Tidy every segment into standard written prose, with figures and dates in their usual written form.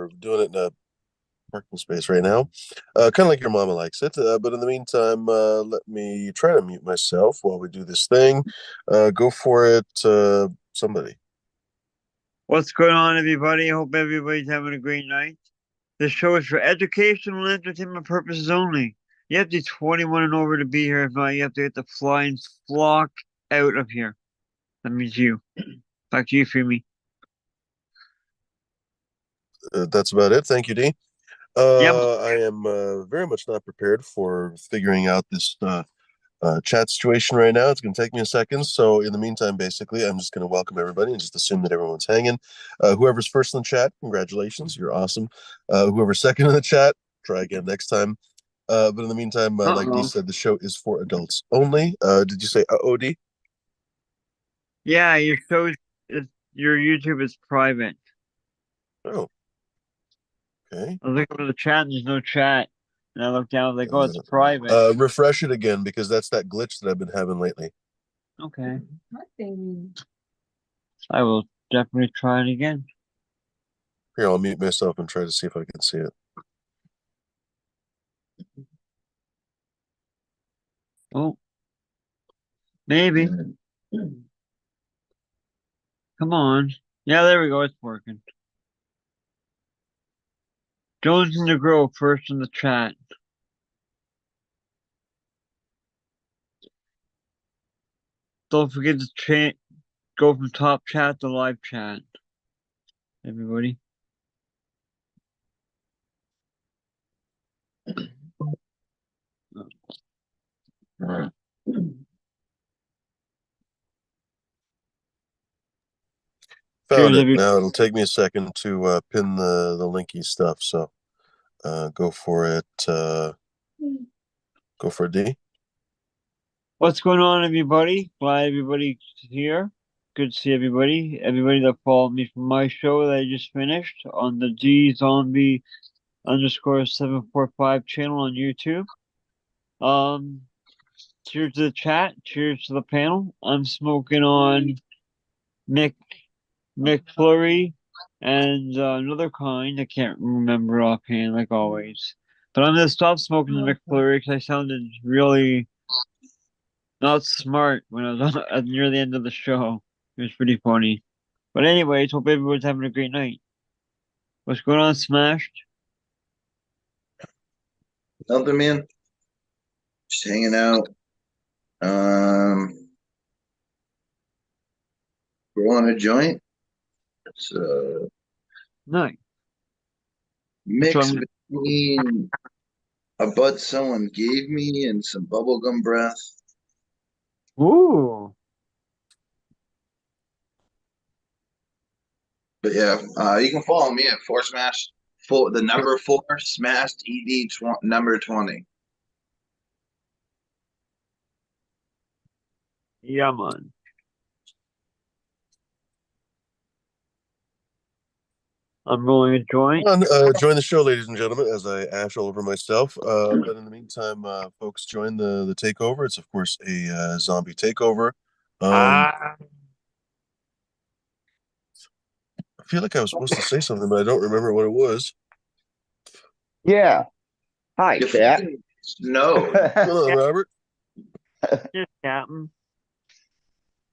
we're doing it in a parking space right now. Kind of like your mama likes it. But in the meantime, let me try to mute myself while we do this thing. Go for it, somebody. What's going on, everybody? I hope everybody's having a great night. This show is for educational and entertainment purposes only. You have to be 21 and over to be here. If not, you have to get the flying flock out of here. That means you. Back to you, Fumi. That's about it. Thank you, D. Yep. I am very much not prepared for figuring out this chat situation right now. It's going to take me a second. So, in the meantime, basically, I'm just going to welcome everybody and just assume that everyone's hanging. Whoever's first in the chat, congratulations. You're awesome. Whoever's second in the chat, try again next time. But in the meantime, like Dee Uh-oh. said, the show is for adults only. Did you say OD? Yeah, your YouTube is private. Oh, okay. I was looking for the chat and there's no chat. And I looked down like, oh, it's private. Refresh it again because that's that glitch that I've been having lately. Okay. I will definitely try it again. Here, I'll mute myself and try to see if I can see it. Oh, maybe. Come on. Yeah, there we go. It's working. Jones and the Grove first in the chat. Don't forget to go from top chat to live chat. Everybody. Found Cheers, it. everybody. Now it'll take me a second to pin the linky stuff. So go for it. Go for it, D. What's going on, everybody? Glad everybody's here. Good to see everybody. Everybody that followed me from my show that I just finished on the G Zombie _745 channel on YouTube. Cheers to the chat. Cheers to the panel. I'm smoking on McFlurry and another kind. I can't remember offhand, like always. But I'm gonna stop smoking the McFlurry because I sounded really not smart when I was near the end of the show. It was pretty funny. But anyways, hope everyone's having a great night. What's going on, Smashed? Nothing, man. Just hanging out. Rolling a joint. It's a Nice. mix between a bud someone gave me and some bubblegum breath. Ooh. But yeah, you can follow me at Four Smash. The number four smashed ED number 20. Yeah, man. I'm rolling a joint. Join the show, ladies and gentlemen, as I ash all over myself. But in the meantime, folks, join the takeover. It's of course a zombie takeover. I feel like I was supposed to say something, but I don't remember what it was. Yeah. Hi, Cat. No. Hello, Robert. Just Captain.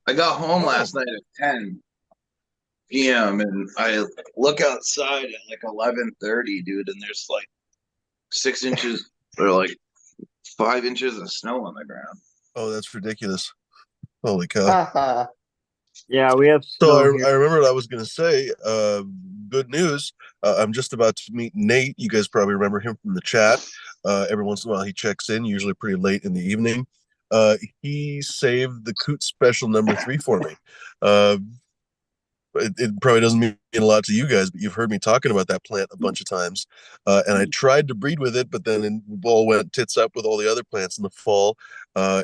I got home last night at 10 p.m. and I look outside at like 11:30, dude, and there's like 6 inches or like 5 inches of snow on the ground. Oh, that's ridiculous. Holy cow. Yeah, we have So snow here. I remember what I was going to say. Good news. I'm just about to meet Nate. You guys probably remember him from the chat. Every once in a while, he checks in, usually pretty late in the evening. He saved the Coot Special #3 for me. It probably doesn't mean a lot to you guys, but you've heard me talking about that plant a bunch of times. And I tried to breed with it, but then it all went tits up with all the other plants in the fall.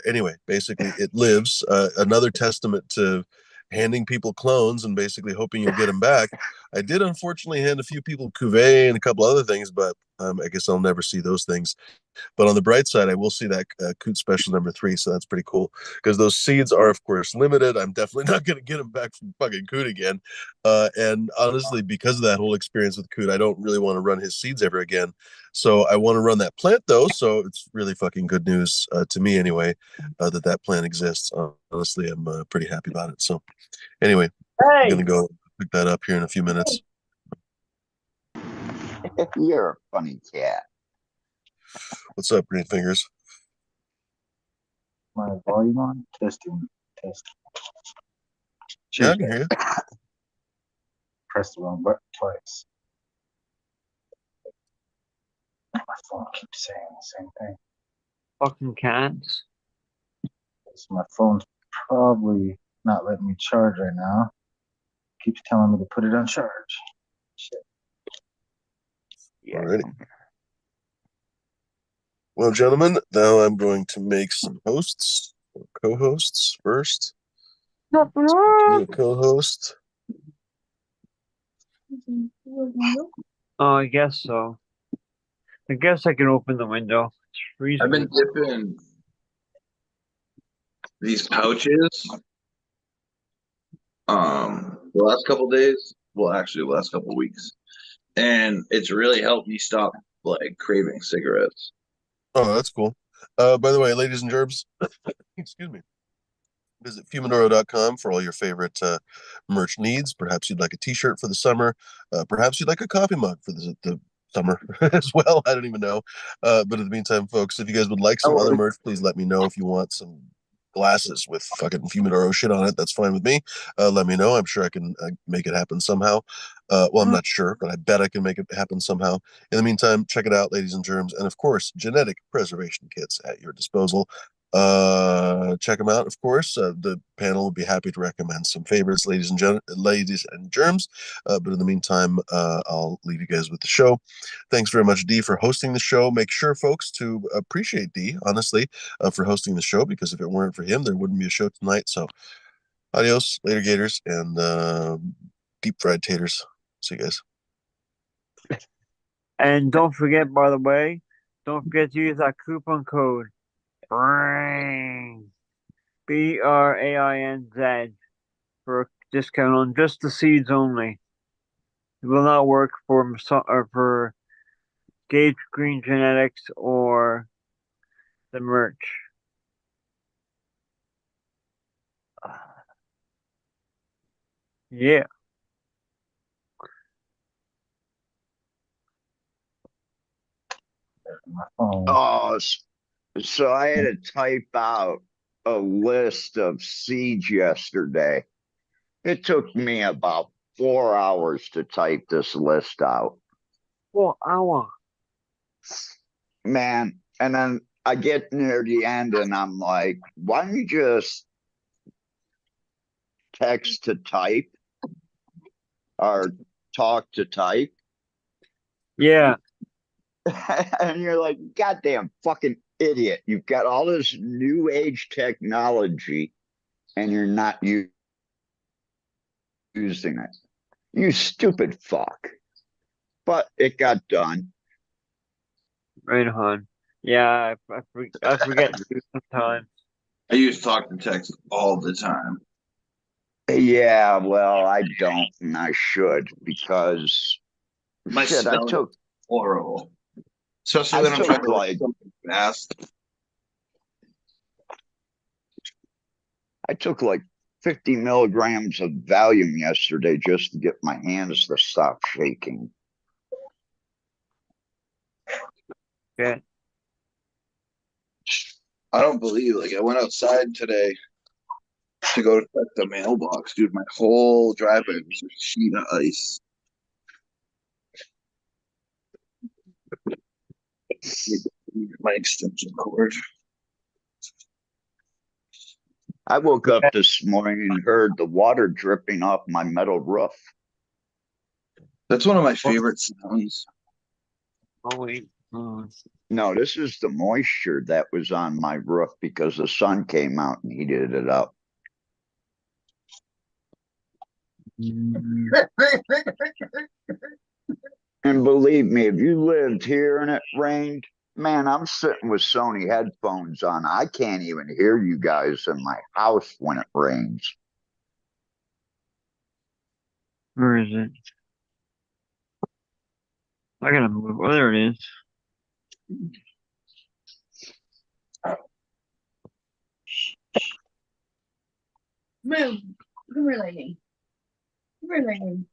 Anyway, basically, it lives. Another testament to handing people clones and basically hoping you'll get them back. I did unfortunately hand a few people cuvee and a couple other things, but I guess I'll never see those things. But on the bright side, I will see that Coot Special #3, so that's pretty cool because those seeds are, of course, limited. I'm definitely not going to get them back from fucking Coot again. And honestly, because of that whole experience with Coot, I don't really want to run his seeds ever again. So I want to run that plant though. So it's really fucking good news to me anyway that plant exists. Honestly, I'm pretty happy about it. So anyway, I'm going to go pick that up here in a few minutes. You're a funny cat. What's up, Green Fingers? My volume on? Testing. Yeah, I can hear you. Press the wrong button twice. My phone keeps saying the same thing. Fucking cats. So my phone's probably not letting me charge right now. Keeps telling me to put it on charge. Shit. Yeah. Alrighty. Well, gentlemen, now I'm going to make some hosts, or co-hosts first. New co-host. Oh, I guess so. I guess I can open the window. It's freezing. I've been dipping these pouches the last couple days. Well, actually, the last couple weeks, and it's really helped me stop like craving cigarettes. Oh, that's cool. By the way, ladies and gerbs, excuse me. Visit Fuminoro.com for all your favorite merch needs. Perhaps you'd like a t-shirt for the summer. Perhaps you'd like a coffee mug for the summer as well. I don't even know. But in the meantime, folks, if you guys would like some other merch, please let me know. If you want some glasses with fucking Fuminoro shit on it, that's fine with me. Let me know. I'm sure I can make it happen somehow. Well, I'm not sure, but I bet I can make it happen somehow. In the meantime, check it out, ladies and germs. And of course, genetic preservation kits at your disposal. Check them out, of course. The panel would be happy to recommend some favorites, ladies and germs. But in the meantime, I'll leave you guys with the show. Thanks very much, D, for hosting the show. Make sure, folks, to appreciate D, honestly, for hosting the show, because if it weren't for him, there wouldn't be a show tonight. So adios, later gators, and deep fried taters. See you guys. And don't forget, by the way, don't forget to use that coupon code BRAINZ, BRAINZ, for a discount on just the seeds only. It will not work for Gage Green Genetics or the merch. Yeah. My phone. Oh, so I had to type out a list of seeds yesterday. It took me about 4 hours to type this list out. 4 hours. Man, and then I get near the end and I'm like, why don't you just text to type or talk to type? Yeah. And you're like, goddamn fucking idiot. You've got all this new age technology and you're not using it. You stupid fuck. But it got done. Right on. Yeah, I forget sometimes. I use talk to text all the time. Yeah, well, I don't, and I should because My shit, I spelling took is horrible, especially I when I'm took trying to like something fast. I took like 50 milligrams of Valium yesterday just to get my hands to stop shaking. Yeah. I don't believe like I went outside today to go check the mailbox, dude. My whole driveway was a sheet of ice. My extension cord. I woke up this morning and heard the water dripping off my metal roof. That's one of my favorite sounds. Oh wait. No, this is the moisture that was on my roof because the sun came out and heated it up. And believe me, if you lived here and it rained, man, I'm sitting with Sony headphones on. I can't even hear you guys in my house when it rains. Where is it? I gotta move. Oh, there it is. Move. Come here, lady. Come here, lady.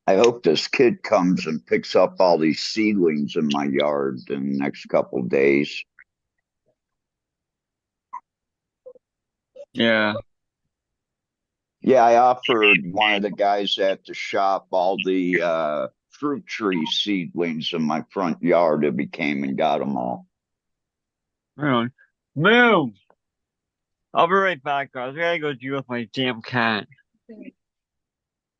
I hope this kid comes and picks up all these seedlings in my yard in the next couple days. Yeah. Yeah, I offered one of the guys at the shop all the fruit tree seedlings in my front yard if he came and got them all. Hang on. Move! I'll be right back, guys. I gotta go deal with my damn cat.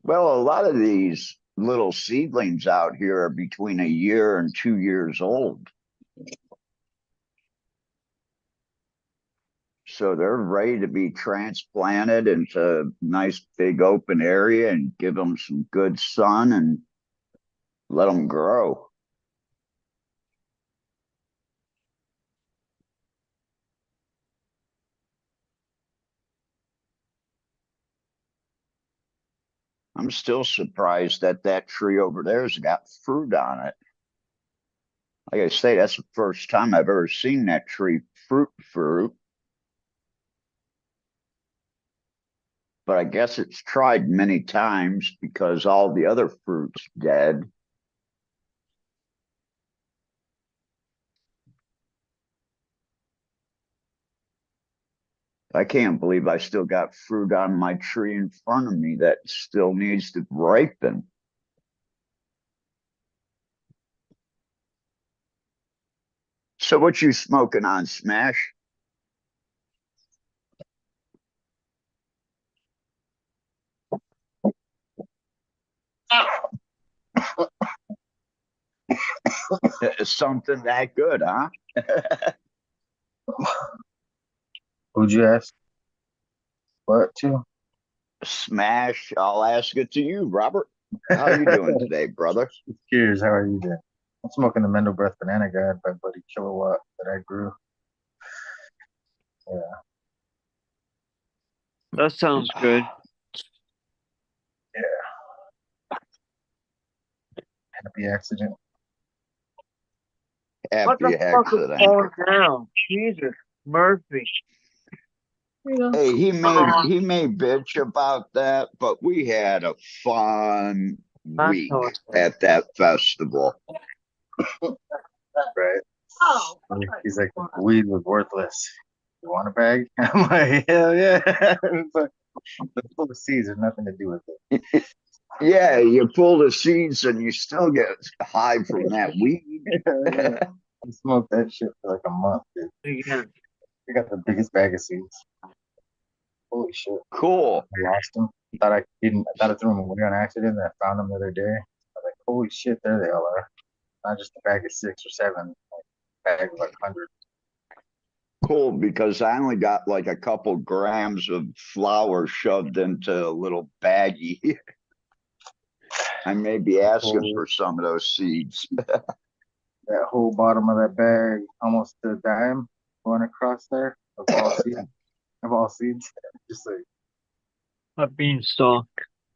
Well, a lot of these little seedlings out here are between a year and 2 years old. So they're ready to be transplanted into a nice big open area and give them some good sun and let them grow. I'm still surprised that that tree over there's got fruit on it. Like I say, that's the first time I've ever seen that tree fruit. But I guess it's tried many times because all the other fruit's dead. I can't believe I still got fruit on my tree in front of me that still needs to ripen. So what you smoking on, Smash? Something that good, huh? Who'd you ask? What to? Smash, I'll ask it to you, Robert. How you doing today, brother? Cheers. How are you doing? I'm smoking the Mendel Breath Banana God by Buddy Kilowatt that I grew. Yeah. That sounds good. Yeah. Happy accident. What Happy the fuck is accident. falling down? Jesus, Murphy. Hey, he may bitch about that, but we had a fun week at that festival. Right. Oh. He's like, weed was worthless. You want a bag? I'm like, hell yeah. It's like, it's full of seeds. There's nothing to do with it. Yeah, you pull the seeds and you still get high from that weed. Yeah. I smoked that shit for like a month, dude. Yeah. I got the biggest bag of seeds. Holy shit. Cool. I lost them. I thought I threw them away on accident, and I found them the other day. I was like, holy shit, there they all are. Not just a bag of 6 or 7, like a bag of like 100. Cool, because I only got like a couple grams of flour shoved into a little baggie. I may be asking for some of those seeds. That whole bottom of that bag, almost a dime going across there of all seeds. Of all seeds. Just like, A beanstalk.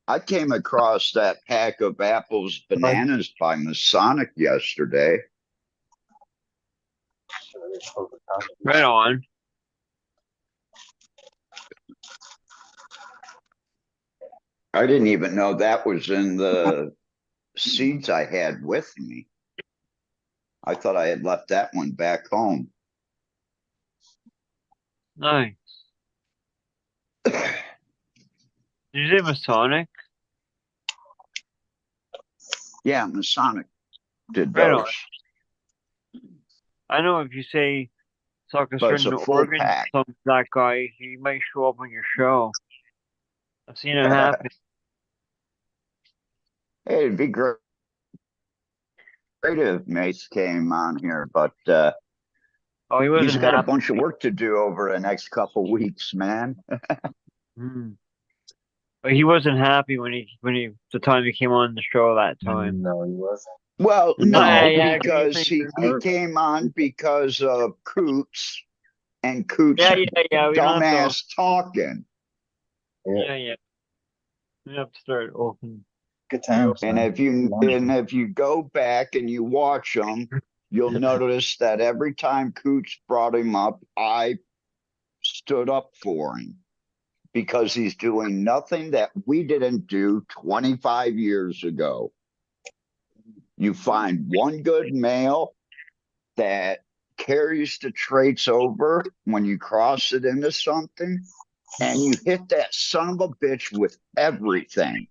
I came across that pack of apples, bananas by Masonic yesterday. Right on. I didn't even know that was in the seeds I had with me. I thought I had left that one back home. Nice. Did you say Masonic? Yeah, Masonic did Right those. on. I know if you say Soccer But it's in a full Oregon, pack. some that guy, he might show up on your show. I've seen it happen. Hey, it'd be great if Mace came on here, but Oh, he He's wasn't got a happy. bunch of work to do over the next couple weeks, man. But he wasn't happy when the time he came on the show that time. No, he wasn't. Well, No, no, yeah, because he came on because of Coots and Coots' yeah. We don't have to. dumbass talking. Yeah. We have to start open. Good times. And man. if you go back and you watch them, you'll notice that every time Coots brought him up, I stood up for him because he's doing nothing that we didn't do 25 years ago. You find one good male that carries the traits over when you cross it into something, and you hit that son of a bitch with everything,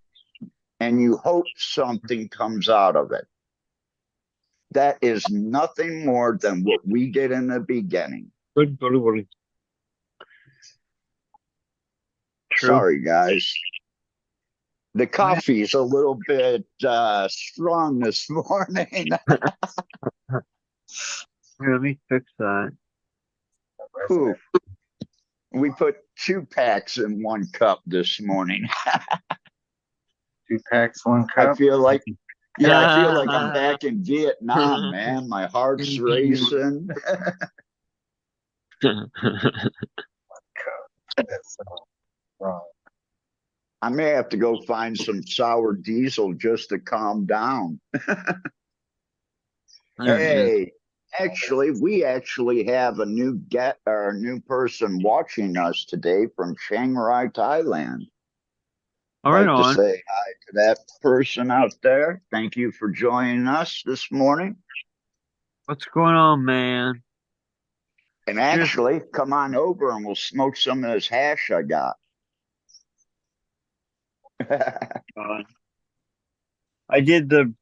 and you hope something comes out of it. That is nothing more than what we did in the beginning. Good. True. Sorry, guys. The coffee's a little bit strong this morning. Here, let me fix that. Ooh, we put 2 packs in 1 cup this morning. 2 packs, 1 cup. I feel like I'm back in Vietnam, man. My heart's racing. That's wrong. I may have to go find some sour diesel just to calm down. Hey, we actually have a new person watching us today from Chiang Rai, Thailand. All I'd right, like to on. say hi to that person out there. Thank you for joining us this morning. What's going on, man? And actually, come on over and we'll smoke some of this hash I got. I did the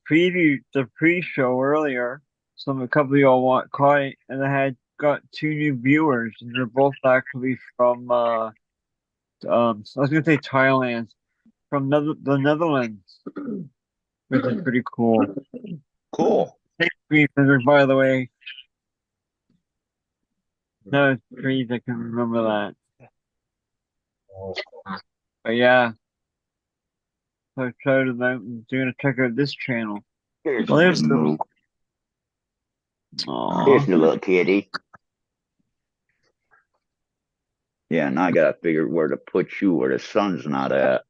pre-show earlier. A couple of y'all caught it, and I had got 2 new viewers, and they're both actually from I was gonna say Thailand, from the Netherlands, which is pretty cool. Cool. Three fingers, by the way. That was crazy. I can remember that. But yeah, so I tried them out, and they're gonna check out this channel. Here's Well, there's the Aww. little kitty. Yeah, and I gotta figure where to put you where the sun's not at.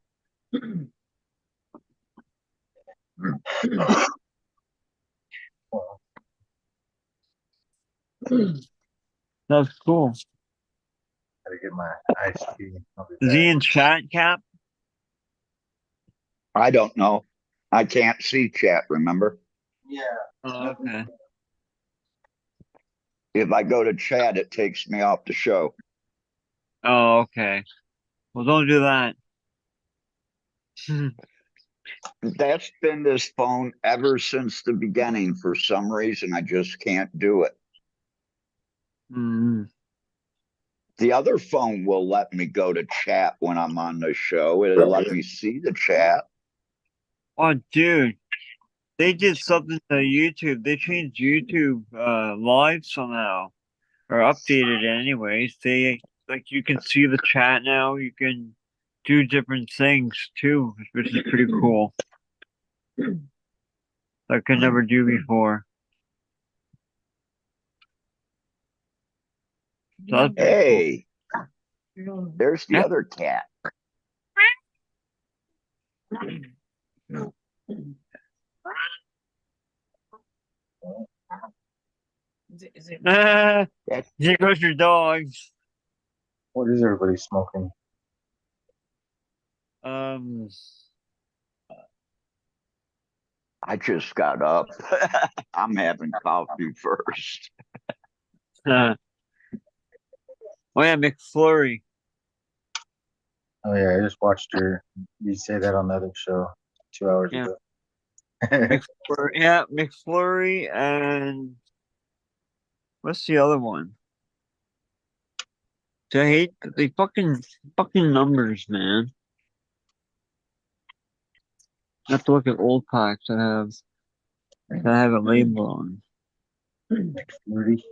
That's cool. Gotta get my iced tea. Is he in chat, Cap? I don't know. I can't see chat, remember? Yeah. Oh, okay. If I go to chat, it takes me off the show. Oh, okay. Well, don't do that. That's been this phone ever since the beginning. For some reason, I just can't do it. Mm. The other phone will let me go to chat when I'm on the show. It'll let me see the chat. Oh, dude. They did something to YouTube. They changed YouTube live somehow. Or updated it anyways. You can see the chat now. You can do different things too, which is pretty cool. I could never do before. So that's Hey, No. there's the Yeah. other cat. Is it Here goes your dogs. What is everybody smoking? I just got up. I'm having coffee first. Oh yeah, McFlurry. Oh yeah, I just watched you say that on the other show 2 hours Yeah. ago. McFlurry and what's the other one? I hate the fucking numbers, man. I have to look at old packs that have a label on. Fruity.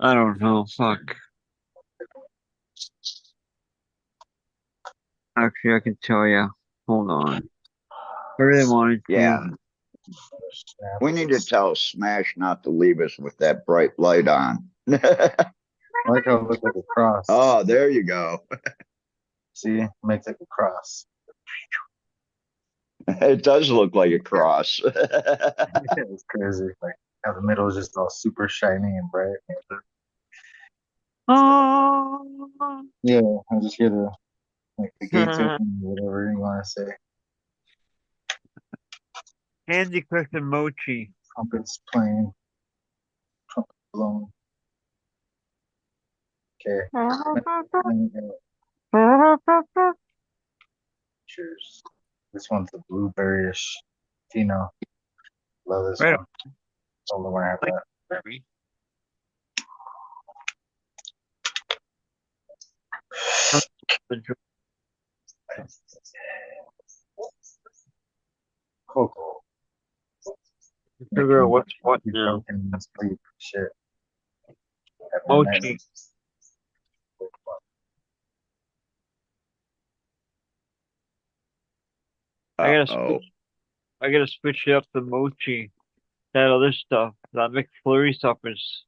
I don't know. Fuck. Actually, I can tell you. Hold on. I really wanted to. Yeah. We need to tell Smash not to leave us with that bright light on. I like how it looks like a cross. Oh, there you go. See, it makes like a cross. It does look like a cross. It's crazy. Like how the middle is just all super shiny and bright. Oh. Yeah, I just hear the gates open, whatever you want to say. Candy cushion mochi. Trumpets playing. Trumpet blowing. Okay. Cheers. This one's the blueberryish Tino. Love this Right one. Only one I have that. Cocoa. Figure out what's what Keep now. thinking and sleep. Shit. At Mochi. midnight. Uh-oh. I gotta switch it up the mochi. That other stuff. That McFlurry stuff is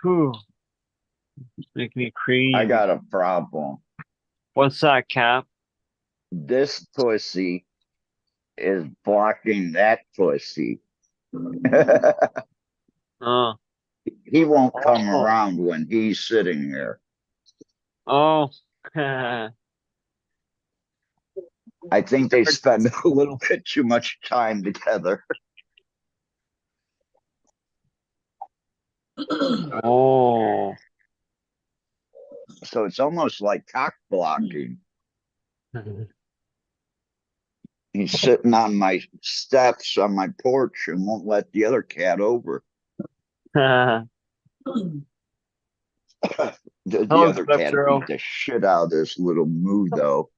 whew. It's making me crazy. I got a problem. What's that, Cap? This pussy is blocking that pussy. Oh. He won't come Oh. around when he's sitting here. Oh. I think they spend a little bit too much time together. Oh. So it's almost like cock blocking. He's sitting on my steps on my porch and won't let the other cat over. The Hello, other good cat girl. beat the shit out of this little moo, though.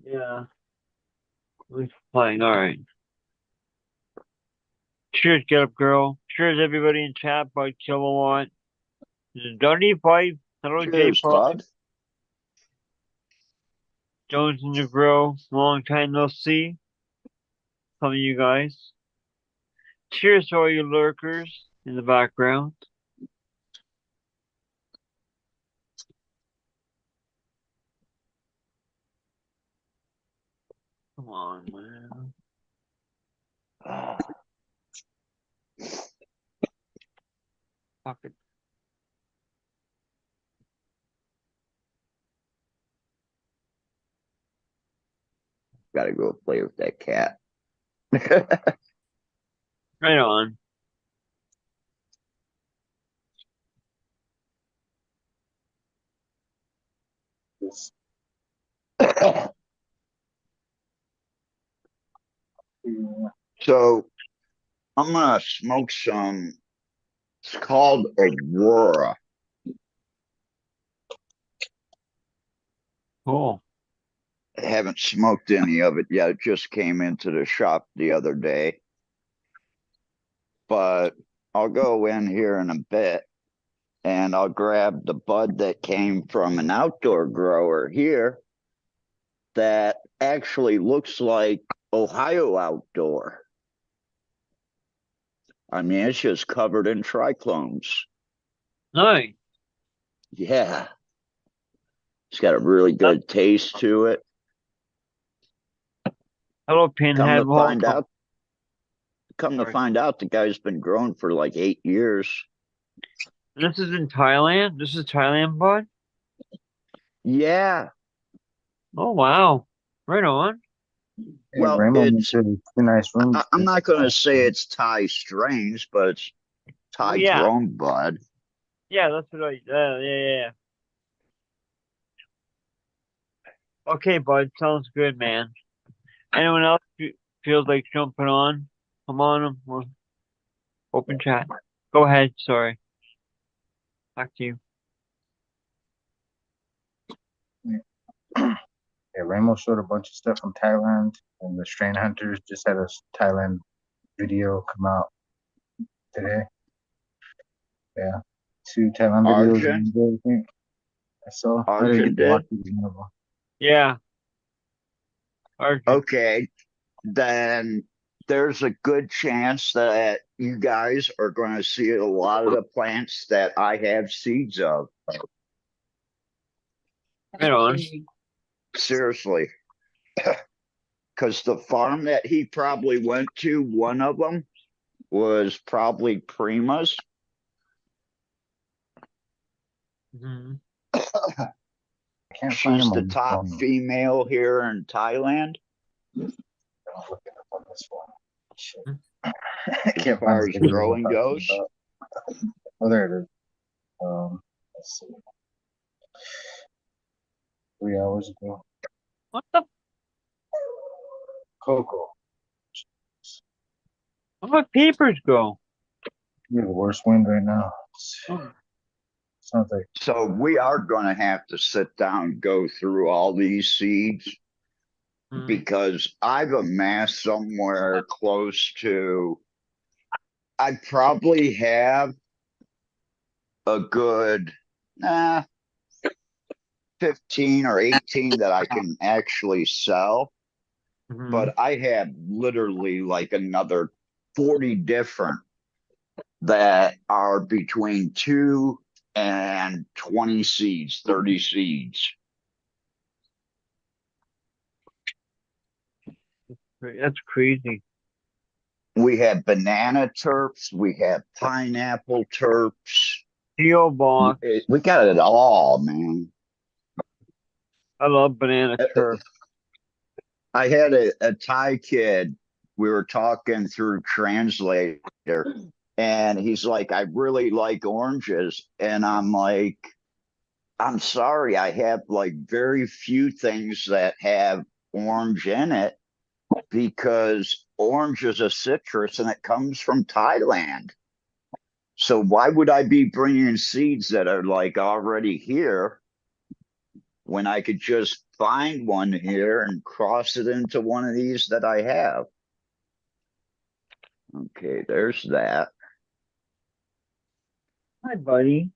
Yeah. We're playing. All right. Cheers, get up, girl. Cheers, everybody in chat by Kilowatt. This is Dundee Pipe. Hello, Cheers, J-Pop. bud. Jones in the Grill. Long time no see. Some of you guys. Cheers to all you lurkers in the background. Come on, man. Fuck it. Gotta go play with that cat. Right on. So I'm gonna smoke some. It's called Aurora. Cool. I haven't smoked any of it yet. It just came into the shop the other day. But I'll go in here in a bit and I'll grab the bud that came from an outdoor grower here that actually looks like Ohio outdoor. I mean, it's just covered in trichlomes. Nice. Yeah. It's got a really good taste to it. Hello, Pinhead. Come to find out, the guy's been growing for like 8 years. This is in Thailand? This is Thailand, bud? Yeah. Oh, wow. Right on. Hey, Well, Raymond it's makes a nice room. I'm not going to say it's Thai strange, but it's Thai yeah. grown bud. Yeah, that's what I. Yeah. Okay, bud. Sounds good, man. Anyone else feels like jumping on? Come on. We'll open chat. Go ahead. Sorry. Back to you. Yeah, Ramo showed a bunch of stuff from Thailand, and the Strain Hunters just had a Thailand video come out today. Yeah, 2 Thailand videos Arjun? in a day, I think. I saw. I didn't Arjun get to watch did? these one of them. Yeah. Arjun. Okay, then there's a good chance that you guys are going to see a lot of the plants that I have seeds of. Right on. Seriously. Because the farm that he probably went to, one of them was probably Prima's. Mhm. I can't find She's them the on this top phone. female here in Thailand. I'm looking up on this phone. Shit. Hmm. I As can't far find as the videos I'm growing talking goes. about. Oh, there it is. Let's see. 3 hours ago. What the? Coco. Where'd my papers go? You're the worst wind right now. Oh. Sounds like So we are going to have to sit down and go through all these seeds Mhm. because I've amassed somewhere close to, I probably have a good 15 or 18 that I can actually sell. Mhm. But I have literally like another 40 different that are between 2 and 20 seeds, 30 seeds. That's crazy. We have banana terps, we have pineapple terps. P.O. box. We got it all, man. I love banana turf. I had a Thai kid, we were talking through translator, and he's like, I really like oranges. And I'm like, I'm sorry, I have like very few things that have orange in it because orange is a citrus and it comes from Thailand. So why would I be bringing seeds that are like already here when I could just find one here and cross it into one of these that I have? Okay, there's that. Hi, buddy.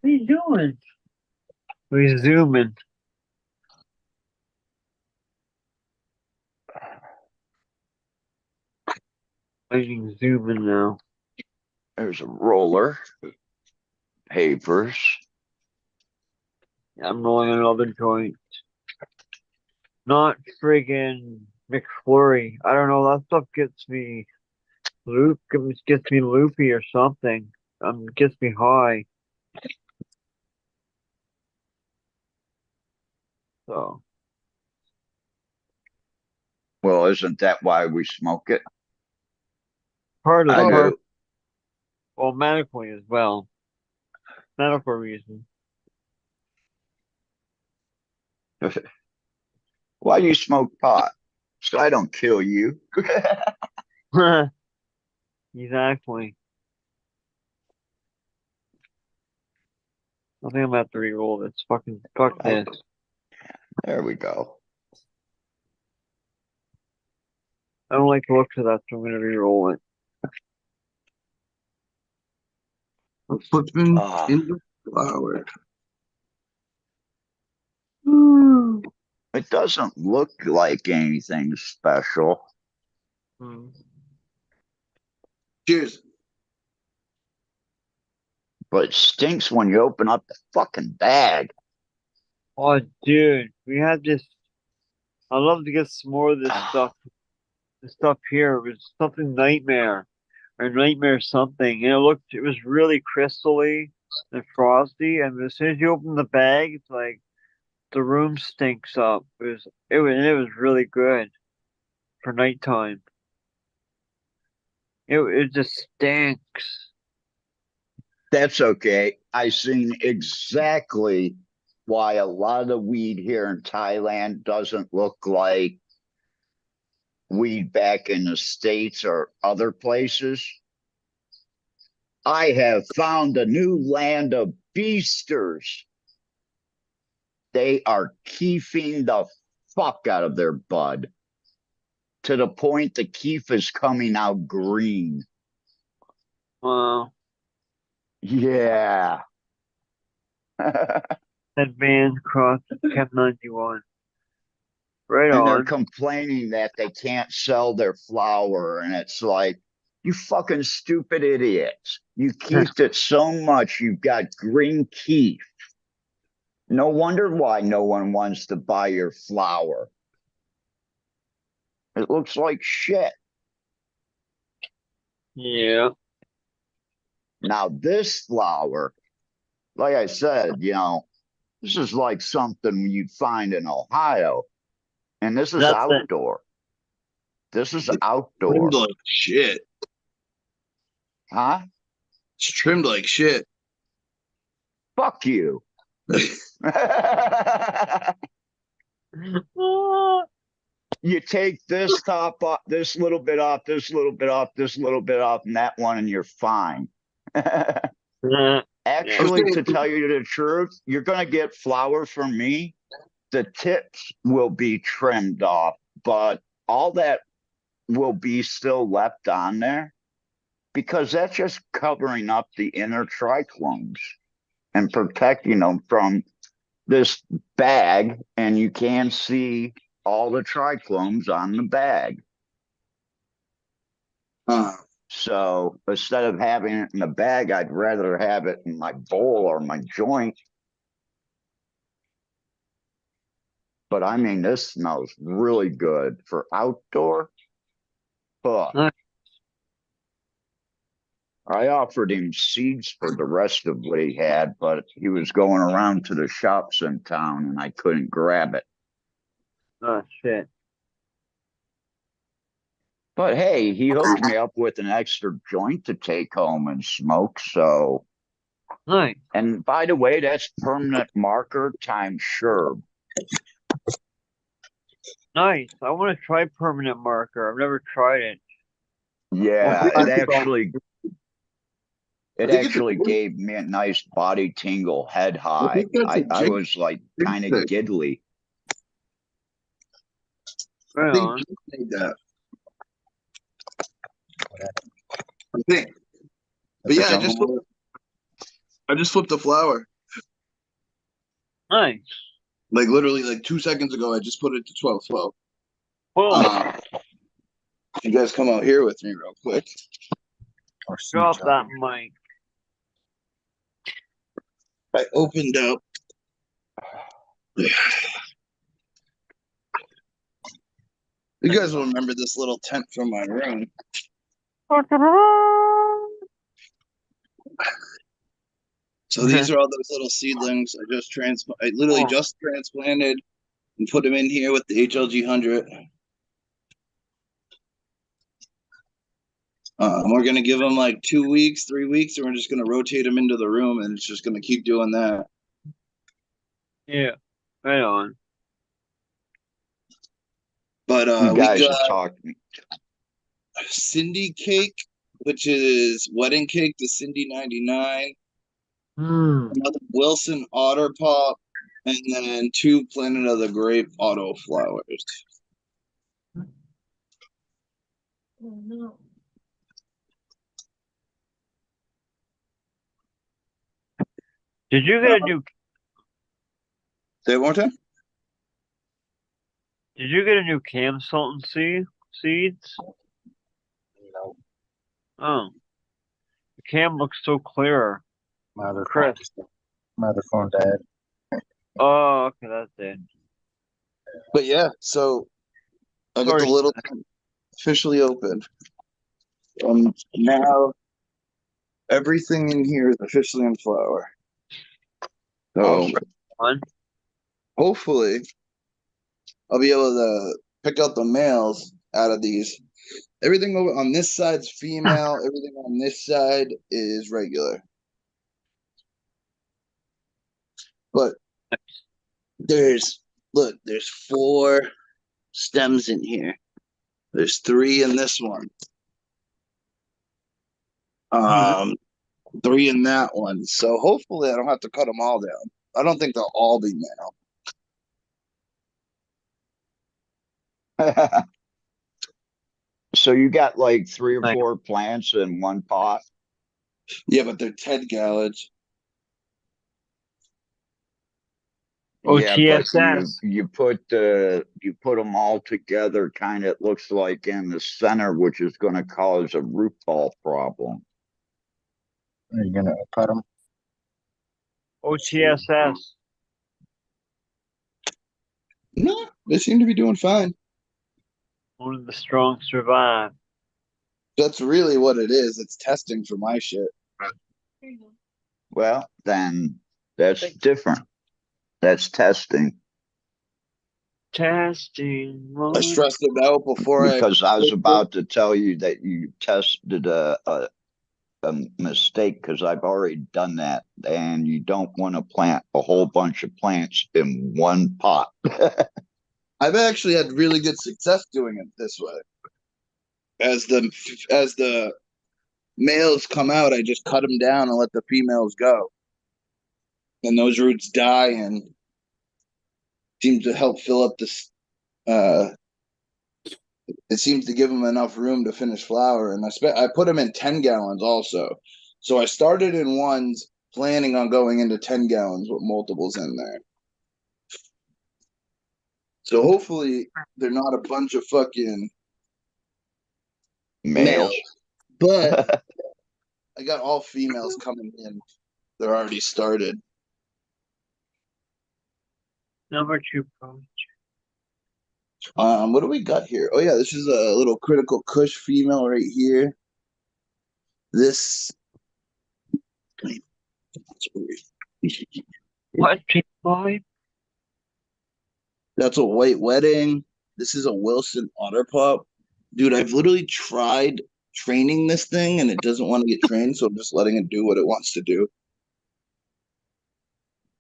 What are you doing? We're zooming. I can zoom in now. There's a roller, papers. I'm rolling another joint. Not friggin' McFlurry. I don't know. That stuff gets me gets me loopy or something. Gets me high. So Well, isn't that why we smoke it? part of I the part. do. Well, medically as well. Medical reason. Why do you smoke pot? So I don't kill you. Exactly. I think I'm gonna have to re-roll this. Fuck this. There we go. I don't like the looks of that, so I'm gonna re-roll it. Putting Ah. in the flour. It doesn't look like anything special, Cheers. but it stinks when you open up the fucking bag. Oh, dude, we had this. I'd love to get some more of this Ah. stuff. The stuff here was something nightmare or nightmare something, and it was really crystally and frosty. And as soon as you open the bag, it's like the room stinks up. It was really good for nighttime. It just stinks. That's okay. I seen exactly why a lot of the weed here in Thailand doesn't look like weed back in the States or other places. I have found a new land of beasters. They are keefing the fuck out of their bud to the point the keef is coming out green. Wow. Yeah. Advanced cross Chem 91. Right And they're on. complaining that they can't sell their flour. And it's like, you fucking stupid idiots. You keefed it so much, you've got green keef. No wonder why no one wants to buy your flour. It looks like shit. Yeah. Now, this flour, like I said, this is like something you'd find in Ohio. And this is That's it. outdoor. This is Trimmed outdoor. like shit. Huh? It's trimmed like shit. Fuck you. You take this top off, this little bit off, this little bit off, this little bit off, and that one, and you're fine. Actually, to tell you the truth, you're going to get flour from me. The tips will be trimmed off, but all that will be still left on there because that's just covering up the inner trichlomes and protecting them from this bag, and you can see all the trichlomes on the bag. So instead of having it in the bag, I'd rather have it in my bowl or my joint. But I mean, this smells really good for outdoor. I offered him seeds for the rest of what he had, but he was going around to the shops in town and I couldn't grab it. Oh, shit. But hey, he hooked me up with an extra joint to take home and smoke. So, nice. And by the way, that's permanent marker times Sherb. Nice. I want to try permanent marker. I've never tried it. Yeah, it actually gave me a nice body tingle, head high. I was like kind of giddly. I think Jake made that. I think. But yeah, I just flipped the flour. Nice. Like literally like 2 seconds ago, I just put it to 12. Whoa. You guys come out here with me real quick. Drop that mic. I opened up. You guys will remember this little tent from my room. So these are all those little seedlings I literally just transplanted and put them in here with the HLG 100. We're going to give them like 2 weeks, 3 weeks, and we're just going to rotate them into the room, and it's just going to keep doing that. Yeah, right on. But you guys we got talking. Cindy cake, which is wedding cake to Cindy 99. Another Wilson Otter Pop, and then 2 Planet of the Grape auto flowers. Oh no. Did you get a new? Say it one more time. Did you get a new Cam Sultan seeds? No. Oh, the cam looks so clear. My other phone died. Oh, okay, that's it. But yeah, so I got the little officially opened. Now everything in here is officially in flower. So hopefully I'll be able to pick out the males out of these. Everything over on this side's female. Everything on this side is regular. But there's 4 stems in here. There's 3 in this one. 3 in that one. So hopefully I don't have to cut them all down. I don't think they'll all be male. So you got like 3 or Like 4 plants in one pot? Yeah, but they're 10 gallons. Yeah, but OTSS. you put them all together, kind of, it looks like in the center, which is going to cause a root ball problem. Are you gonna cut them? OTSS. No, they seem to be doing fine. Only the strong survive. That's really what it is. It's testing for my shit. Here you go. Well, then that's different. That's testing. Testing. I stressed it out before Because I was about to tell you that you tested a mistake, because I've already done that, and you don't want to plant a whole bunch of plants in one pot. I've actually had really good success doing it this way. As the males come out, I just cut them down and let the females go, and those roots die and seem to help fill up this. It seems to give them enough room to finish flower, and I put them in 10 gallons also. So I started in ones, planning on going into 10 gallons with multiples in there. So hopefully they're not a bunch of fucking males, Males. but I got all females coming in. They're already started. Number 2 project. What do we got here? Oh yeah, this is a little critical Kush female right here. This. Wait, that's weird. What? Boy? That's a white wedding. This is a Wilson otter pup. Dude, I've literally tried training this thing and it doesn't want to get trained, so I'm just letting it do what it wants to do.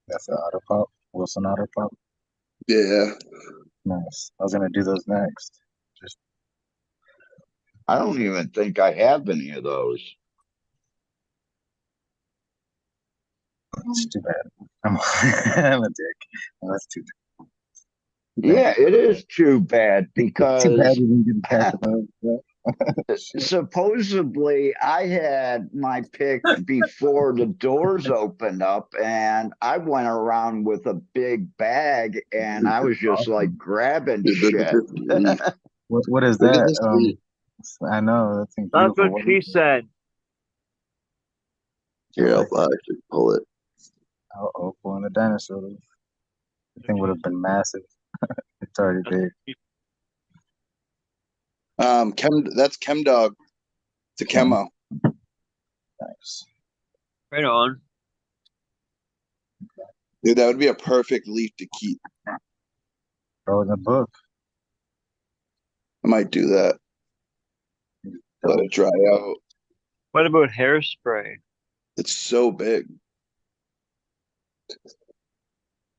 That's an otter pop. Wilson otter pop. Yeah. Nice. I was gonna do those next. Just I don't even think I have any of those. it's too bad. I'm, I'm a dick. Oh, that's too Yeah, it is too bad too bad because you didn't get a pack of those. Shit. supposedly I had my pick before the doors opened up, and I went around with a big bag and I was just like grabbing Dude, look at shit. this leaf. What is Look at that? this leaf. I know that thing's That's beautiful. what she said. Here, I'll actually pull it. Oh, pulling a dinosaur. The thing would have been massive. It's already big. That's Chem Dog. It's a chemo. Nice. Right on. Dude, that would be a perfect leaf to keep. Throw it in the book. I might do that. Let it dry out. What about hairspray? It's so big.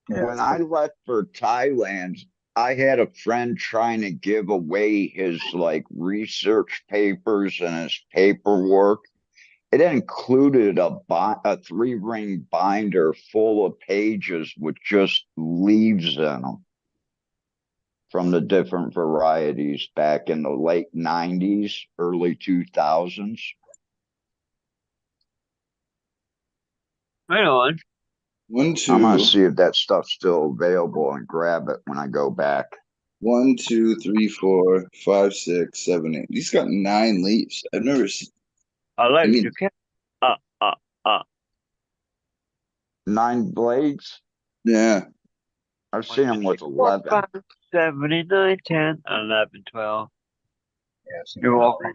Yeah, When I left for Thailand, I had a friend trying to give away his like research papers and his paperwork. It included a 3-ring binder full of pages with just leaves in them from the different varieties back in the late 90s, early 2000s. Right on. 1, I'm gonna 2, see if that stuff's still available and grab it when I go back. 1, 2, 3, 4, 5, 6, 7, 8. He's got 9 leaves. I've never seen. I like mean- you can. Uh, uh, uh. 9 blades? Yeah. I've seen them with 4, 11. 5, 7, 8, 9, 10, 11, 12. Yeah, I've seen You're that. welcome.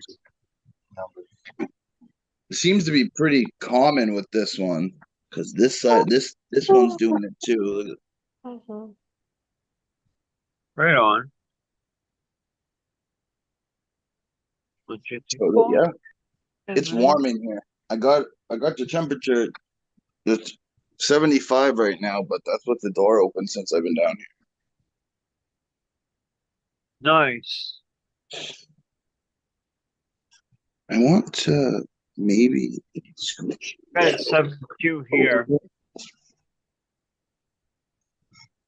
Numbers. It seems to be pretty common with this one. Because this side, this one's doing it too. Look at- Right on. 1, 2, 3, Oh, 4. yeah. It's warm in here. I got the temperature. It's 75 right now, but that's with the door open since I've been down here. Nice. I want to maybe Got it 72 here.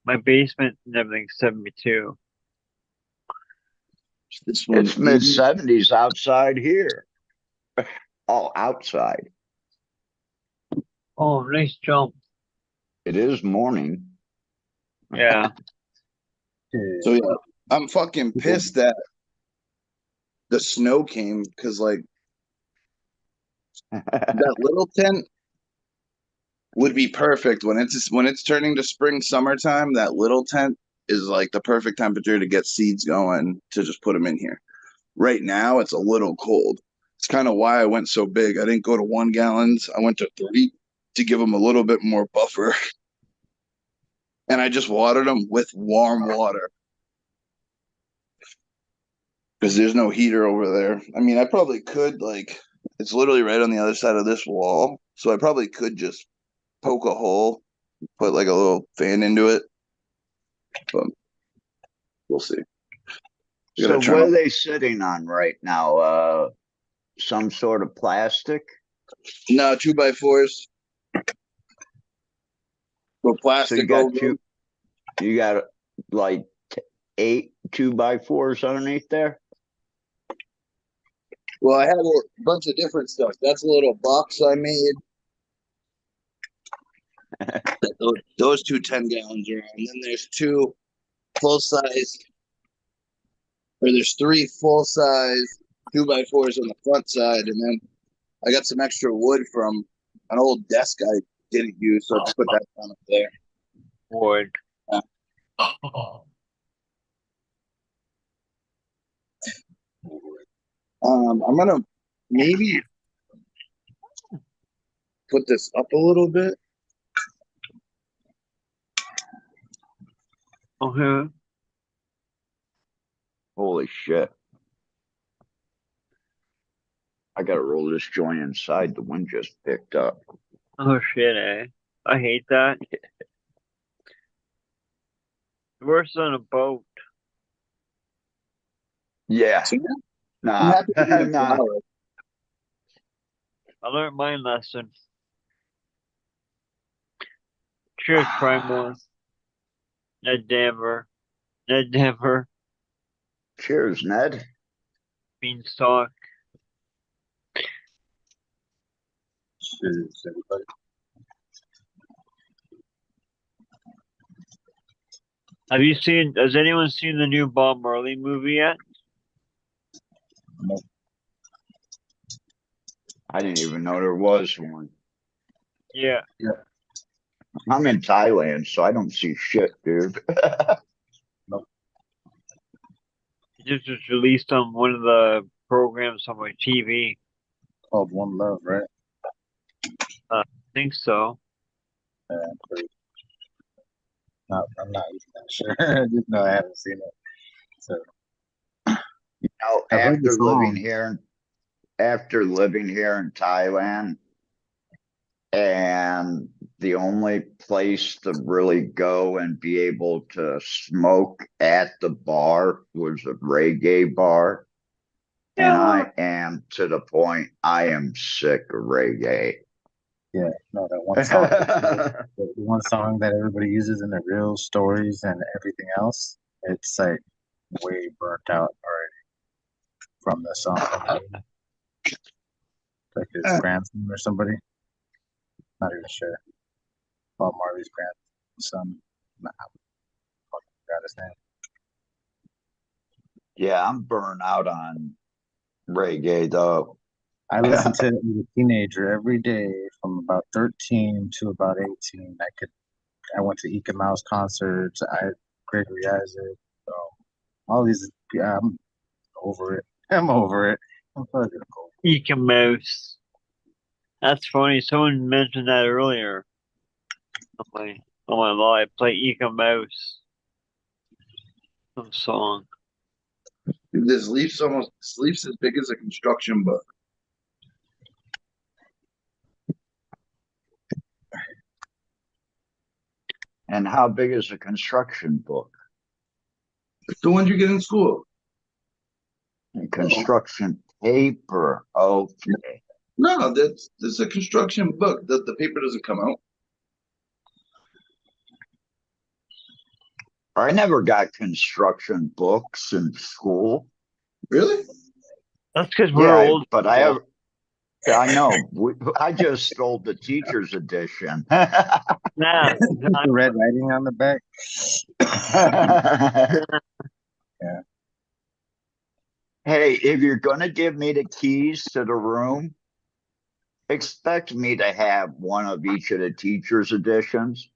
My basement and everything's 72. This one, It's mid-70s outside here. Oh, outside. Oh, nice jump. It is morning. Yeah. so yeah, I'm fucking pissed that the snow came because like that little tent would be perfect when it's turning to spring summertime. That little tent is like the perfect temperature to get seeds going to just put them in here. Right now it's a little cold. It's kind of why I went so big. I didn't go to 1 gallons. I went to 3 to give them a little bit more buffer. And I just watered them with warm water because there's no heater over there. I mean, I probably could like it's literally right on the other side of this wall, so I probably could just poke a hole, put like a little fan into it, but we'll see. You So gotta turn what on. are they sitting on right now? Some sort of plastic? No 2x4s. With So plastic over. you got like 8 2x4s underneath there? Well, I have a bunch of different stuff. That's a little box I made. Those 2 10 gallons are on. And then there's 2 full size, or there's 3 full size 2x4s on the front side. And then I got some extra wood from an old desk I didn't use, so I just put that down up there. Wood. Yeah. I'm gonna maybe put this up a little bit. Okay. Holy shit. I gotta roll this joint inside. The wind just picked up. Oh shit, eh? I hate that. Worse than a boat. Yeah. So, I'm Nah. happy to be the Nah. flower. I learned my lesson. Cheers, Primor. Ned Denver. Ned Denver. Cheers, Ned. Beanstalk. Cheers, everybody. Has anyone seen the new Bob Marley movie yet? Nope. I didn't even know there was one. Yeah. I'm in Thailand, so I don't see shit, dude. It just was released on one of the programs on my TV. Called One Love, right? I think so. Yeah, I'm not even that sure. I just know I haven't seen it. So I've heard the song. After living here in Thailand, and the only place to really go and be able to smoke at the bar was a reggae bar. And I am to the point I am sick of reggae. Yeah, no, that one song. The one song that everybody uses in the real stories and everything else, it's like way burnt out already from the song. Like his grandson or somebody. Not even sure. Bob Marley's grandson. Nah, I forgot his name. Yeah, I'm burnt out on reggae though. I listened to it as a teenager every day from about 13 to about 18. I went to Ika Mouse concerts. Gregory Isaac. All these. Yeah, I'm over it. I'm over it. I'm probably gonna go. Ika Mouse. That's funny. Someone mentioned that earlier. On my live. Play Ika Mouse. Some song. This leaf's as big as a construction book. And how big is a construction book? It's the ones you get in school. And construction paper. Okay. No, that's a construction book. The paper doesn't come out. I never got construction books in school. Really? That's because we're Yeah, old. but people. I know. I just stole the teacher's edition. Yeah, The red writing on the back. Yeah. Hey, if you're gonna give me the keys to the room, expect me to have one of each of the teacher's editions.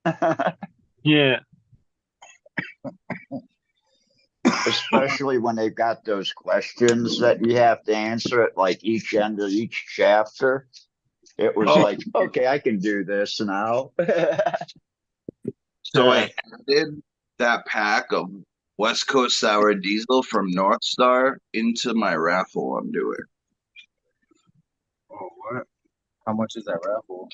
yeah. Especially when they've got those questions that you have to answer at like each end of each chapter. It was Oh, like, okay, I can do this now. so I added that pack of West Coast Sour Diesel from North Star into my raffle I'm doing. Oh, what? How much is that raffle?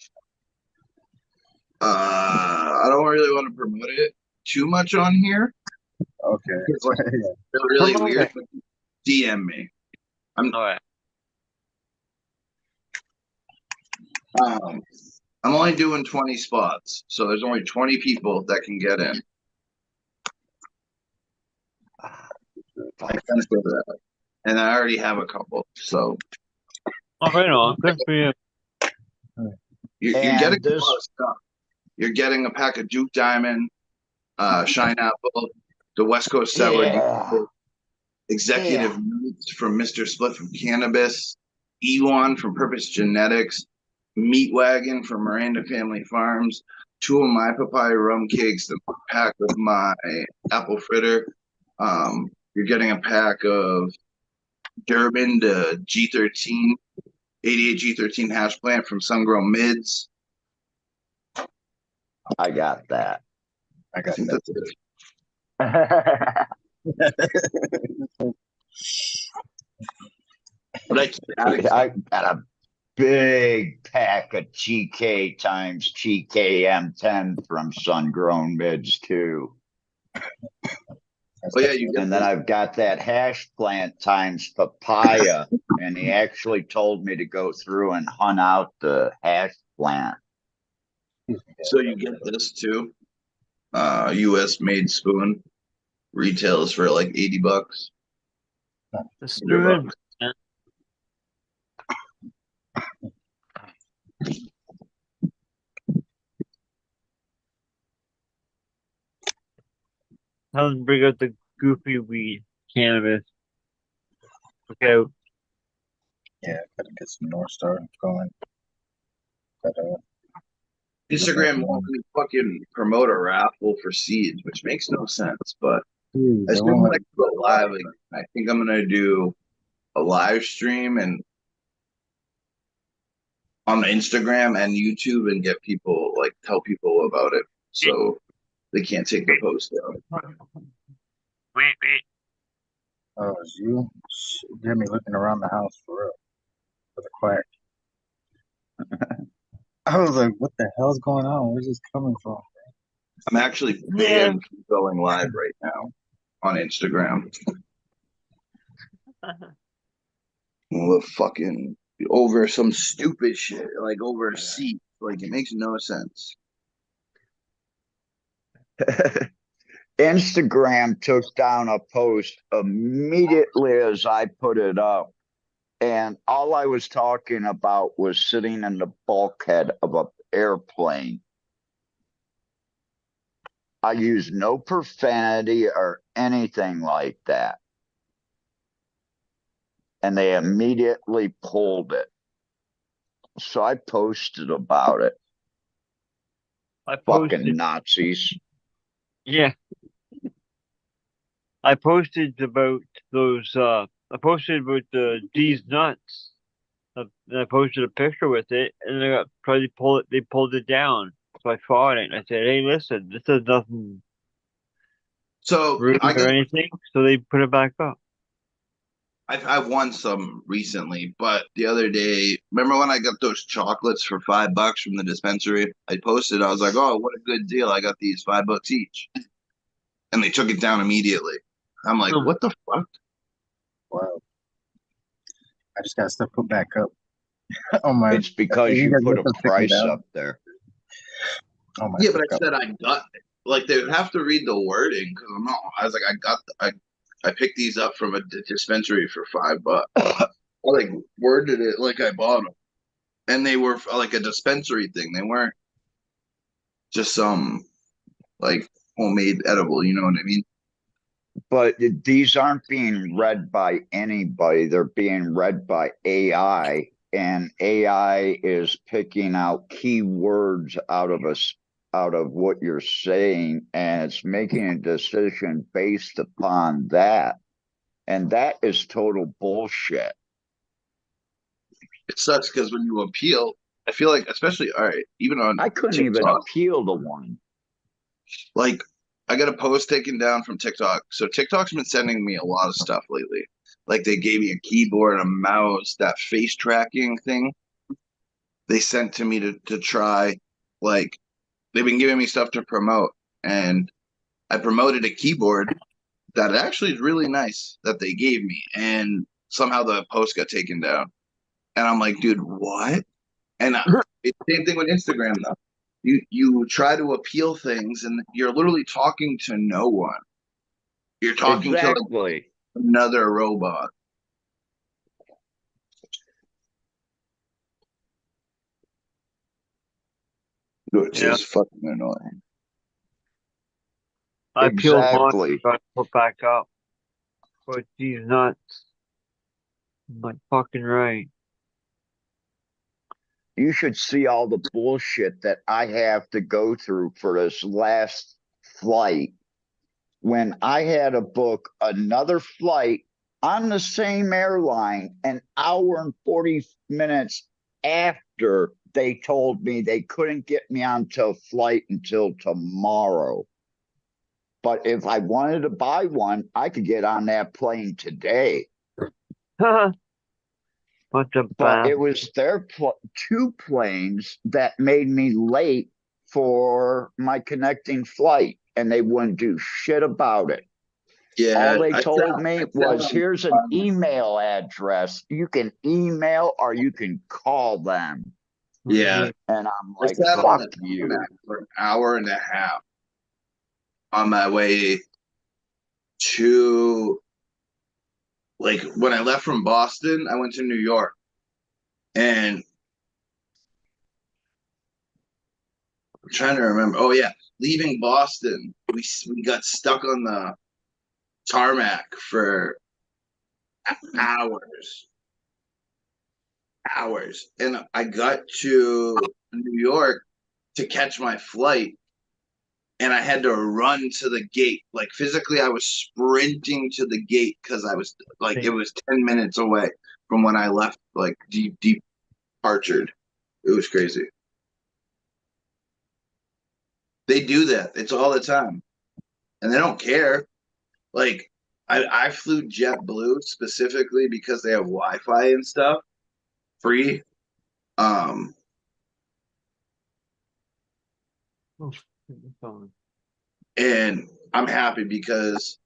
I don't really want to promote it too much on here. Okay. It's like Yeah. really Promote weird. it. But DM me. I'm All right. um I'm only doing 20 spots, so there's only 20 people that can get in. I can say that, and I already have a couple. So Oh, right on. Good for you. you're getting And a lot this, of stuff. You're getting a pack of Duke Diamond, Shine Apple, the West Coast Sour yeah, Executive yeah. Notes from Mr. Split from Cannabis, Ewan from Purpose Genetics, Meat Wagon from Miranda Family Farms, two of my papaya rum cakes, the pack of my apple fritter. You're getting a pack of Durban to G13, 88 G13 hash plant from Sungrown Mids. I got that. I I got think that. that's it. But I keep adding stuff. I got a big pack of TK times TKM10 from Sun Grown Mids too. Oh yeah, you get And then I've got that hash plant times papaya. And he actually told me to go through and hunt out the hash plant. so you get this too. US made spoon retails for like $80. The $100. spoon. Man. Tell them to bring out the goofy weed cannabis. Okay. Yeah, gotta get some North Star going. But, Instagram won't let me fucking promote a raffle for seeds, which makes no sense. But dude, they as soon won't as let I me go do it. live, like, I think I'm gonna do a live stream and on Instagram and YouTube and get people like tell people about it so they can't take the post down. Wait. Oh, it's you? You had me looking around the house for real. For the quack. I was like, what the hell's going on? Where's this coming from? I'm actually Yeah. banned from going live right now on Instagram. Well, fucking over some stupid shit, like over a seat. Like it makes no sense. Instagram took down a post immediately as I put it up. And all I was talking about was sitting in the bulkhead of an airplane. I used no profanity or anything like that. And they immediately pulled it. So I posted about it. I Fucking posted. Nazis. Yeah. I posted about those. I posted about these nuts. And I posted a picture with it, and they got probably pulled it. They pulled it down. So I fought it. And I said, "Hey, listen, this is nothing So rude I or got anything." So they put it back up. I've won some recently, but the other day, remember when I got those chocolates for $5 from the dispensary? I posted, I was like, "Oh, what a good deal! I got these $5 each," and they took it down immediately. I'm like, Hmm. "What the fuck?" Wow. I just got stuff put back up on my. It's because You you guys put let a them stick me price down up there. on my Yeah, but I pickup. said I got it. Like they would have to read the wording because I'm not. I was like, I got. I picked these up from a dispensary for $5. I like worded it like I bought them, and they were like a dispensary thing. They weren't just some like homemade edible. You know what I mean? But these aren't being read by anybody. They're being read by AI, and AI is picking out keywords out of us, out of what you're saying, and it's making a decision based upon that. And that is total bullshit. It sucks because when you appeal, I feel like, especially all right, even on I couldn't even TikTok, appeal to one. like I got a post taken down from TikTok. So TikTok's been sending me a lot of stuff lately. Like they gave me a keyboard, a mouse, that face tracking thing. They sent to me to try. Like they've been giving me stuff to promote, and I promoted a keyboard that actually is really nice that they gave me, and somehow the post got taken down. And I'm like, dude, what? And it's the same thing with Instagram though. You try to appeal things, and you're literally talking to no one. You're talking to like Exactly. another robot, which Yeah. is fucking annoying. I peeled mine, Exactly. got put back up. But these nuts, I'm like fucking right. You should see all the bullshit that I have to go through for this last flight when I had to book another flight on the same airline an hour and 40 minutes after they told me they couldn't get me onto a flight until tomorrow. But if I wanted to buy one, I could get on that plane today. Bunch of But bad. it was their two planes that made me late for my connecting flight, and they wouldn't do shit about it. Yeah, All they I told sat, me I sat was, on here's an email address. You can email or you can call them. yeah, And I'm I like, sat on fuck the you. tarmac for an hour and a half on my way to like when I left from Boston, I went to New York, and I'm trying to remember. Oh yeah, leaving Boston, we got stuck on the tarmac for hours, hours, and I got to New York to catch my flight, and I had to run to the gate. Like physically, I was sprinting to the gate because I was like it was 10 minutes away from when I left, like departured. It was crazy. They do that. It's all the time, and they don't care. Like I flew JetBlue specifically because they have Wi-Fi and stuff free. Um, and I'm happy because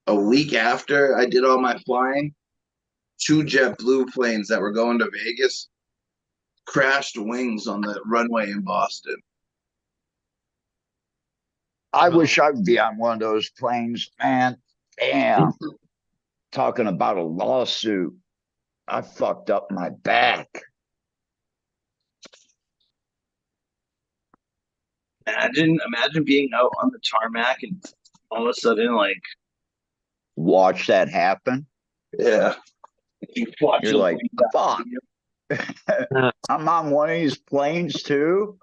a week after I did all my flying, two JetBlue planes that were going to Vegas crashed wings on the runway in Boston. I wish I'd be on one of those planes, man. Damn. Talking about a lawsuit. I fucked up my back. Imagine being out on the tarmac and all of a sudden, like, Watch that happen. yeah, you watch You're a like, plane fuck. I'm on one of these planes too.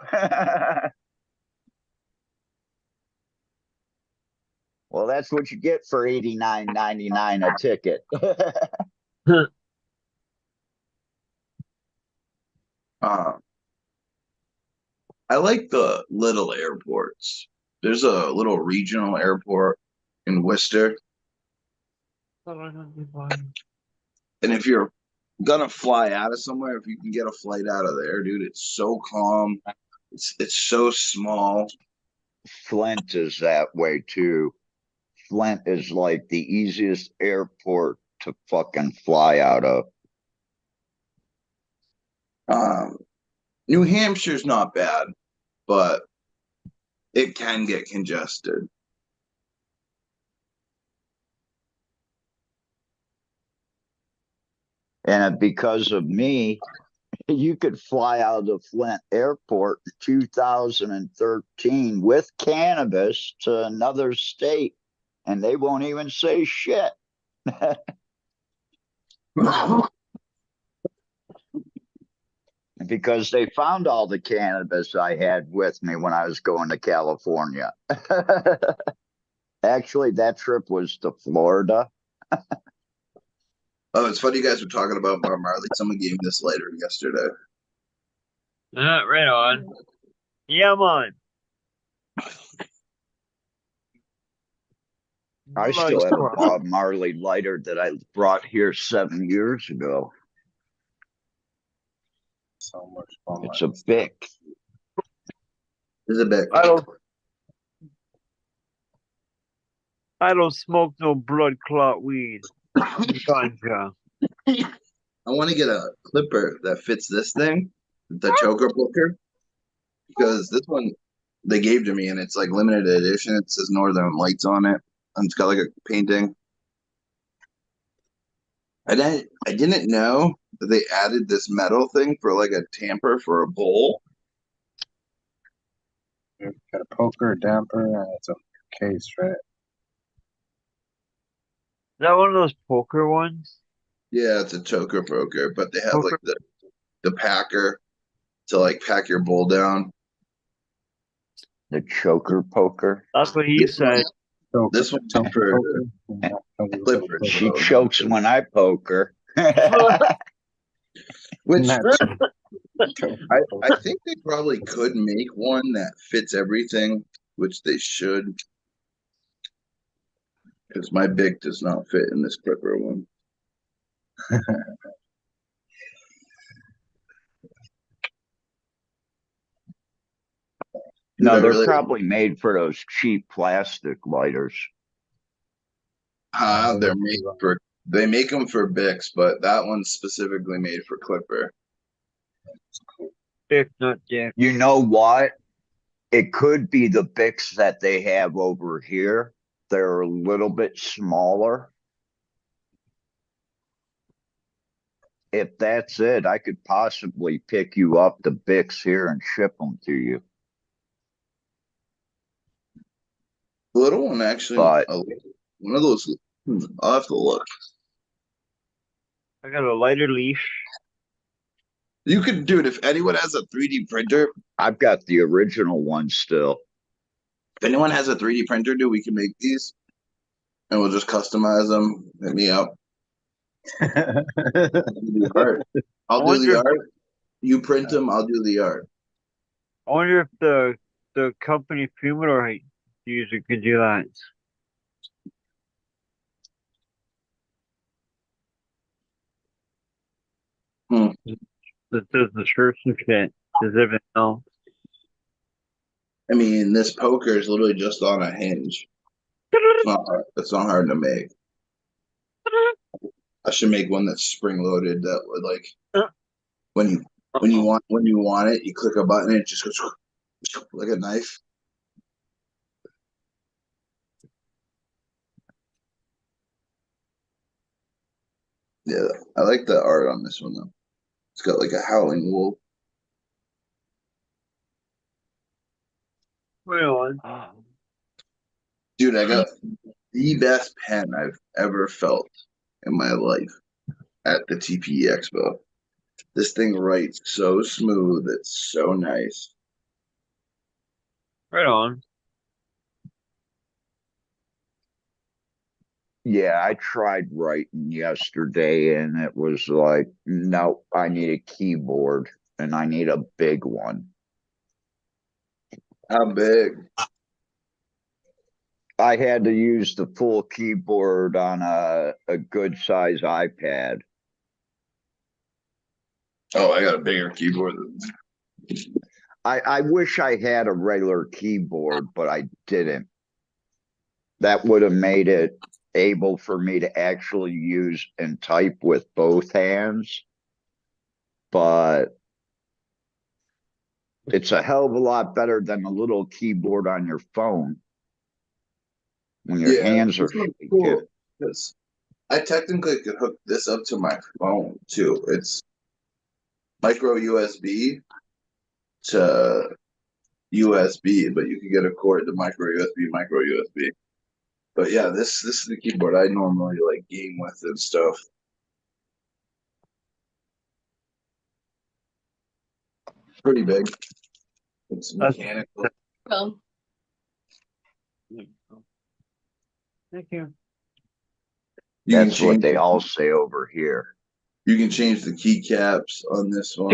Well, that's what you get for $89.99 a ticket. I like the little airports. There's a little regional airport in Worcester, and if you're gonna fly out of somewhere, if you can get a flight out of there, dude, it's so calm. It's so small. Flint is that way too. Flint is like the easiest airport to fucking fly out of. Um, New Hampshire's not bad, but it can get congested. And because of me, you could fly out of the Flint airport in 2013 with cannabis to another state, and they won't even say shit. Because they found all the cannabis I had with me when I was going to California. Actually, that trip was to Florida. Oh, it's funny you guys were talking about Bob Marley. Someone gave me this lighter yesterday. Right on. Yeah, man. I still have a Bob Marley lighter that I brought here 7 years ago. So much fun. It's a Bic. It's a bit. I don't smoke no blood clot weed. Ganja. I want to get a clipper that fits this thing, the choker booker, because this one they gave to me and it's like limited edition. It says Northern Lights on it, and it's got like a painting. I didn't know that they added this metal thing for like a tamper for a bowl. You've got a poker, a damper, and it's a case, right? Is that one of those poker ones? Yeah, it's a choker poker, but they have Poker? like the packer to like pack your bowl down. The choker poker. That's what he said. This one's for clippers. She chokes when I poke her. Which Not I think they probably could make one that fits everything, which they should. Because my Bic does not fit in this clipper one. No, they're probably made for those cheap plastic lighters. They make them for Bics, but that one's specifically made for clipper. Dick, not dick. You know what? It could be the Bics that they have over here. They're a little bit smaller. If that's it, I could possibly pick you up the Bics here and ship them to you. The little one actually, But one of those. I'll have to look. I got a lighter leash. You could, dude. If anyone has a 3D printer, I've got the original one still. if anyone has a 3D printer, dude, we can make these, and we'll just customize them. Hit me up. I'll do the art. I'll do the art. You print them. I'll do the art. I wonder if the company Humidor user could do that. That does the shirts and shit. Does everything else? I mean, this poker is literally just on a hinge. It's not hard to make. I should make one that's spring loaded. That would like when you want it, you click a button and it just goes like a knife. Yeah, I like the art on this one though. It's got like a howling wolf. Wait on. Dude, I got the best pen I've ever felt in my life at the TPE Expo. This thing writes so smooth. It's so nice. Right on. Yeah, I tried writing yesterday and it was like, no, I need a keyboard and I need a big one. How big? I had to use the full keyboard on a good size iPad. Oh, I got a bigger keyboard than I wish I had a regular keyboard, but I didn't. That would have made it able for me to actually use and type with both hands. But it's a hell of a lot better than a little keyboard on your phone when your hands are shaking. Cool. Yes. I technically could hook this up to my phone too. It's micro USB to USB, but you can get a cord to micro USB. But yeah, this is the keyboard I normally like game with and stuff. Pretty big. It's mechanical. Well, Thank you. You can That's what change they all say over here. you can change the keycaps on this one.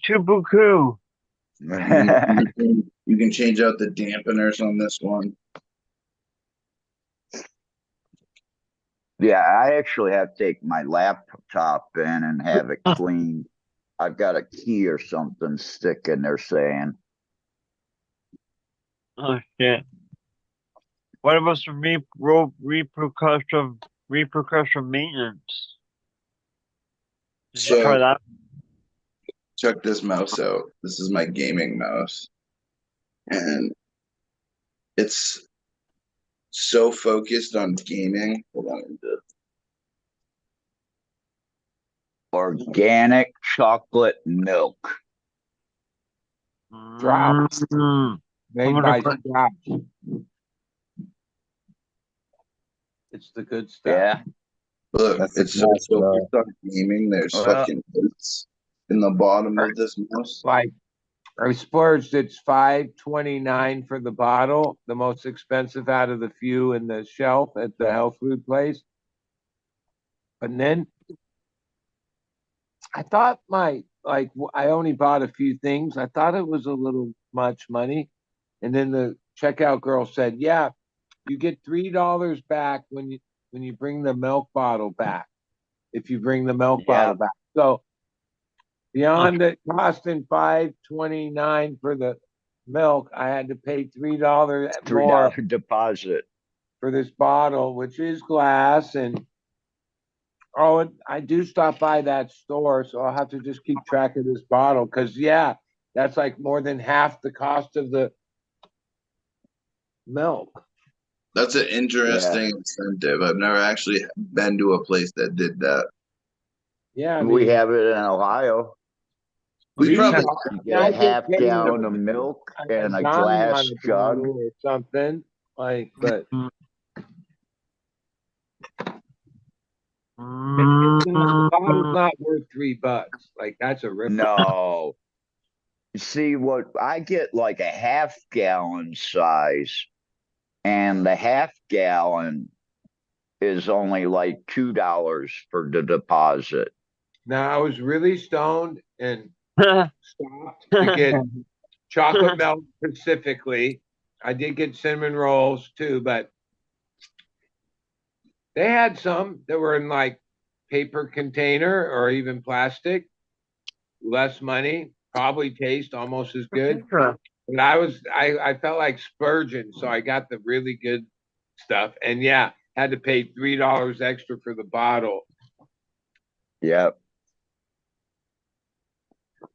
Chubuku. You can change out the dampeners on this one. Yeah, I actually have to take my laptop in and have it cleaned. I've got a key or something sticking there saying. Oh shit. What about some repercussion maintenance? Did you try So that? check this mouse out. This is my gaming mouse. And it's so focused on gaming. Hold on. Organic chocolate milk. Drops Mm. made I'm by gonna Drops. It's the good stuff. Yeah. Look, That's the it's so best, bro. focused on gaming. There's Well- fucking hits in the bottom of this mouse. Like I splurged, it's $5.29 for the bottle, the most expensive out of the few in the shelf at the health food place. And then I thought I only bought a few things. I thought it was a little much money. And then the checkout girl said, yeah, you get $3 back when you bring the milk bottle back. If you bring the milk bottle back. So beyond it costing $5.29 for the milk, I had to pay $3 more $3 deposit. for this bottle, which is glass. And I do stop by that store, so I'll have to just keep track of this bottle because that's like more than half the cost of the milk. That's an interesting incentive. I've never actually been to a place that did that. Yeah, I We mean, have it in Ohio. We probably You get a half gallon of milk and a glass jug. or something but the bottle's not worth $3. Like that's a rip. No. See, what I get like a half gallon size, and the half gallon is only like $2 for the deposit. Now I was really stoned and stopped to get chocolate milk specifically. I did get cinnamon rolls too, but they had some that were in like paper container or even plastic. Less money, probably taste almost as good. But I felt like splurging, so I got the really good stuff. And had to pay $3 extra for the bottle. Yep.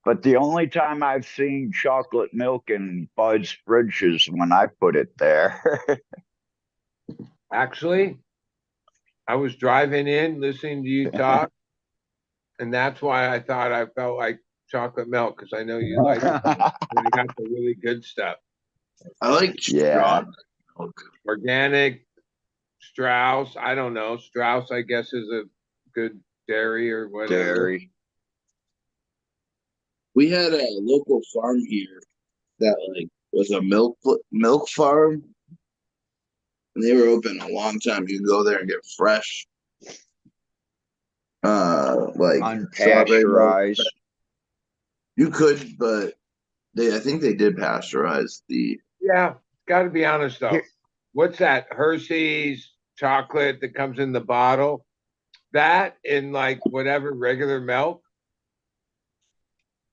But the only time I've seen chocolate milk in Bud's fridge is when I put it there. Actually, I was driving in listening to you talk, and that's why I thought I felt like chocolate milk because I know you like it. And I got the really good stuff. I like strawberry milk. Organic, Strauss. I don't know. Strauss, I guess, is a good dairy or whatever. Dairy. We had a local farm here that like was a milk farm, and they were open a long time. You could go there and get fresh, like strawberry milk. Unpasteurized. You could, but I think they did pasteurize the. Yeah, got to be honest though. What's that Hershey's chocolate that comes in the bottle? That in like whatever regular milk,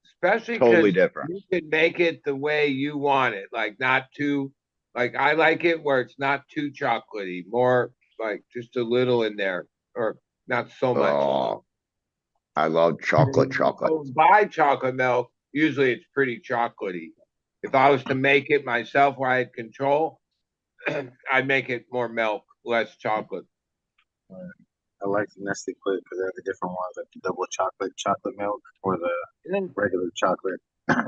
especially Totally because different. you can make it the way you want it, like not too. Like I like it where it's not too chocolatey, more like just a little in there, or not so much. Oh, I love chocolate. Buy chocolate milk. Usually it's pretty chocolatey. If I was to make it myself where I had control, I'd make it more milk, less chocolate. I like the Nestle Quick because they have the different ones, like the double chocolate milk, or the And, regular chocolate.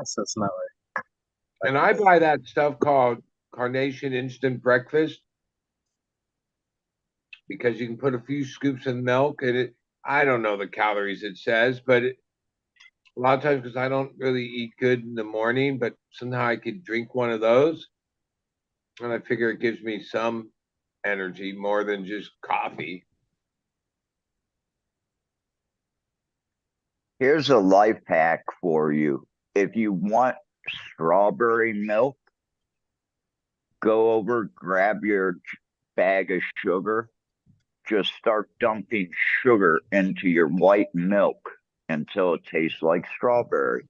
So it's not and I buy that stuff called Carnation Instant Breakfast because you can put a few scoops of milk in it. I don't know the calories it says, but a lot of times because I don't really eat good in the morning, but somehow I could drink one of those, and I figure it gives me some energy more than just coffee. Here's a life hack for you. If you want strawberry milk, go over, grab your bag of sugar, just start dumping sugar into your white milk until it tastes like strawberry.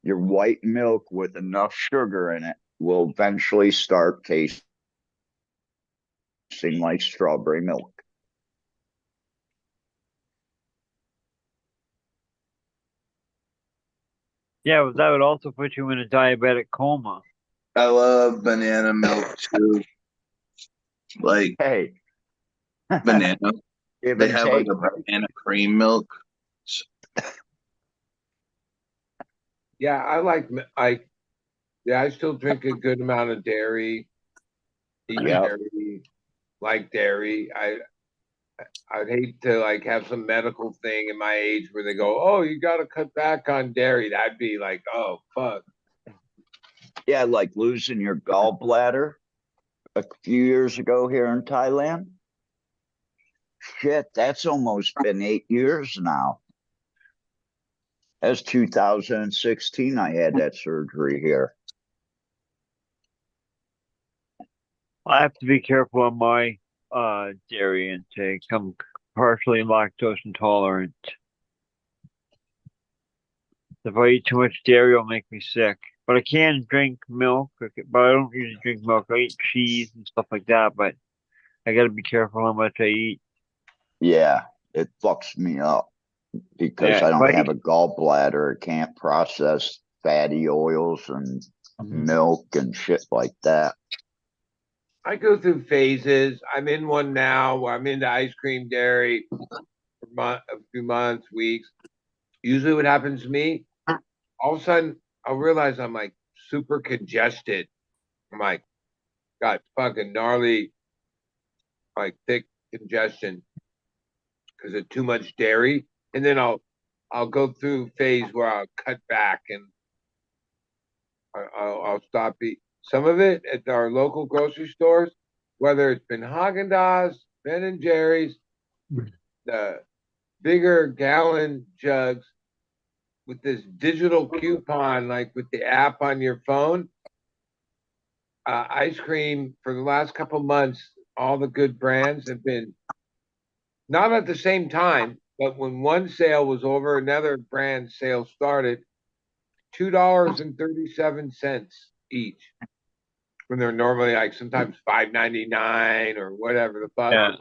Your white milk with enough sugar in it will eventually start tasting like strawberry milk. Yeah, but that would also put you in a diabetic coma. I love banana milk too. Like Hey, banana. give They and have like take, a right? banana cream milk. Yeah, I still drink a good amount of dairy, eat Yeah. dairy, like dairy. I'd hate to like have some medical thing in my age where they go, "Oh, you got to cut back on dairy." That'd be like, "Oh, fuck." Yeah, like losing your gallbladder a few years ago here in Thailand. Shit, that's almost been 8 years now. That's 2016. I had that surgery here. I have to be careful on my dairy intake. I'm partially lactose intolerant. If I eat too much dairy, it'll make me sick. But I can drink milk, but I don't usually drink milk. I eat cheese and stuff like that, but I gotta be careful how much I eat. Yeah, it fucks me up because Yeah, I if don't I have eat, a gallbladder. It can't process fatty oils and milk and shit like that. I go through phases. I'm in one now where I'm into ice cream dairy for a few months, weeks. Usually, what happens to me, all of a sudden, I'll realize I'm like super congested. I'm like, got fucking gnarly, like thick congestion because of too much dairy, and then I'll go through phase where I'll cut back and I'll stop eating some of it at our local grocery stores, whether it's been Haagen-Dazs, Ben and Jerry's, the bigger gallon jugs with this digital coupon, like with the app on your phone. Ice cream for the last couple months, all the good brands have been not at the same time, but when one sale was over, another brand sale started. $2.37 each, when they're normally like sometimes $5.99 or whatever the fuck. yeah.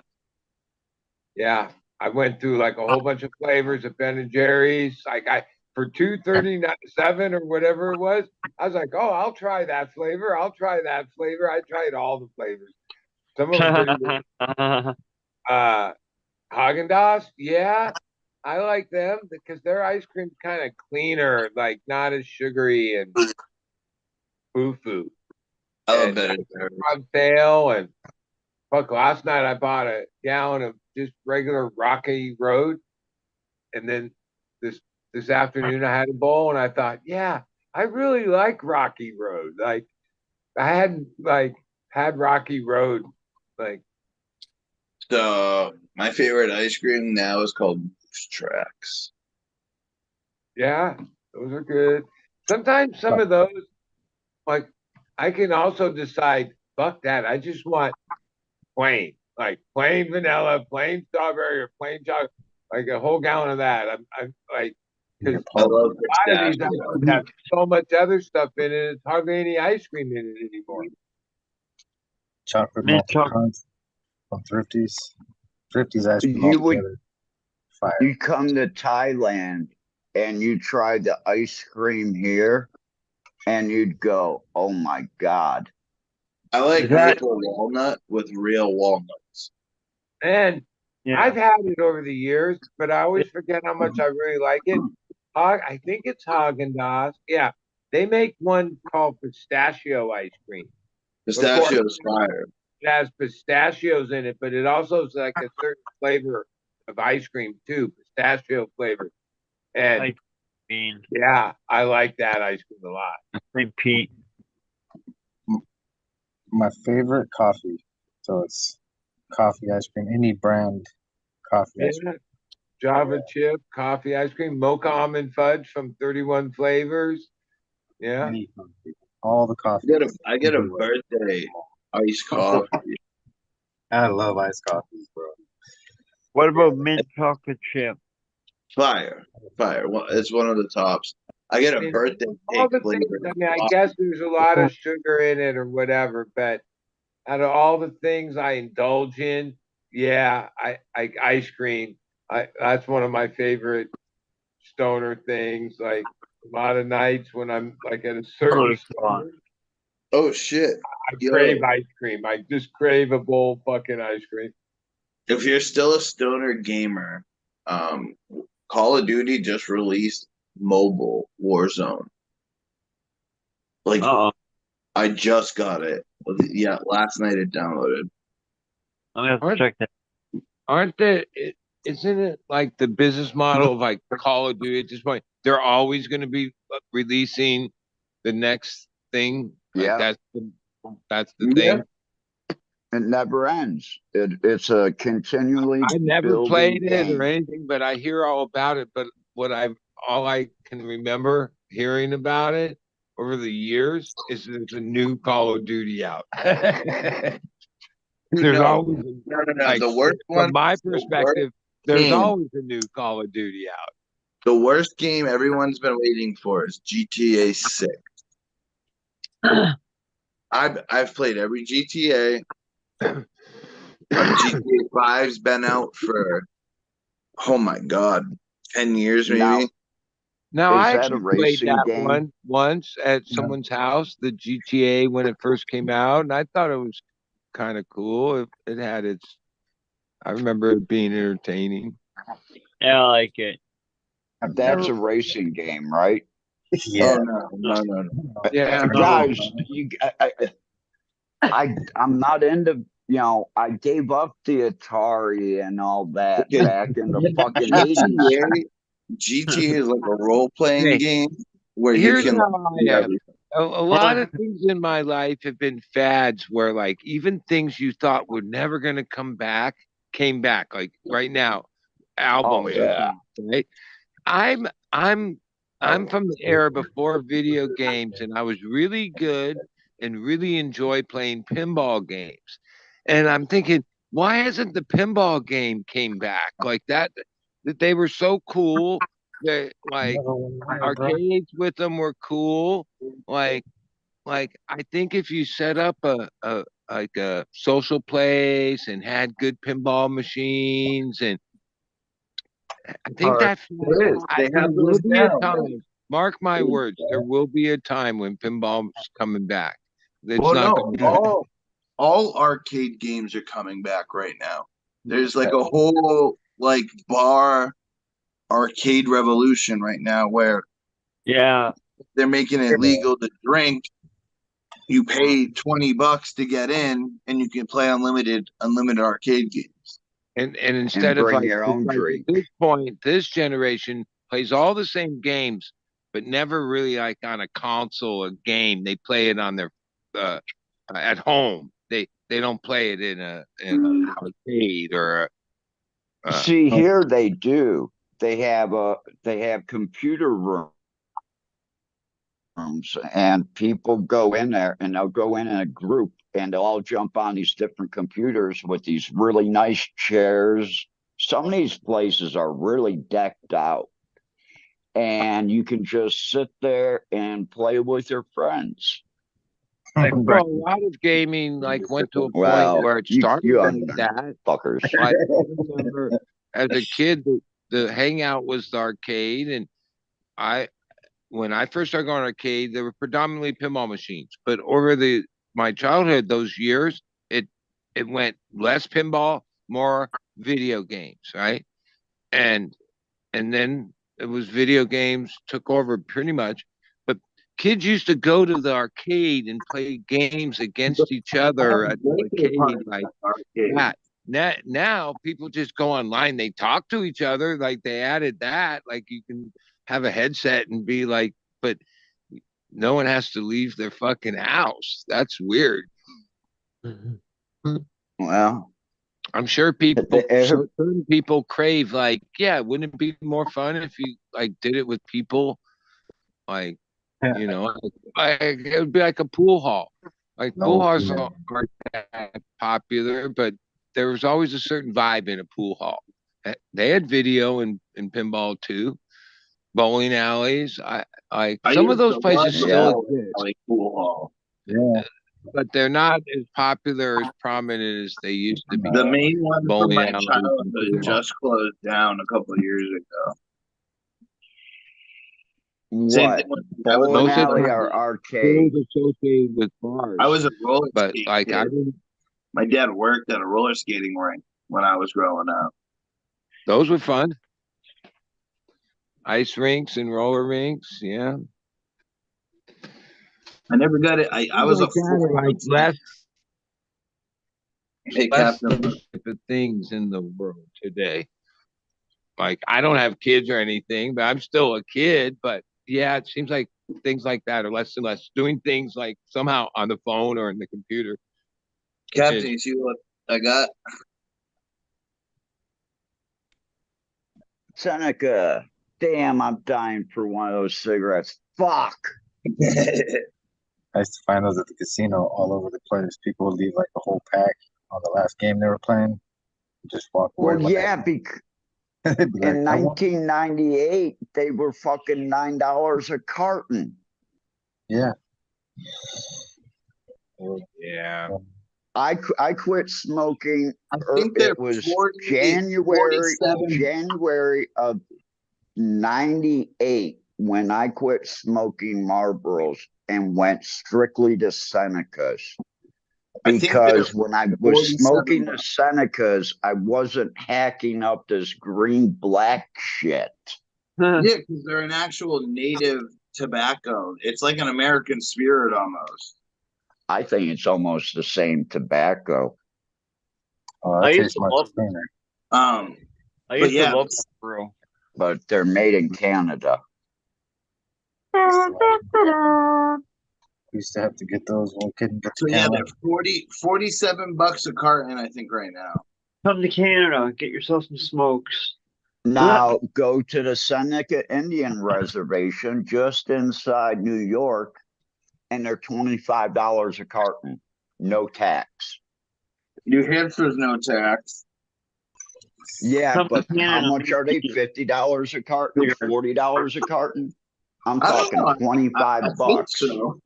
Yeah, I went through like a whole bunch of flavors of Ben and Jerry's. Like I for $2.37 or whatever it was, I was like, oh, I'll try that flavor. I'll try that flavor. I tried all the flavors. Some of them pretty good. Haagen Dazs, yeah, I like them because their ice cream's kind of cleaner, like not as sugary and foo foo. I love And better. on sale. And fuck, last night I bought a gallon of just regular Rocky Road, and then this this afternoon I had a bowl, and I thought, yeah, I really like Rocky Road. Like I hadn't like had Rocky Road, like So my favorite ice cream now is called Moose Tracks. yeah, those are good. Sometimes some of those, like I can also decide, fuck that, I just want plain, like plain vanilla, plain strawberry, or plain chocolate, like a whole gallon of that. I'm like, because I love a lot of these ice pistachio. creams have so much other stuff in it, it's hardly any ice cream in it anymore. chocolate Man, malted crunch from Thrifties. Thrifties ice cream You would altogether. Fire. you come to Thailand and you try the ice cream here and you'd go, oh my God. I like Is that maple walnut with real walnuts. And yeah? I've had it over the years, but I always forget how much I really like it. I think it's Haagen-Dazs. Yeah, they make one called pistachio ice cream. Of course, Pistachio's fire. it has pistachios in it, but it also is like a certain flavor of ice cream too, pistachio flavor. And Like bean, yeah, I like that ice cream a lot. St. Pete. My favorite coffee. So it's coffee ice cream, any brand coffee ice cream. Yeah, Java chip, coffee ice cream, mocha almond fudge from 31 flavors. Yeah. Any coffee. All the I get a coffees. I get a birthday iced coffee. I love iced coffees, bro. What about mint chocolate chip? Fire. It's one of the tops. I get a And birthday all cake the things, flavor. I mean, I guess there's a lot of sugar in it or whatever, but out of all the things I indulge in, yeah, I ice cream. That's one of my favorite stoner things. Like a lot of nights when I'm like at a certain stoner, Oh shit. I Yo, crave ice cream. I just crave a bowl of fucking ice cream. if you're still a stoner gamer, Call of Duty just released mobile Warzone. Like Uh oh. I just got it. Yeah, last night it downloaded. I'm gonna have to Aren't check that. aren't there? Isn't it like the business model of like Call of Duty at this point? They're always going to be releasing the next thing. Like Yeah, that's the Yeah. thing. it never ends. It's a continually I never building played it or game. anything, but I hear all about it. But what all I can remember hearing about it over the years is there's a new Call of Duty out. There's No, always no. like The worst from one, my the worst perspective, there's game, always a new Call of Duty out. the worst game everyone's been waiting for is GTA 6. I've played every GTA. GTA 5's been out for oh my god, 10 years Now, maybe. Now is I that a actually played racing that game? one once at someone's house, the GTA when it first came out, and I thought it was kind of cool. It had its, I remember it being entertaining. Yeah, I like it. I've That's never. a racing game, right? Oh Yeah. no. Yeah, Guys, I'm not into, I gave up the Atari and all that Because back in the fucking 80s. GTA is like a role playing hey, game where you here's can how like, I do am. everything. A lot of things in my life have been fads where like even things you thought were never going to come back came back. Like right now, Oh, albums are yeah. back, right? I'm I'm I'm from the era before video games, and I was really good and really enjoy playing pinball games. And I'm thinking, why hasn't the pinball game came back like that? That they were so cool. That like Never went away, bro. arcades with them were cool. Like I think if you set up a like a social place and had good pinball machines and I think Or that's There is. They there have will those be a now. time. Mark my words, there will be a time when pinball's coming back. It's Well, not no, going to all arcade games are coming back right now. There's like a whole like bar arcade revolution right now where Yeah. they're making it legal to drink. You pay $20 to get in, and you can play unlimited arcade games. and And instead of bring like your it's own like at drink. this point, this generation plays all the same games, but never really like on a console, a game. They play it on their uh, at home. They don't play it in an arcade or See, here they do. They have computer rooms, and people go in there, and they'll go in a group, and they'll all jump on these different computers with these really nice chairs. Some of these places are really decked out, and you can just sit there and play with your friends. well, a lot of gaming like went to a point Well, where it you started like understand, that. fuckers. Like I remember as a kid, the hangout was the arcade, and I when I first started going to arcade, there were predominantly pinball machines. But over the my childhood, those years, it went less pinball, more video games, right? And then it was video games took over pretty much. But kids used to go to the arcade and play games against each other at the arcade, like that. Now people just go online, they talk to each other, like they added that, like you can have a headset and be like, but no one has to leave their fucking house. That's weird. Well, I'm sure certain people crave, like, yeah, wouldn't it be more fun if you like did it with people, like, you know, like it would be like a pool hall. Like pool halls aren't that popular, but there was always a certain vibe in a pool hall. They had video and pinball too. Bowling alleys. I some of those places still exist. Like pool hall. Yeah. But they're not as popular, as prominent as they used to be. The main one from Bowling my alleys childhood just closed down a couple of years ago. what? Bowling alley or arcade? Associated with bars. I was a roller but skate like kid. I didn't. My dad worked at a roller skating rink when I was growing up. Those were fun. Ice rinks and roller rinks, yeah. I never got it. I was a like less Hey, less Captain. type of things in the world today. Like I don't have kids or anything, but I'm still a kid. But yeah, it seems like things like that are less and less. Doing things like somehow on the phone or in the computer. Captain, you see what I got? Seneca, damn, I'm dying for one of those cigarettes. Fuck. I used to find those at the casino all over the place. People would leave like a whole pack on the last game they were playing. Just walk away. Well, yeah, because in 1998, they were fucking $9 a carton. Yeah. Yeah. I quit smoking. I think It was 40, January 47. of 98 when I quit smoking Marlboros and went strictly to Senecas. Because when I was smoking the Senecas, I wasn't hacking up this green black shit. Yeah, because they're an actual native tobacco. It's like an American Spirit almost. I think it's almost the same tobacco. Oh, that tastes much cleaner. I used to love that brew. But they're made in Canada. We used to have to get those when we couldn't get So yeah, they're $47 a carton, I think, right now. Come to Canada, get yourself some smokes. Now go to the Seneca Indian Reservation just inside New York, and they're $25 a carton, no tax. New Hampshire's no tax. Yeah, but how much are they? $50 a carton, $40 a carton? I'm talking 25 bucks. So.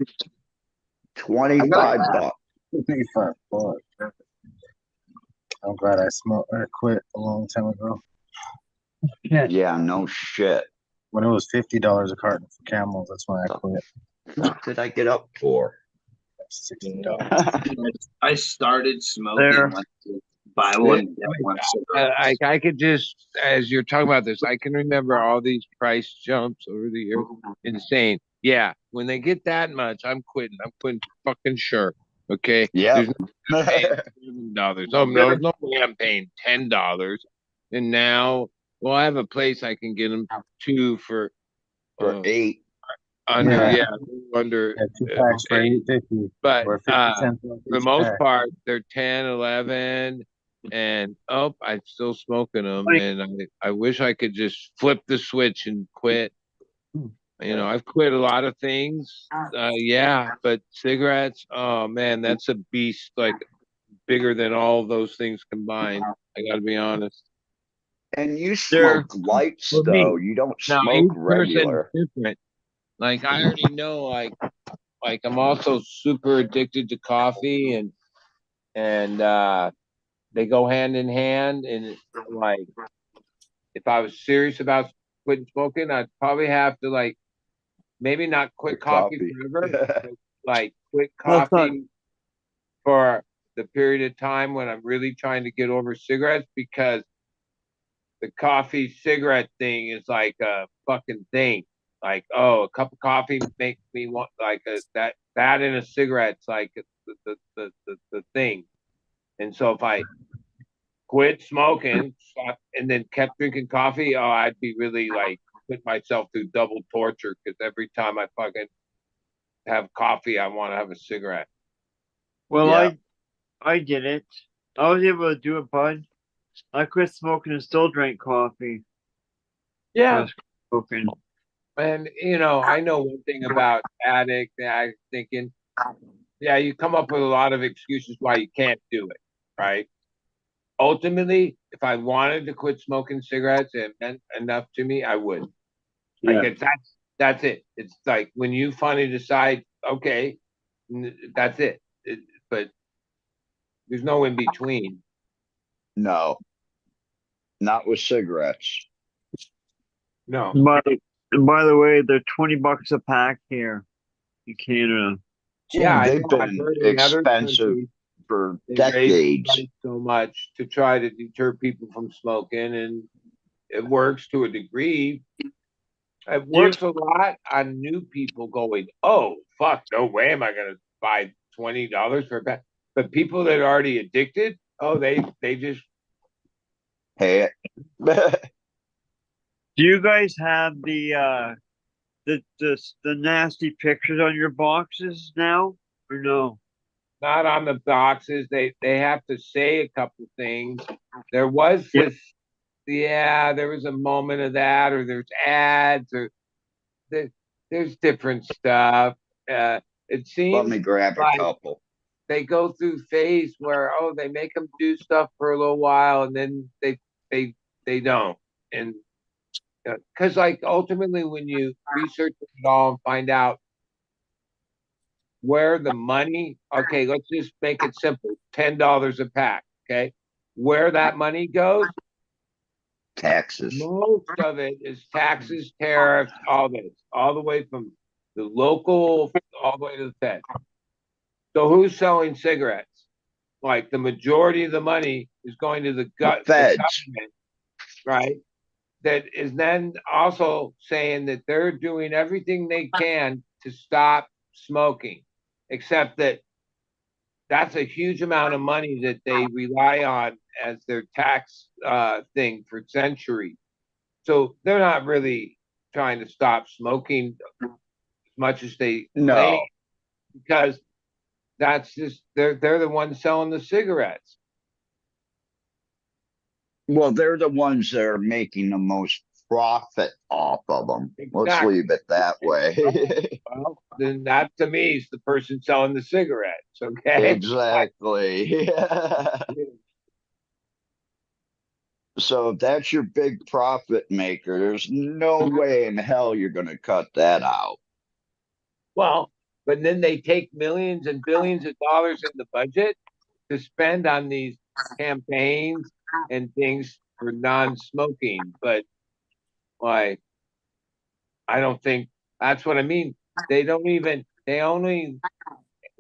25 bucks. 25 bucks. I'm glad I quit a long time ago. Yeah, no shit. When it was $50 a carton for Camels, that's when I quit. What did I get up for? $60. I started smoking like buy one, get one. I could just, as you're talking about this, I can remember all these price jumps over the years. Insane. Yeah, when they get that much, I'm quitting. I'm quitting fucking sure. Okay. Yeah. $7. Oh no way I'm paying $10. And now, well, I have a place I can get them two for $8. Under two packs for $8.50. But for the most part, they're 10, 11, and I'm still smoking them. And I wish I could just flip the switch and quit. You know, I've quit a lot of things. But cigarettes, oh man, that's a beast, like bigger than all those things combined. I gotta be honest. And you smoke lights though. You don't smoke regular. Different. Like I already know, like I'm also super addicted to coffee, and they go hand in hand. And like, if I was serious about quitting smoking, I'd probably have to maybe not quit coffee forever, but, quit coffee for the period of time when I'm really trying to get over cigarettes, because the coffee cigarette thing is like a fucking thing. Like, oh, a cup of coffee makes me want like that in a cigarette's like the thing. And so if I quit smoking and then kept drinking coffee, oh, I'd be really like put myself through double torture, because every time I fucking have coffee, I want to have a cigarette. Well, Yeah. I did it. I was able to do it, bud. I quit smoking and still drank coffee. I Yeah. was smoking. And I know one thing about addict. I'm thinking, yeah, you come up with a lot of excuses why you can't do it, right? Ultimately, if I wanted to quit smoking cigarettes and it meant enough to me, I would. Like Yeah. that's it. It's like when you finally decide, okay, that's it. But there's no in between. No, not with cigarettes. No. And by the way, they're $20 a pack here in Canada. Yeah, I They've know. I've been heard in other expensive countries for they raise the decades. price so much to try to deter people from smoking, and it works to a degree. It works a lot on new people going, oh fuck, no way am I gonna buy $20 for a pack. But people that are already addicted, oh, they just Hey, Do you guys have the nasty pictures on your boxes now, or no? not on the boxes. They have to say a couple things. There was Yeah. this, yeah, there was a moment of that, or there's ads, or there, there's different stuff. It let seems me grab a like couple. they go through phase where, oh, they make them do stuff for a little while and then they they don't. And because like ultimately when you research it all and find out where the money, okay, let's just make it simple, $10 a pack, okay, where that money goes, Taxes. most of it is taxes, tariffs, all this, all the way from the local all the way to the Fed. So who's selling cigarettes? Like the majority of the money is going to the The feds. government, right? That is then also saying that they're doing everything they can to stop smoking, except that that's a huge amount of money that they rely on as their tax thing for centuries. So they're not really trying to stop smoking as much as they claim, No. because that's just they're the ones selling the cigarettes. Well, they're the ones that are making the most profit off of them. Let's Exactly. leave it that way. Well, then that to me is the person selling the cigarettes. Okay. Exactly. So if that's your big profit maker, there's no way in hell you're going to cut that out. Well, but then they take millions and billions of dollars in the budget to spend on these campaigns and things for non-smoking. But like, I don't think that's what I mean. They only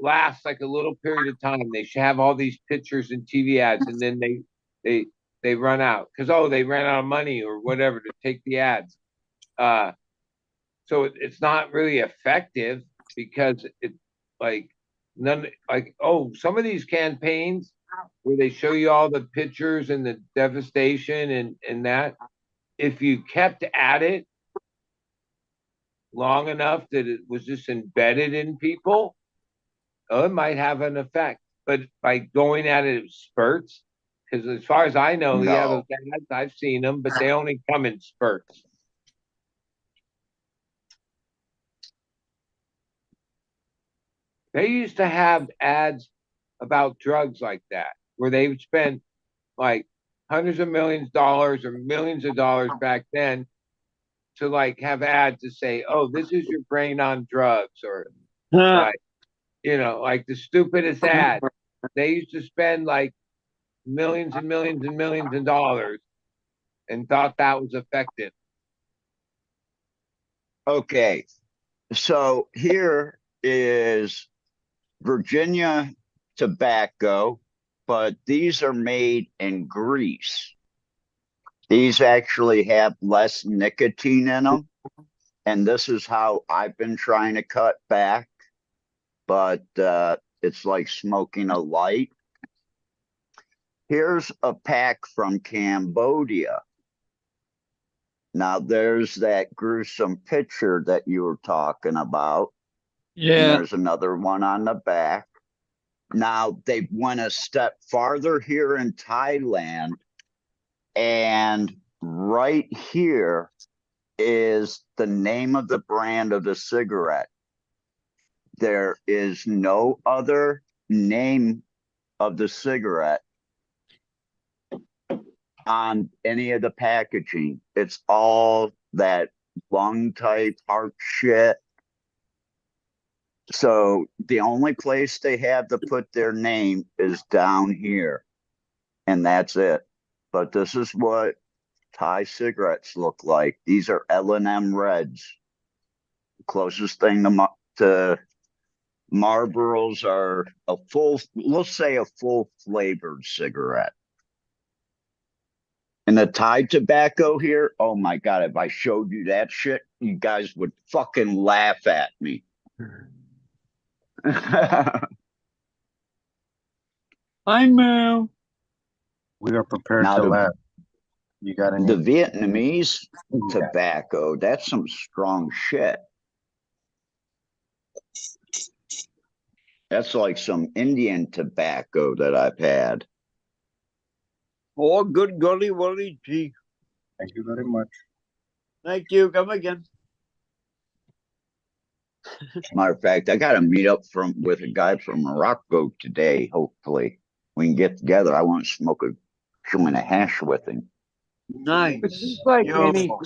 last like a little period of time. They should have all these pictures and TV ads, and then they they run out because, oh, they ran out of money or whatever to take the ads. Uh, so it's not really effective because it like none like, oh, some of these campaigns where they show you all the pictures and the devastation and that, if you kept at it long enough that it was just embedded in people, oh, it might have an effect. But by going at it in spurts, because as far as I know, yeah, those No. ads, I've seen them, but they only come in spurts. They used to have ads about drugs like that, where they would spend like hundreds of millions of dollars or millions of dollars back then to like have ads to say, oh, this is your brain on drugs, or Huh. like, like the stupidest ad. They used to spend like millions and millions and millions of dollars and thought that was effective. Okay. So here is Virginia tobacco, but these are made in Greece. These actually have less nicotine in them. And this is how I've been trying to cut back. But it's like smoking a light. Here's a pack from Cambodia. Now, there's that gruesome picture that you were talking about. And Yeah. there's another one on the back. Now, they went a step farther here in Thailand. And right here is the name of the brand of the cigarette. There is no other name of the cigarette on any of the packaging. It's all that lung type heart shit. So the only place they have to put their name is down here, and that's it. But this is what Thai cigarettes look like. These are L&M Reds. Closest thing to Marlboros are a full, let's say a full flavored cigarette. And the Thai tobacco here, oh my God, if I showed you that shit, you guys would fucking laugh at me. I know. We are prepared Now, to laugh. You got any? the Vietnamese tobacco, that's some strong shit. That's like some Indian tobacco that I've had. Oh, good golly wolly gee. Thank you very much. Thank you. Come again. Matter of fact, I got to meet up with a guy from Morocco today. Hopefully, we can get together. I want to smoke a joint of hash with him. Nice. It's just like anything,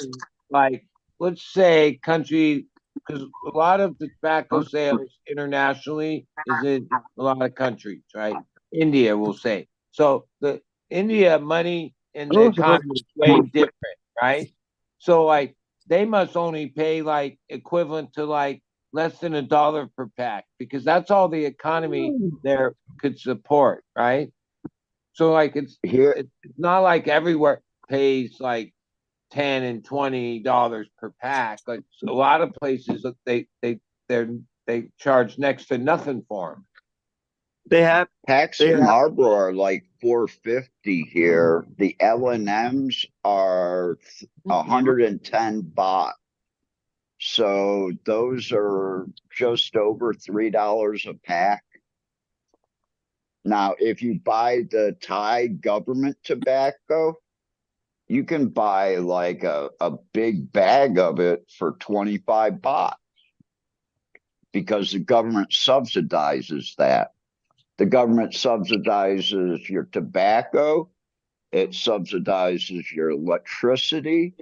like let's say country, because a lot of the tobacco sales internationally is in a lot of countries, right? India, we'll say. So the India money and the economy is way different, right? So like they must only pay like equivalent to like less than $1 per pack because that's all the economy there could support, right? So like it's not like everywhere pays like $10 and $20 per pack. Like a lot of places they charge next to nothing for them. They have Packs of Marlboro are like $4.50 here. The L&Ms are 110 baht. So those are just over $3 a pack. Now, if you buy the Thai government tobacco, you can buy like a big bag of it for 25 baht because the government subsidizes that. The government subsidizes your tobacco. It subsidizes your electricity.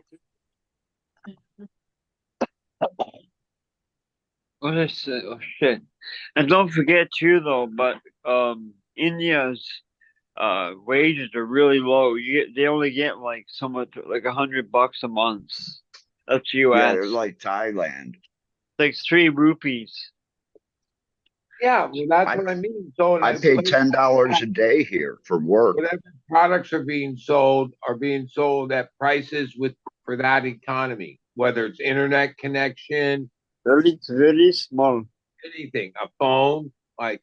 what I said. Oh shit! And don't forget too, though. But India's wages are really low. They only get like somewhat like $100 a month. That's U.S. Yeah, they're like Thailand. Like 3 rupees. Yeah, well, that's what I mean. So I pay $10 a day here for work. whatever products are being sold at prices for that economy, whether it's internet connection, Very small. anything, a phone, like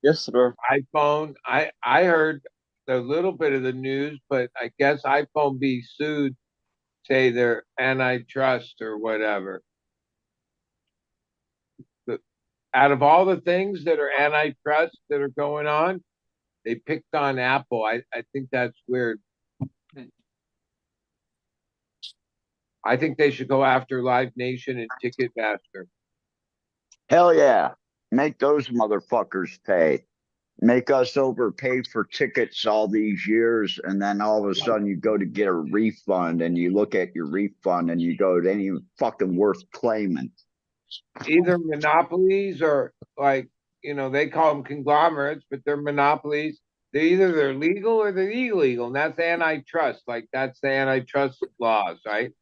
Yes, sir. iPhone. I heard a little bit of the news, but I guess iPhone be sued, say they're antitrust or whatever. Out of all the things that are antitrust that are going on, they picked on Apple. I think that's weird. I think they should go after Live Nation and Ticketmaster. Hell yeah. Make those motherfuckers pay. Make us overpay for tickets all these years, and then all of a sudden you go to get a refund and you look at your refund and you go, it ain't even fucking worth claiming. Either monopolies or like, they call them conglomerates, but they're monopolies. They're legal or they're illegal, and that's antitrust. Like that's the antitrust laws, right?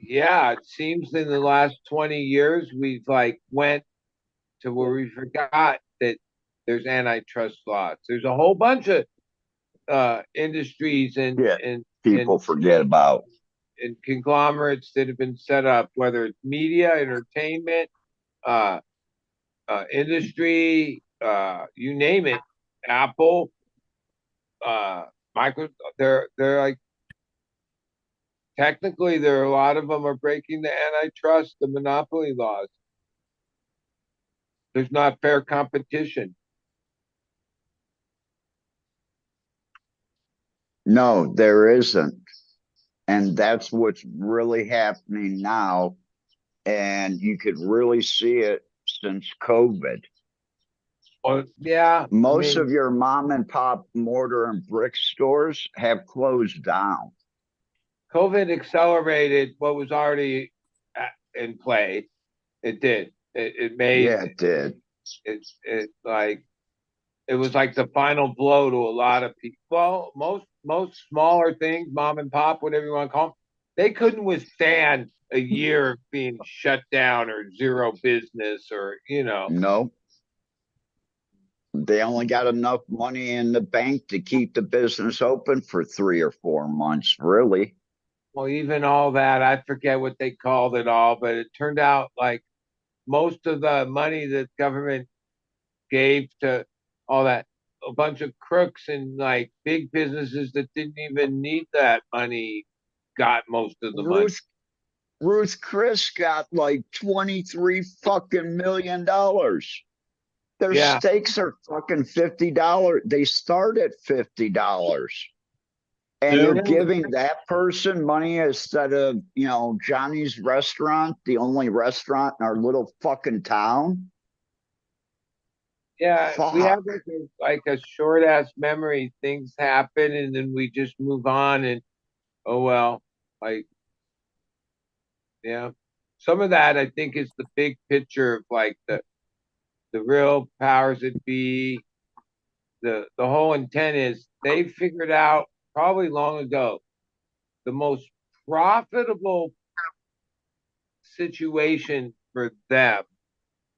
Yeah, it seems in the last 20 years we've like went to where we forgot that there's antitrust laws. There's a whole bunch of industries and Yeah, and people and forget about. and conglomerates that have been set up, whether it's media, entertainment, uh, industry, you name it, Apple, uh, Microsoft. They're like technically there are a lot of them are breaking the antitrust, the monopoly laws. There's not fair competition. No, there isn't. And that's what's really happening now. And you could really see it since COVID. Well, yeah, I Most mean, of your mom and pop mortar and brick stores have closed down. COVID accelerated what was already in play. It did. It made Yeah, it did. it like it was like the final blow to a lot of people. Well, most smaller things, mom and pop, whatever you want to call them, they couldn't withstand a year of being shut down or zero business or No, they only got enough money in the bank to keep the business open for 3 or 4 months, really. well, even all that, I forget what they called it all, but it turned out like most of the money that government gave to all that, a bunch of crooks and like big businesses that didn't even need that money got most of the money. Ruth Chris got like 23 fucking $1 million. Their Yeah, steaks are fucking $50. They start at $50. And there you're was. giving that person money instead of, Johnny's restaurant, the only restaurant in our little fucking town. Yeah, we have Fuck. like a short ass memory. Things happen and then we just move on and oh well. Like yeah. Some of that I think is the big picture of like the real powers that be. The whole intent is they figured out probably long ago the most profitable situation for them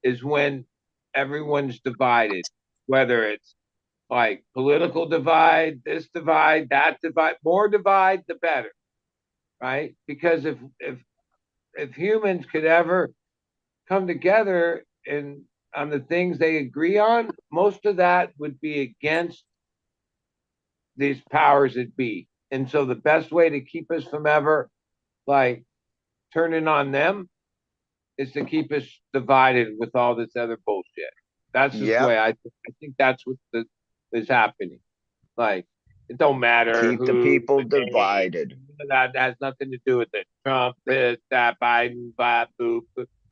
is when everyone's divided, whether it's like political divide, this divide, that divide, more divide, the better, right? Because if humans could ever come together and on the things they agree on, most of that would be against these powers that be. And so the best way to keep us from ever like turning on them is to keep us divided with all this other bullshit. That's just the Yep. way I think that's what is happening. Like it don't matter Keep the who people the name, divided. that has nothing to do with it. Trump, this, that, Biden, blah, boop,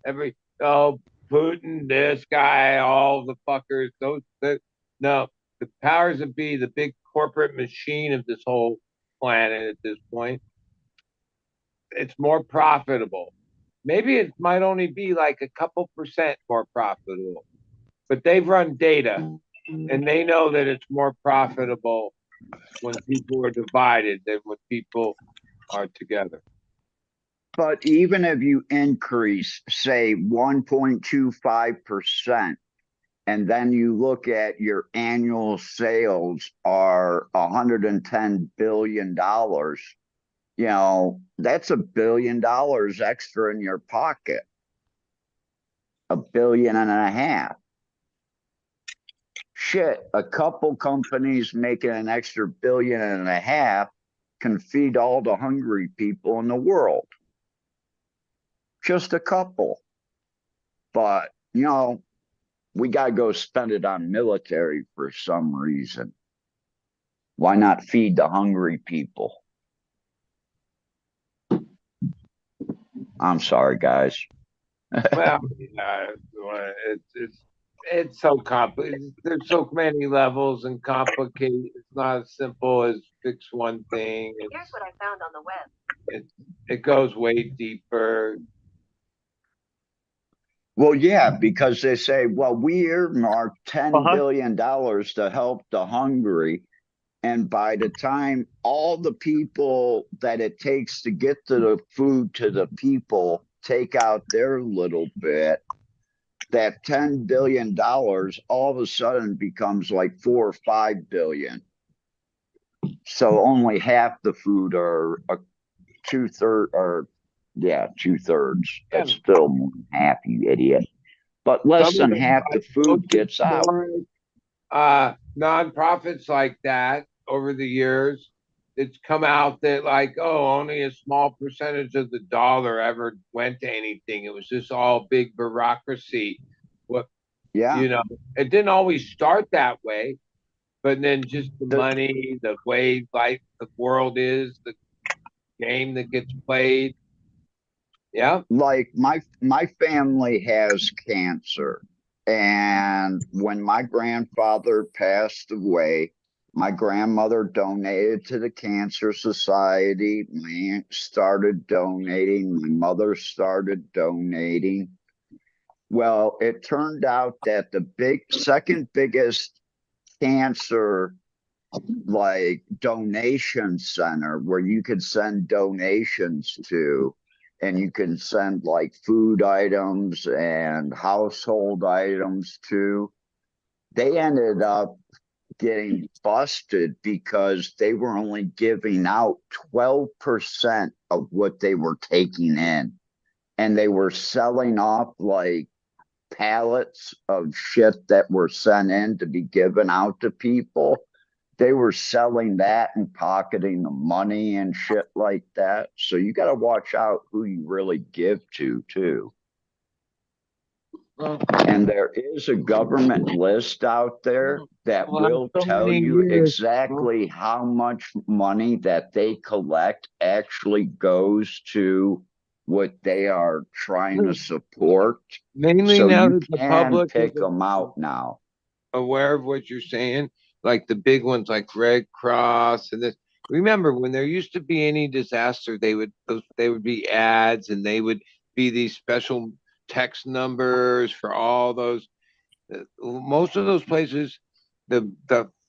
every oh Putin, this guy, all the fuckers, no, the powers that be, the big corporate machine of this whole planet at this point, it's more profitable. Maybe it might only be like a couple percent more profitable, but they've run data and they know that it's more profitable when people are divided than when people are together. But even if you increase, say, 1.25%, and then you look at your annual sales are $110 billion, that's $1 billion extra in your pocket. $1.5 billion. Shit, a couple companies making an extra $1.5 billion can feed all the hungry people in the world. Just a couple. But, we got to go spend it on military for some reason. Why not feed the hungry people? I'm sorry, guys. Well, it's so complicated. There's so many levels and complicated. It's not as simple as fix one thing. Here's what I found on the web. It goes way deeper. Well, yeah, because they say, well, we earmarked $10 Uh-huh. billion to help the hungry. And by the time all the people that it takes to get to the food to the people take out their little bit, that $10 billion all of a sudden becomes like 4 or 5 billion. So only half the food are two-thirds, or yeah, 2/3. Yeah. That's still more than half, you idiot. But less Some of than them, half the like most food gets out. Nonprofits like that over the years, it's come out that like, oh, only a small percentage of the dollar ever went to anything. It was just all big bureaucracy. What Yeah. it didn't always start that way, but then just the The, money, the way life, the world is, the game that gets played. Yeah. like my family has cancer, and when my grandfather passed away, my grandmother donated to the Cancer Society. My aunt started donating. My mother started donating. Well, it turned out that the second biggest cancer like donation center where you could send donations to, and you can send like food items and household items to, they ended up getting busted because they were only giving out 12% of what they were taking in, and they were selling off like pallets of shit that were sent in to be given out to people. They were selling that and pocketing the money and shit like that. So you got to watch out who you really give to, too. And there is a government list out there that will So tell many you years. exactly how much money that they collect actually goes to what they are trying to support. Mainly So now you that the can public is pick them out now. aware of what you're saying, like the big ones like Red Cross and this. Remember when there used to be any disaster, they would be ads and they would be these special text numbers for all those. Most of those places, the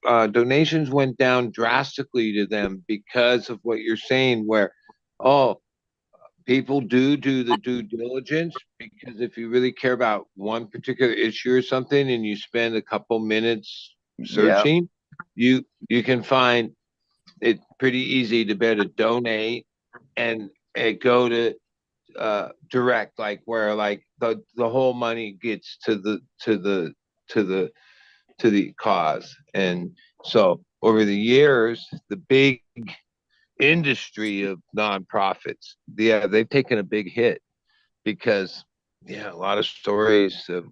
donations went down drastically to them because of what you're saying. Where, oh, people do the due diligence, because if you really care about one particular issue or something and you spend a couple minutes Yeah. searching, you can find it pretty easy to better donate and go to direct, like where like the whole money gets to the cause. And so over the years, the big industry of nonprofits, yeah, they've taken a big hit because, yeah, a lot of stories of,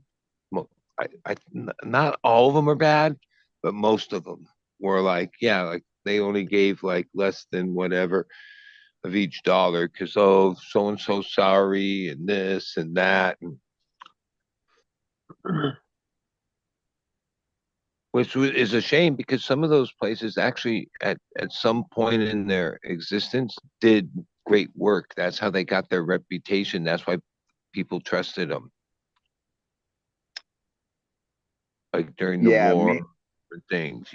not all of them are bad, but most of them were like, yeah, like they only gave like less than whatever of each dollar because, oh, so and so sorry and this and that, and which is a shame because some of those places actually at some point in their existence did great work. That's how they got their reputation. That's why people trusted them, like during the Yeah. war Me, and things.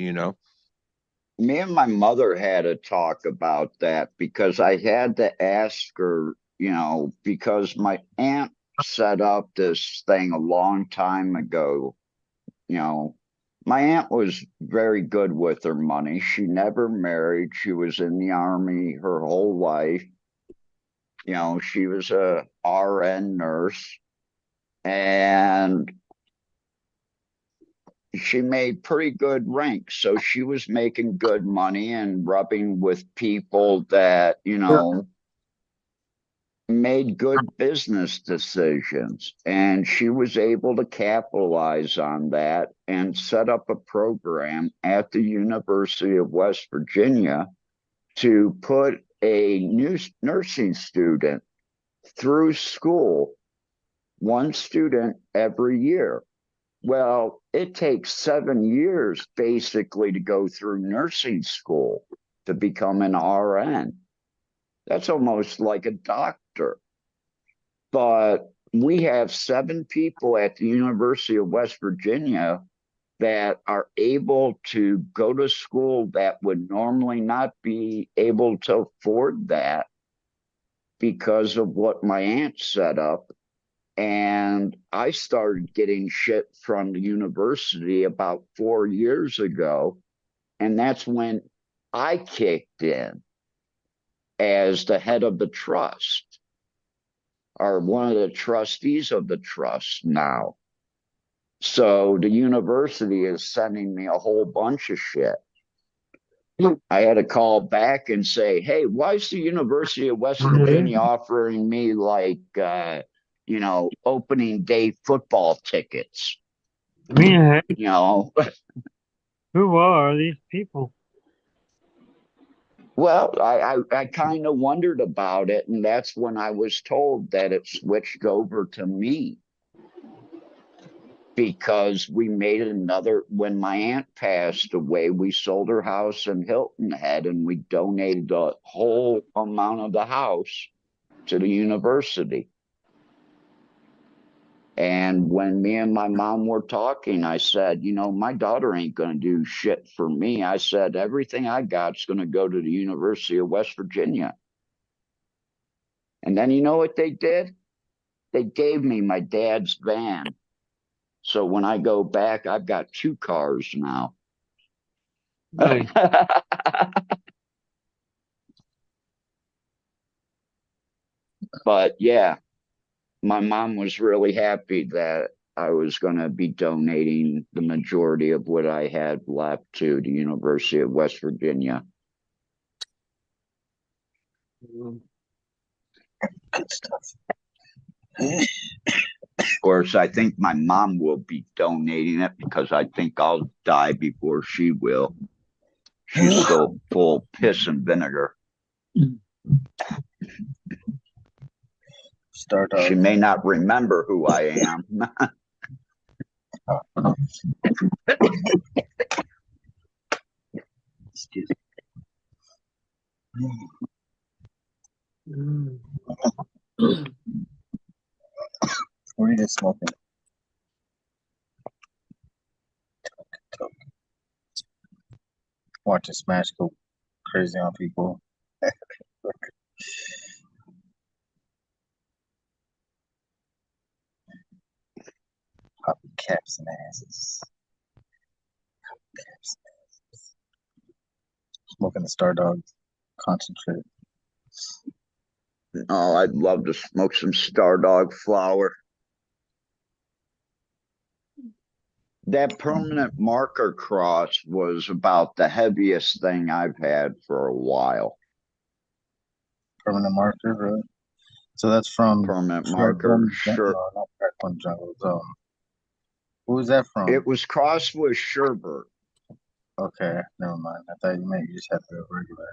me and my mother had a talk about that because I had to ask her, because my aunt set up this thing a long time ago. You know, my aunt was very good with her money. She never married. She was in the army her whole life. She was a RN nurse, and she made pretty good rank. So she was making good money and rubbing with people that, made good business decisions. And she was able to capitalize on that and set up a program at the University of West Virginia to put a new nursing student through school, one student every year. Well, it takes 7 years basically to go through nursing school to become an RN. That's almost like a doctor. But we have 7 people at the University of West Virginia that are able to go to school that would normally not be able to afford that because of what my aunt set up. And I started getting shit from the university about 4 years ago. And that's when I kicked in as the head of the trust, or one of the trustees of the trust now. So the university is sending me a whole bunch of shit. I had to call back and say, hey, why is the University of West Virginia offering me like, opening day football tickets? I mean, hey, You know, who are these people? well, I kind of wondered about it. And that's when I was told that it switched over to me. Because we made another, when my aunt passed away, we sold her house in Hilton Head and we donated the whole amount of the house to the university. And when me and my mom were talking, I said, my daughter ain't going to do shit for me. I said, everything I got's going to go to the University of West Virginia. And then you know what they did? They gave me my dad's van. So when I go back, I've got 2 cars now. Nice. But yeah, my mom was really happy that I was going to be donating the majority of what I had left to the University of West Virginia. Good stuff. Of course, I think my mom will be donating it because I think I'll die before she will. She's still full of piss and vinegar. Start off. She may not remember who I am. Excuse me. What are you guys smoking? Watching Smash go crazy on people. Popping caps and asses. Caps and asses. Smoking the Star Dog concentrate. Oh, I'd love to smoke some Stardog flower. That permanent marker cross was about the heaviest thing I've had for a while. Permanent marker, really? So that's from Permanent marker, sure. No, not Crackbun Jungle. Who was that from? It was crossed with sherbet. Okay, never mind. I thought you meant you just had the regular.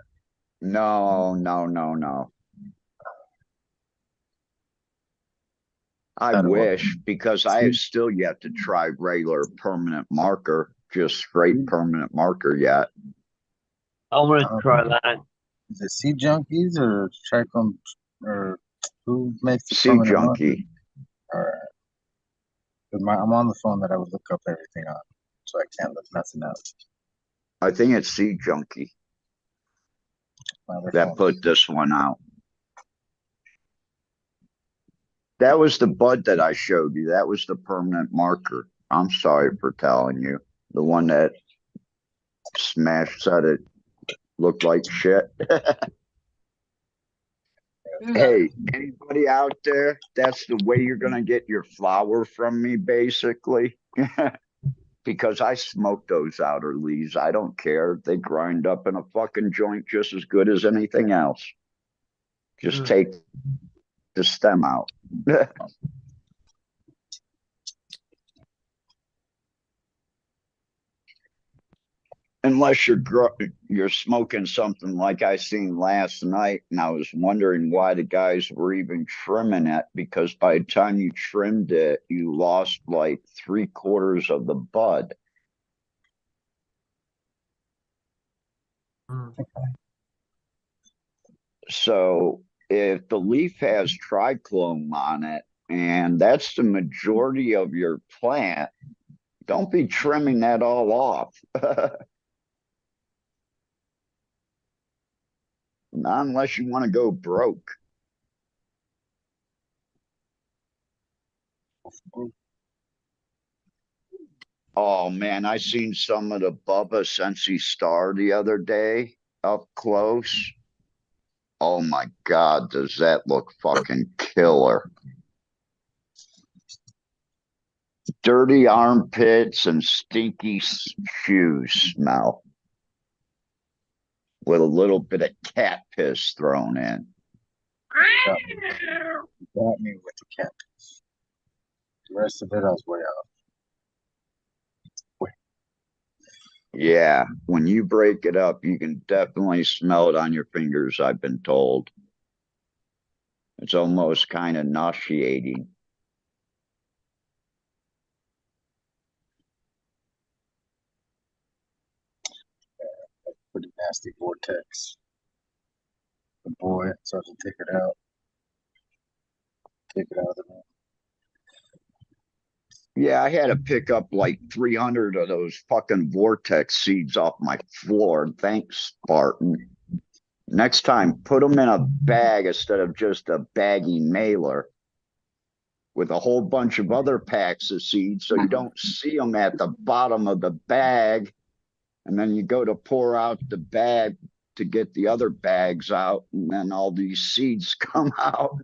No. I wish, because I have still yet to try regular permanent marker, just straight permanent marker yet. I want to try that. Is it Sea Junkies or Tricom, or who makes the Sea permanent Junkie. marker? All right. I'm on the phone that I would look up everything on, so I can't look nothing else. I think it's Sea Junkie that put this one out. That was the bud that I showed you. That was the permanent marker. I'm sorry for telling you. The one that Smash said it looked like shit. Hey, anybody out there? That's the way you're going to get your flower from me, basically. Because I smoke those outer leaves. I don't care. They grind up in a fucking joint just as good as anything else. Just take the stem out. Unless you're smoking something like I seen last night, and I was wondering why the guys were even trimming it, because by the time you trimmed it, you lost like 3/4 of the bud. So if the leaf has trichome on it, and that's the majority of your plant, Don't be trimming that all off. Not unless you want to go broke. Oh man, I seen some of the Bubba Sensi Star the other day up close. Oh my God, does that look fucking killer? Dirty armpits and stinky shoes smell with a little bit of cat piss thrown in. Got me with the cat. The rest of it, I was way off. Yeah, when you break it up, you can definitely smell it on your fingers, I've been told. It's almost kind of nauseating. Pretty nasty vortex. The boy starts to take it out. Take it out of the room. Yeah, I had to pick up like 300 of those fucking vortex seeds off my floor. Thanks, Spartan. Next time, put them in a bag instead of just a baggy mailer with a whole bunch of other packs of seeds so you don't see them at the bottom of the bag. And then you go to pour out the bag to get the other bags out, and then all these seeds come out.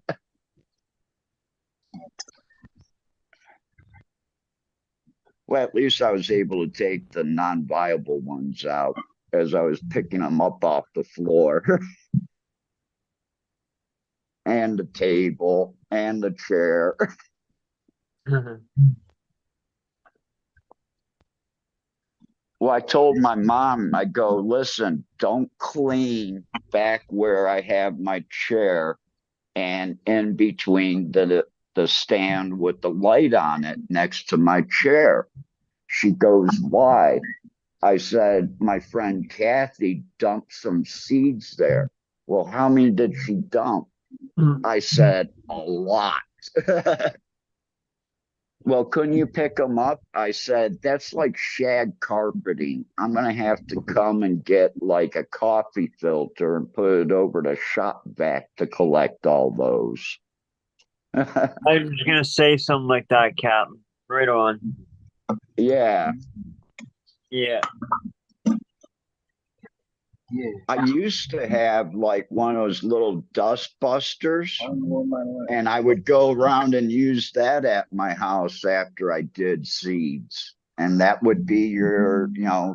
Well, at least I was able to take the non-viable ones out as I was picking them up off the floor. And the table and the chair. Well, I told my mom, I go, listen, don't clean back where I have my chair and in between the stand with the light on it next to my chair. She goes, why? I said, my friend Kathy dumped some seeds there. Well, how many did she dump? I said, a lot. Well, couldn't you pick them up? I said, that's like shag carpeting. I'm going to have to come and get like a coffee filter and put it over to shop vac to collect all those. I'm just gonna say something like that, Captain. Right on. Yeah. Yeah. Yeah. I used to have like one of those little dust busters, and I would go around and use that at my house after I did seeds. And that would be your,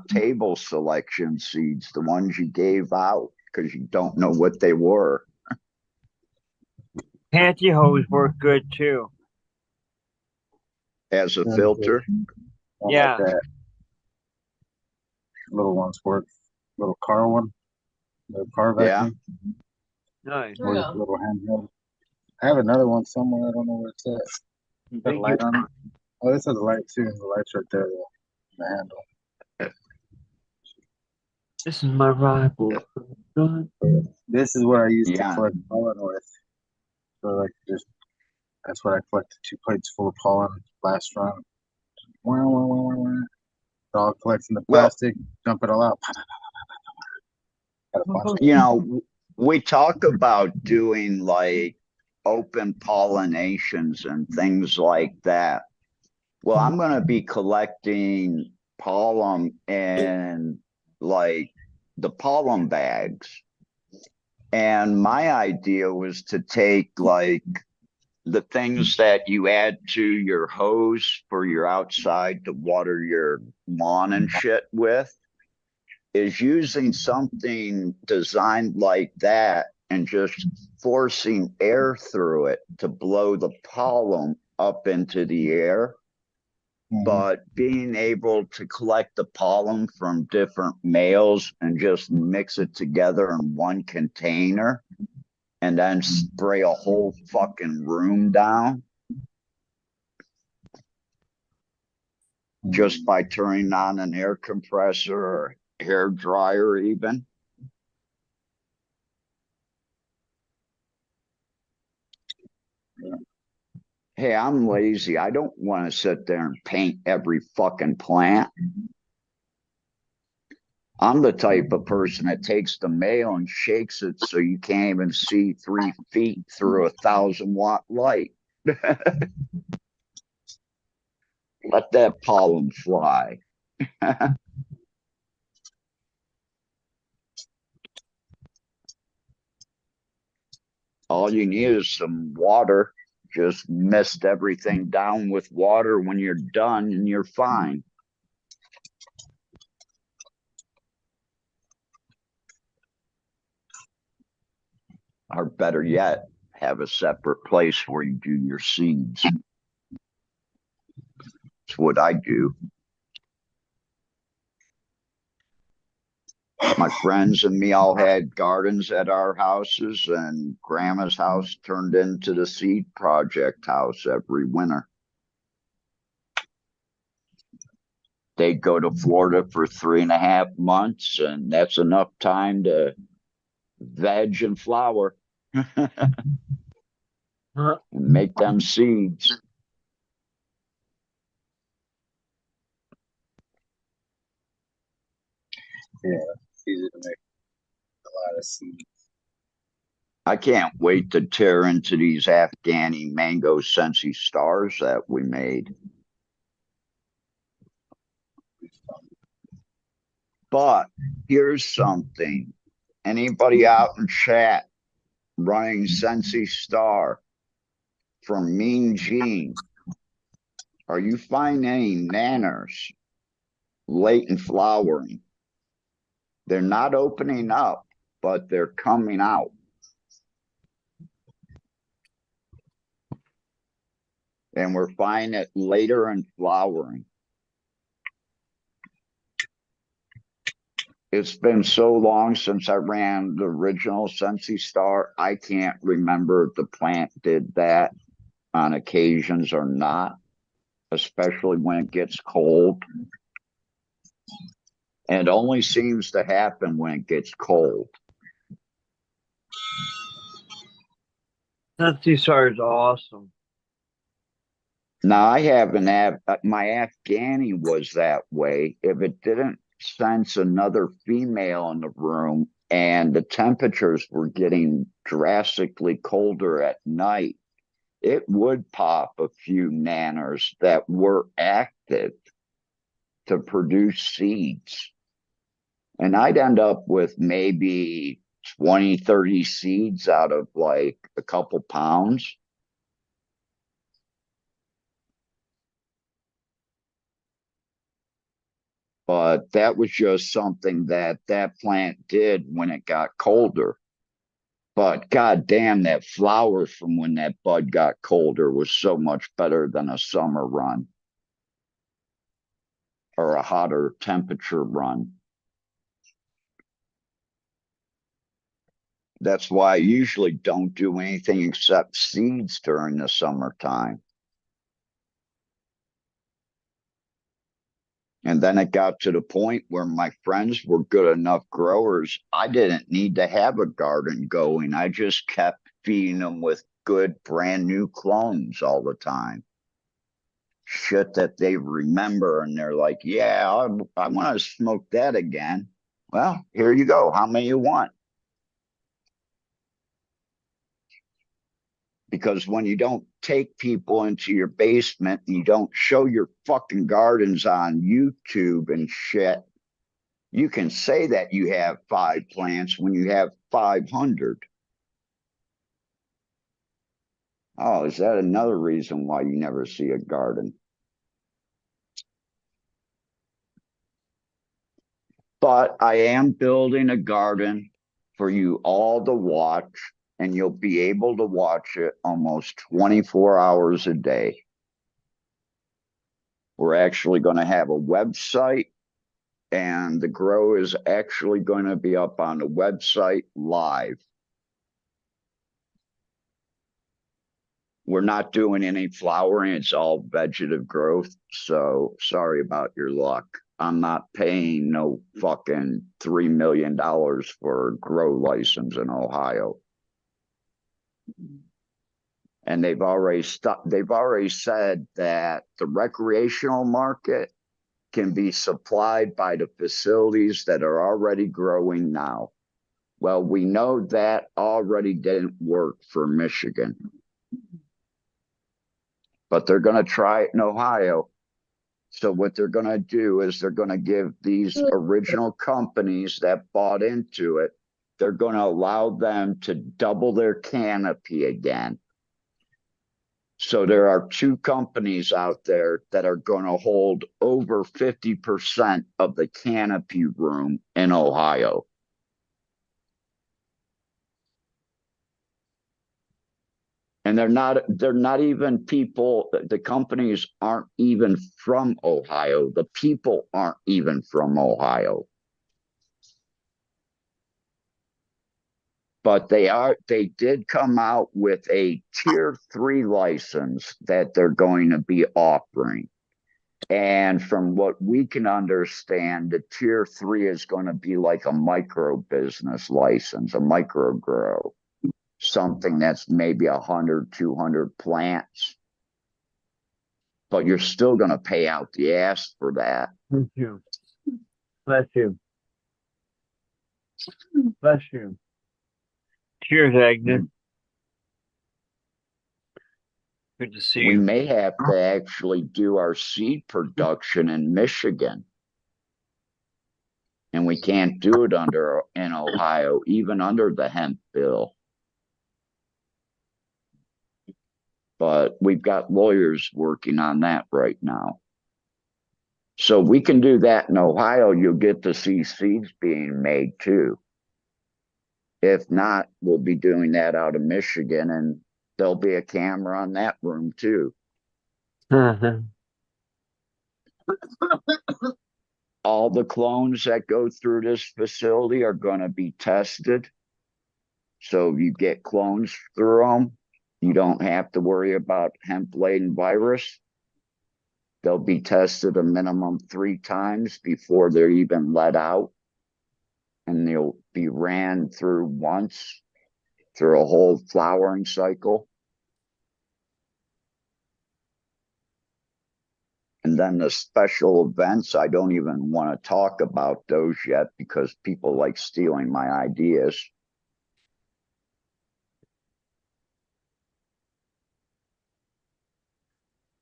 table selection seeds, the ones you gave out because you don't know what they were. Pantyhose work good too. As a filter. Yeah. Like that. Little ones work. Little car one. The car vacuum. Nice. Or little handheld. I have another one somewhere. I don't know where it's at. Got a light on it. Oh, this has a light too. The light's right there. The handle. This is my rival. This is what I used to collect pollen with. So like that's what I collected 2 plates full of pollen last run. It all collects in the plastic, dump it all out. We talk about doing like open pollinations and things like that. Well, I'm going to be collecting pollen in like the pollen bags. And my idea was to take like the things that you add to your hose for your outside to water your lawn and shit with, is using something designed like that and just forcing air through it to blow the pollen up into the air. But being able to collect the pollen from different males and just mix it together in one container and then spray a whole fucking room down just by turning on an air compressor or hair dryer even. Hey, I'm lazy. I don't want to sit there and paint every fucking plant. I'm the type of person that takes the mail and shakes it so you can't even see 3 feet through a 1,000-watt light. Let that pollen fly. All you need is some water. Just mist everything down with water when you're done and you're fine. Or better yet, have a separate place where you do your seeds. That's what I do. My friends and me all had gardens at our houses, and Grandma's house turned into the seed project house every winter. They'd go to Florida for 3.5 months, and that's enough time to veg and flower and make them seeds. Yeah, it's easy to make a lot of seeds. I can't wait to tear into these Afghani mango Sensi stars that we made. But here's something. Anybody out in chat running Sensi Star from Mean Gene, are you finding any nanners late in flowering? They're not opening up, but they're coming out. And we're finding it later in flowering. It's been so long since I ran the original Sensi Star. I can't remember if the plant did that on occasions or not, especially when it gets cold. And it only seems to happen when it gets cold. Sensi Star is awesome. Now, I haven't had my Afghani was that way. If it didn't sense another female in the room and the temperatures were getting drastically colder at night, it would pop a few nanners that were active to produce seeds. And I'd end up with maybe 20, 30 seeds out of like a couple pounds. But that was just something that plant did when it got colder. But goddamn, that flower from when that bud got colder was so much better than a summer run or a hotter temperature run. That's why I usually don't do anything except seeds during the summertime. And then it got to the point where my friends were good enough growers. I didn't need to have a garden going. I just kept feeding them with good brand new clones all the time. Shit that they remember and they're like, yeah, I want to smoke that again. Well, here you go. How many you want? Because when you don't take people into your basement and you don't show your fucking gardens on YouTube and shit, you can say that you have 5 plants when you have 500. Oh, is that another reason why you never see a garden? But I am building a garden for you all to watch, and you'll be able to watch it almost 24 hours a day. We're actually going to have a website, and the grow is actually going to be up on the website live. We're not doing any flowering. It's all vegetative growth. So sorry about your luck. I'm not paying no fucking $3 million for a grow license in Ohio. And they've already said that the recreational market can be supplied by the facilities that are already growing now. Well, we know that already didn't work for Michigan, but they're going to try it in Ohio. So what they're going to do is they're going to give these original companies that bought into it, they're going to allow them to double their canopy again. So there are two companies out there that are going to hold over 50% of the canopy room in Ohio. And they're not even people, the companies aren't even from Ohio. The people aren't even from Ohio. But they did come out with a tier 3 license that they're going to be offering. And from what we can understand, the tier 3 is going to be like a micro business license, a micro grow, something that's maybe 100, 200 plants. But you're still going to pay out the ass for that. Thank you. Bless you. Bless you. Cheers, Agnes. Good to see We you. may have to actually do our seed production in Michigan. And we can't do it in Ohio, even under the hemp bill. But we've got lawyers working on that right now. So we can do that in Ohio. You'll get to see seeds being made too. If not, we'll be doing that out of Michigan, and there'll be a camera on that room too. All the clones that go through this facility are going to be tested. So if you get clones through them, you don't have to worry about hemp-laden virus. They'll be tested a minimum 3 times before they're even let out. And they'll be ran through once through a whole flowering cycle. And then the special events, I don't even want to talk about those yet because people like stealing my ideas.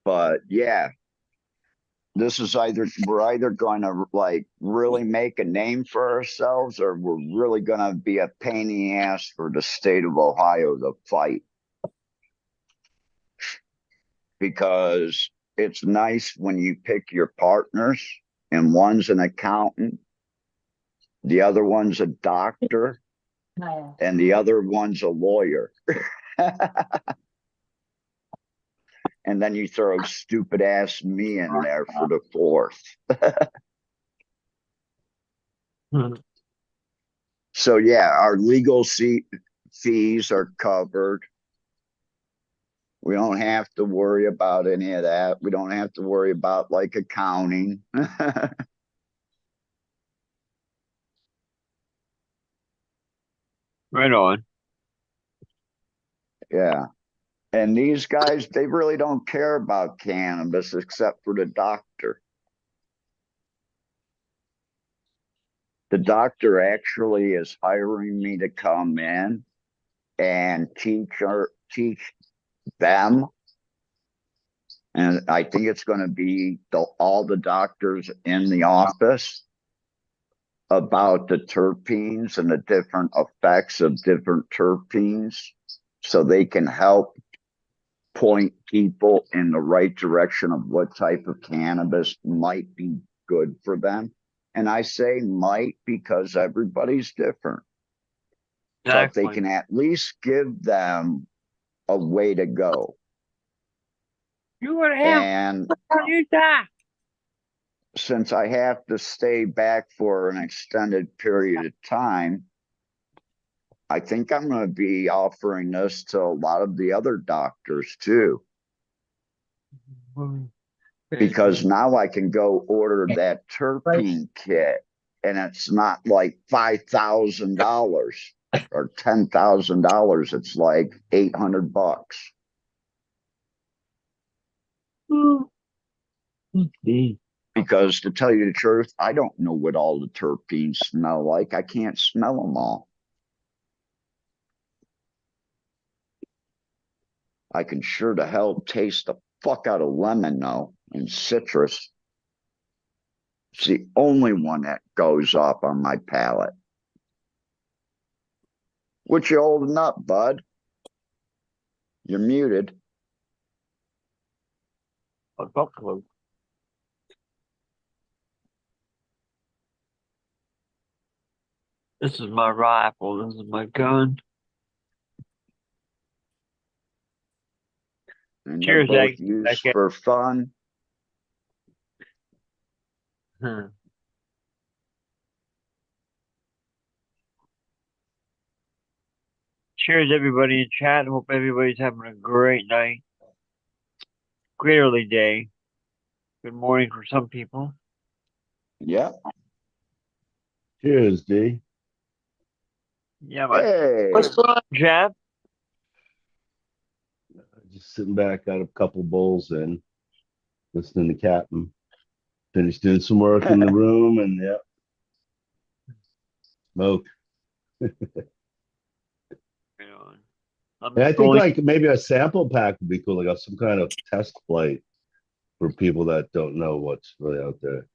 But yeah, this is we're either going to like really make a name for ourselves, or we're really going to be a pain in the ass for the state of Ohio to fight. Because it's nice when you pick your partners and one's an accountant, the other one's a doctor, and the other one's a lawyer. And then you throw stupid ass me in there for the fourth. So yeah, our legal fees are covered. We don't have to worry about any of that. We don't have to worry about like accounting. Right on. Yeah. And these guys, they really don't care about cannabis except for the doctor. The doctor actually is hiring me to come in and teach them. And I think it's going to be all the doctors in the office about the terpenes and the different effects of different terpenes, so they can help point people in the right direction of what type of cannabis might be good for them. And I say might because everybody's different. Exactly. But they can at least give them a way to go. You would have. And You die. since I have to stay back for an extended period of time, I think I'm going to be offering this to a lot of the other doctors too. Because now I can go order that terpene kit, and it's not like $5,000 or $10,000. It's like $800. Because to tell you the truth, I don't know what all the terpenes smell like. I can't smell them all. I can sure to hell taste the fuck out of lemon though, and citrus. It's the only one that goes up on my palate. What you holding up, bud? You're muted. A buffalo. This is my rifle. This is my gun. And Cheers, they're both Egg. used Okay. for fun. Cheers, everybody in chat. Hope everybody's having a great night. Great early day. Good morning for some people. Yeah. Cheers, D. Yeah, man. Hey. What's going on, Jab? Just sitting back, got a couple bowls in, listening to Captain. Finished doing some work in the room, and yeah, smoke. And I think like maybe a sample pack would be cool, like some kind of test flight for people that don't know what's really out there.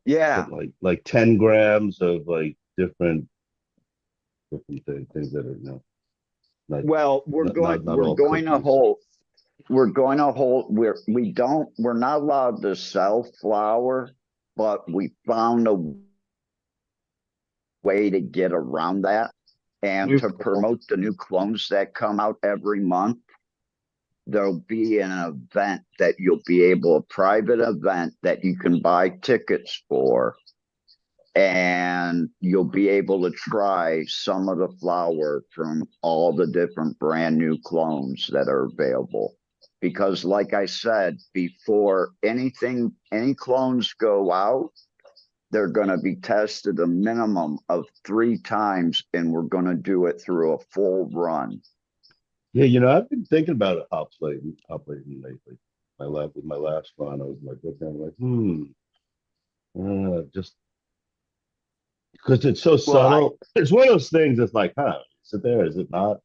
Yeah. But like 10 grams of like different things that are well, we're going we're not allowed to sell flour, but we found a way to get around that. And to promote the new clones that come out every month, there'll be an event that you'll be able, a private event that you can buy tickets for. And you'll be able to try some of the flour from all the different brand new clones that are available. Because like I said, before any clones go out, they're going to be tested a minimum of 3 times, and we're going to do it through a full run. Yeah, I've been thinking about it hop plating lately. With my last run, I was like, just because it's so subtle. It's one of those things that's like, is it there? Is it not?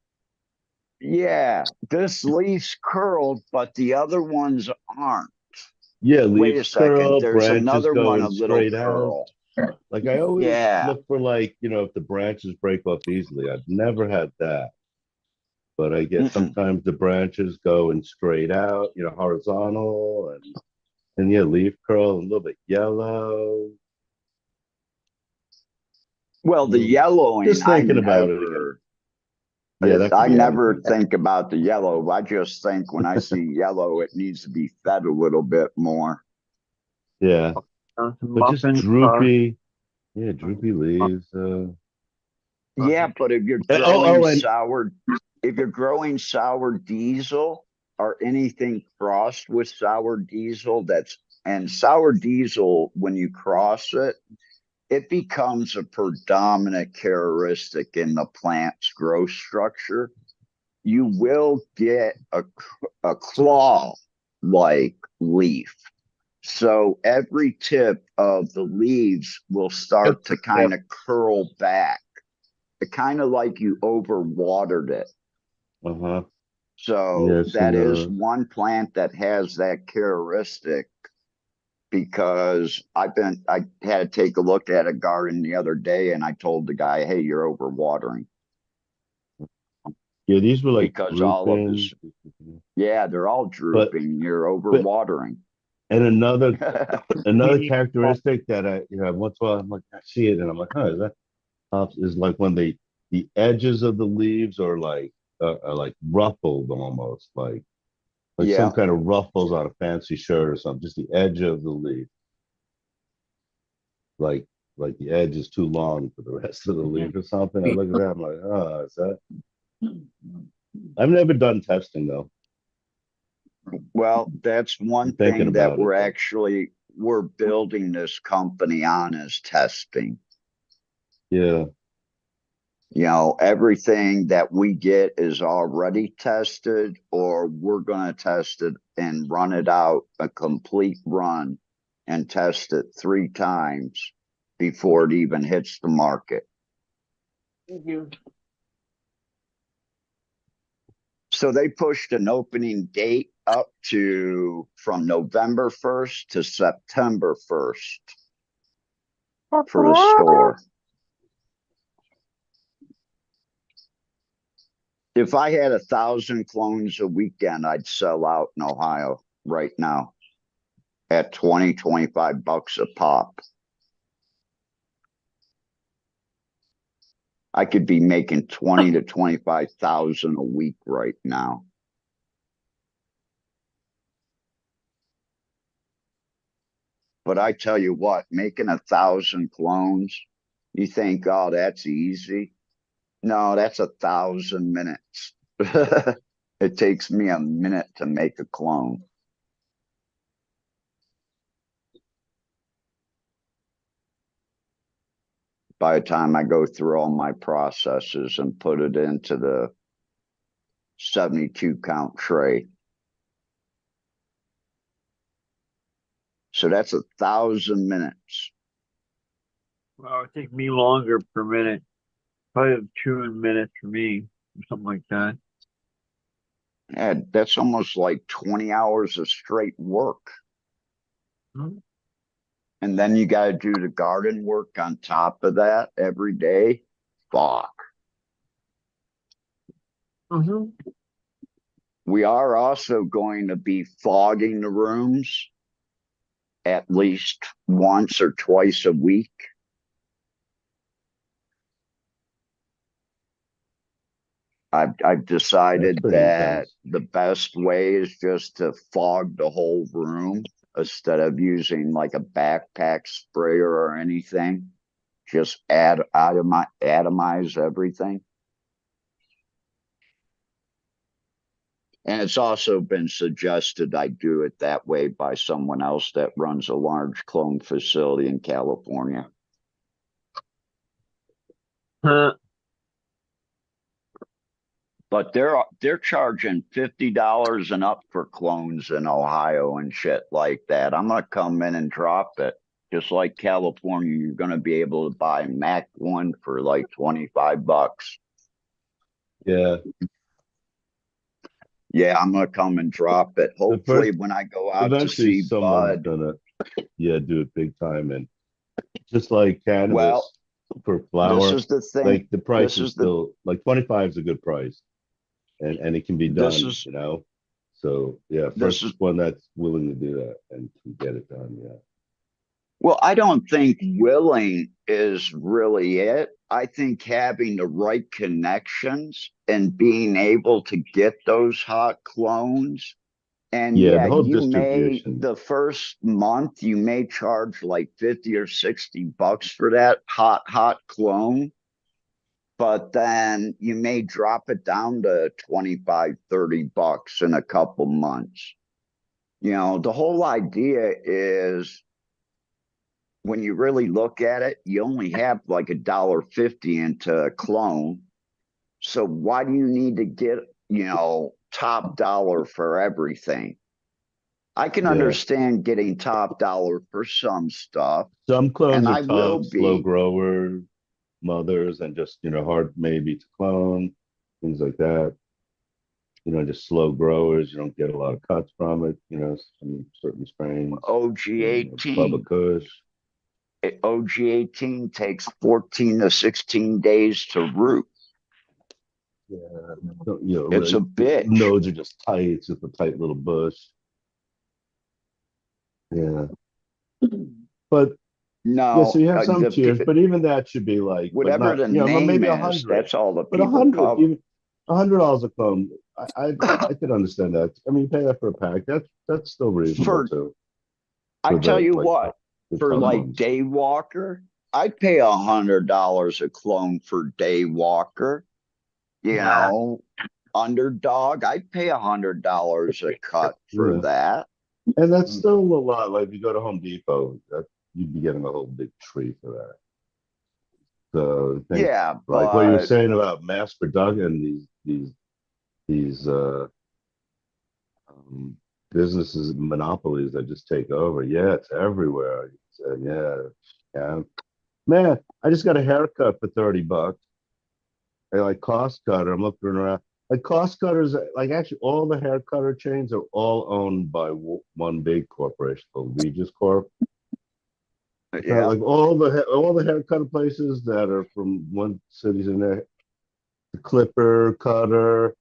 Yeah, this leaf's curled, but the other ones aren't. Yeah, Wait a leaves second. curl, There's branches another one, a going little straight curl. out. Like I always look for if the branches break off easily. I've never had that. But I guess sometimes the branches going straight out, horizontal and yeah, leaf curl, a little bit yellow. Well, the yellowing, just thinking about it again. Yeah, I never think about the yellow. I just think when I see yellow, it needs to be fed a little bit more. Yeah, but just droopy. Yeah, droopy leaves. Yeah, but if you're growing sour diesel or anything crossed with sour diesel, and sour diesel, when you cross it, it becomes a predominant characteristic in the plant's growth structure. You will get a claw-like leaf. So every tip of the leaves will start to kind of curl back. Kind of like you overwatered it. So that is one plant that has that characteristic, because I had to take a look at a garden the other day, and I told the guy, hey, you're overwatering. Yeah, these were like because all of this. Yeah, they're all drooping. You're overwatering. And another characteristic that once in a while I'm like, I see it and I'm like, is that is like when the edges of the leaves are like ruffled almost, like some kind of ruffles on a fancy shirt or something, just the edge of the leaf. Like the edge is too long for the rest of the leaf or something. I look at that, I'm like, is that? I've never done testing though. Well, that's one thing that we're building this company on, is testing. Yeah. Everything that we get is already tested, or we're going to test it and run it out a complete run and test it 3 times before it even hits the market. Thank you. So they pushed an opening date up from November 1st to September 1st for the store. If I had 1,000 clones a weekend, I'd sell out in Ohio right now at 20, 25 bucks a pop. I could be making 20 to 25,000 a week right now. But I tell you what, making 1,000 clones, you think, oh, that's easy. No, that's 1,000 minutes. It takes me a minute to make a clone. By the time I go through all my processes and put it into the 72 count tray. So that's 1,000 minutes. Well, it would take me longer per minute. Probably 2 minutes for me, or something like that. Yeah, that's almost like 20 hours of straight work. Mm-hmm. And then you got to do the garden work on top of that every day. Fuck. Mm-hmm. We are also going to be fogging the rooms at least once or twice a week. I've decided that the best way is just to fog the whole room instead of using like a backpack sprayer or anything. Just atomize everything. And it's also been suggested I do it that way by someone else that runs a large clone facility in California. But they're charging $50 and up for clones in Ohio and shit like that. I'm gonna come in and drop it. Just like California, you're gonna be able to buy Mac 1 for like 25 bucks. Yeah. Yeah, I'm gonna come and drop it. Hopefully when I go out to see someone's Bud. gonna do it big time. And just like cannabis, Well, for flower, this is the thing. like the price This is still like 25 is a good price, and it can be done, so yeah, first one that's willing to do that and to get it done. Yeah. Well, I don't think willing is really it. I think having the right connections and being able to get those hot clones. And the yeah, whole you may, distribution. the first month, you may charge like 50 or 60 bucks for that hot clone. But then you may drop it down to 25, 30 bucks in a couple months. The whole idea is, when you really look at it, you only have like $1.50 into a clone. So why do you need to get, top dollar for everything? I can understand getting top dollar for some stuff. Some clones and are I will tough, slow be. grower mothers, and just hard maybe to clone, things like that. Just slow growers. You don't get a lot of cuts from it. Some certain strains. OG18. Bubba Kush. OG18 takes 14 to 16 days to root. Yeah, it's a bitch. Nodes are just tight. It's just a tight little bush. Yeah, but no. Yeah, so you have some tiers, but even that should be like whatever the name maybe is. 100. That's all the But people 100, cover. even $100 a clone. I could understand that. I mean, pay that for a pack. That's still reasonable too. I tell you what, for like ones. Daywalker, I'd pay $100 a clone for Daywalker. Underdog, I'd pay $100 a cut for that. And that's still a lot. Like if you go to Home Depot, you'd be getting a whole big tree for that. thing. Yeah, Like what you were but saying about mass production, these um, businesses, monopolies that just take over. Yeah, it's everywhere. Yeah, yeah. Man, I just got a haircut for $30. I like Cost Cutter. I'm looking around. Like Cost Cutters, like actually all the hair cutter chains are all owned by one big corporation called Regis Corp. yeah, Like all the hair cutter places that are from one city's in there, the Clipper, Cutter,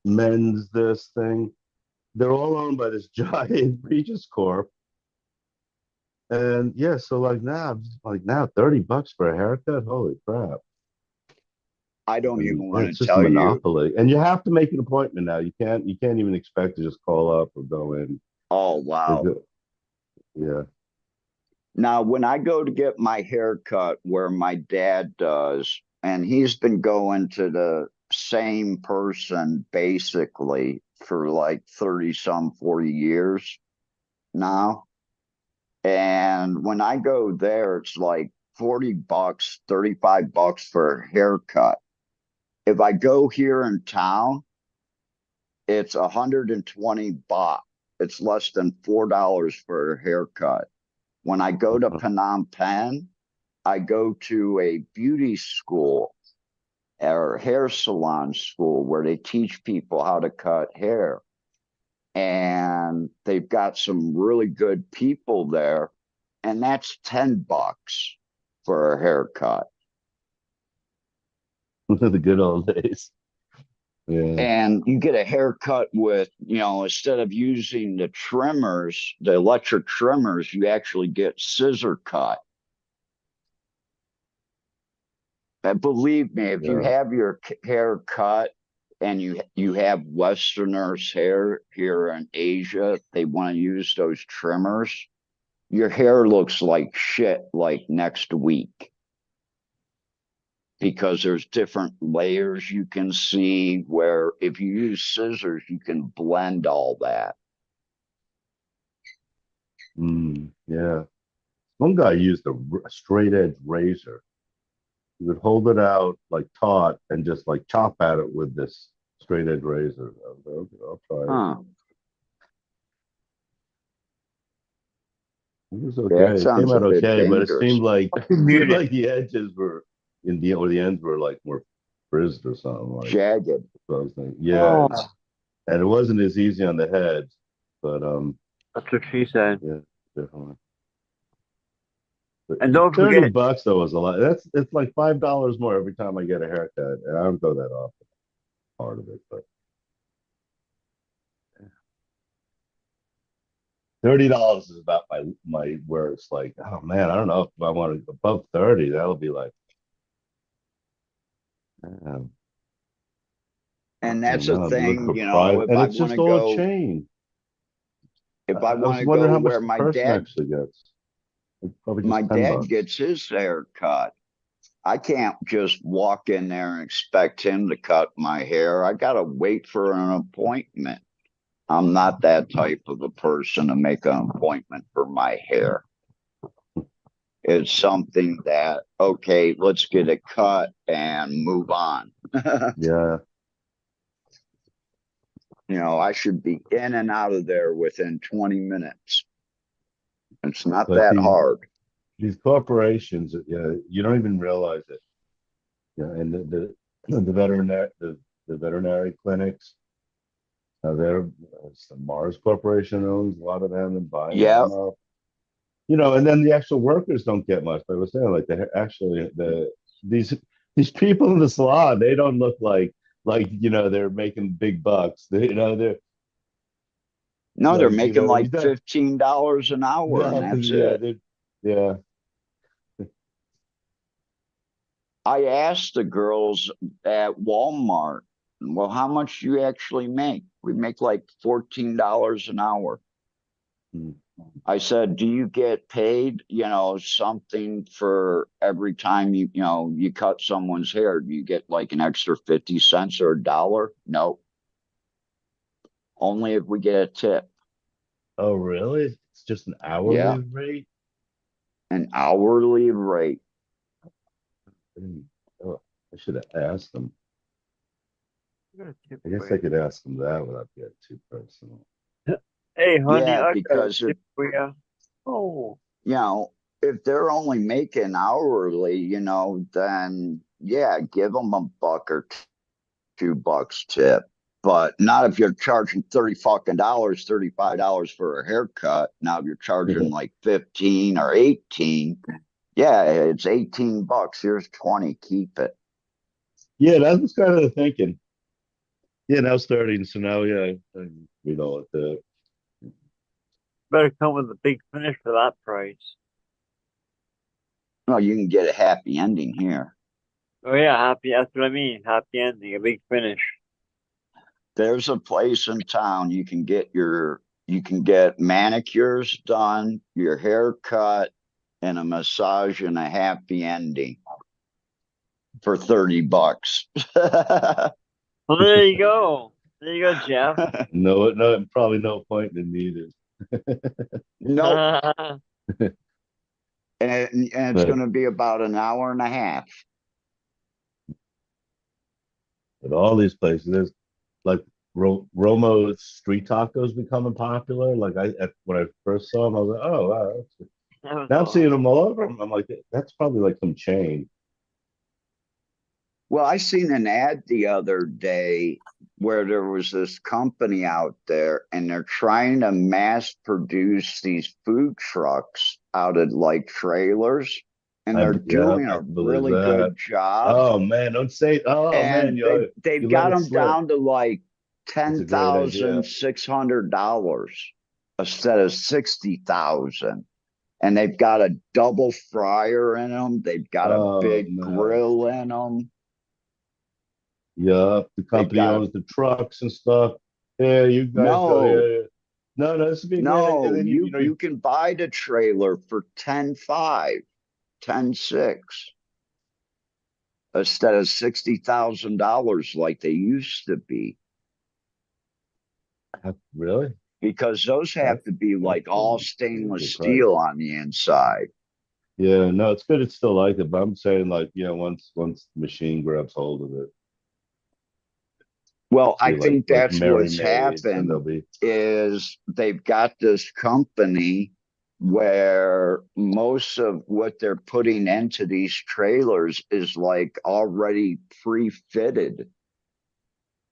Men's, this thing, they're all owned by this giant Regis Corp. And yeah, so like now $30 for a haircut. Holy crap. I don't And even yeah, want to it's just a tell you. monopoly. And you have to make an appointment now. You can't even expect to just call up or go in. Oh, They wow. go, yeah. Now, when I go to get my hair cut where my dad does, and he's been going to the same person basically for like 30 some 40 years now. And when I go there, it's like $40, $35 for a haircut. If I go here in town, it's $120. It's less than $4 for a haircut. When I go to Phnom Penh, I go to a beauty school or hair salon school where they teach people how to cut hair. And they've got some really good people there. And that's $10 for a haircut. The good old days. Yeah. And you get a haircut with, instead of using the trimmers, the electric trimmers, you actually get scissor cut. And believe me, if you Yeah. have your hair cut and you have Westerners' hair here in Asia, they want to use those trimmers. Your hair looks like shit like next week because there's different layers you can see where if you use scissors, you can blend all that. Yeah. One guy used a straight edge razor. He would hold it out like taut and just like chop at it with this straight edge razor. I was like, okay, I'll try it. Huh. It was That okay. It came sounds a out bit okay, but it dangerous. seemed like Mute it. the edges were or the ends were like more frizzed or something like. Jagged. So I was thinking, yeah, Oh, and it wasn't as easy on the head, but that's what she said. yeah, definitely. But And don't $30 forget, though was a lot. It's like $5 more every time I get a haircut, and I don't go that often. Part of it, but $30 is about my where it's like, oh man, I don't know if I want to above 30. That'll be like, um, And I that's don't the know. I'm looking thing, for private, if and I it's want just to all go, chain. if I I want was to wondering go how much where the person actually gets. Like probably my just 10 dad bucks. gets his hair cut, I can't just walk in there and expect him to cut my hair. I got to wait for an appointment. I'm not that type of a person to make an appointment for my hair. It's something that, okay, let's get it cut and move on. Yeah, I should be in and out of there within 20 minutes. It's not but that hard. these corporations, yeah, you don't even realize it. Yeah, and the veterinary clinics. It's the Mars Corporation owns a lot of them and buying Yeah. them up. And then the actual workers don't get much. Like I was saying, like these people in the salon, they don't look like they're making big bucks. They're No, they're like making like he's not $15 an hour and no, that's yeah, it. yeah. I asked the girls at Walmart, well, how much do you actually make? We make like $14 an hour. Hmm. I said, do you get paid, something for every time you cut someone's hair? Do you get like an extra 50 cents or $1? No, only if we get a tip. Oh, really? It's just an Yeah, hourly rate? an hourly rate. Oh, I should have asked them. Got a tip I guess for I you. could ask them that without getting too personal. Hey, honey, Yeah, I got a because tip for you. Oh, you know, if they're only making hourly, then yeah, give them a buck or $2 tip. But not if you're charging 30 fucking dollars, $35 for a haircut. Now if you're charging like 15 or 18, yeah, it's $18. Here's 20. Keep it. Yeah, that was kind of the thinking. Yeah, now starting. So now, yeah, we know what the. better come with a big finish for that price. Well, you can get a happy ending here. Oh yeah, happy. That's what I mean. Happy ending, a big finish. There's a place in town you can get manicures done, your hair cut, and a massage and a happy ending for $30. Well, there you go. There you go, Jeff. No, probably no point in needed. Nope. Well, And it's But going to be about an hour and a half. but all these places, there's like Romo's street tacos becoming popular. Like when I first saw them, I was like, oh wow. That's good. that was Now I'm seeing awesome. them all over. I'm like, that's probably like some chain. Well, I seen an ad the other day where there was this company out there and they're trying to mass produce these food trucks out of like trailers, and they're Yeah, doing I a can believe really that. good job. Oh man, don't say. Oh man, And they've you let got it them slip. down to like It's ten a great idea. thousand $600 instead of 60,000. And they've got a double fryer in them. They've got a Oh big man. grill in them. Yeah, the They've company got owns the trucks and stuff. Yeah, you guys go no, here. No, this would be great. And no. then You can buy the trailer for 10.5, 10.6 instead of $60,000 like they used to be. really? Because those have That's to be that's like all a stainless good price. steel on the inside. Yeah, no, it's good. It's still like it, but I'm saying like, once the machine grabs hold of it, Well, I be think like that's Mary what's Maids, and they'll happened be. is they've got this company where most of what they're putting into these trailers is like already pre-fitted.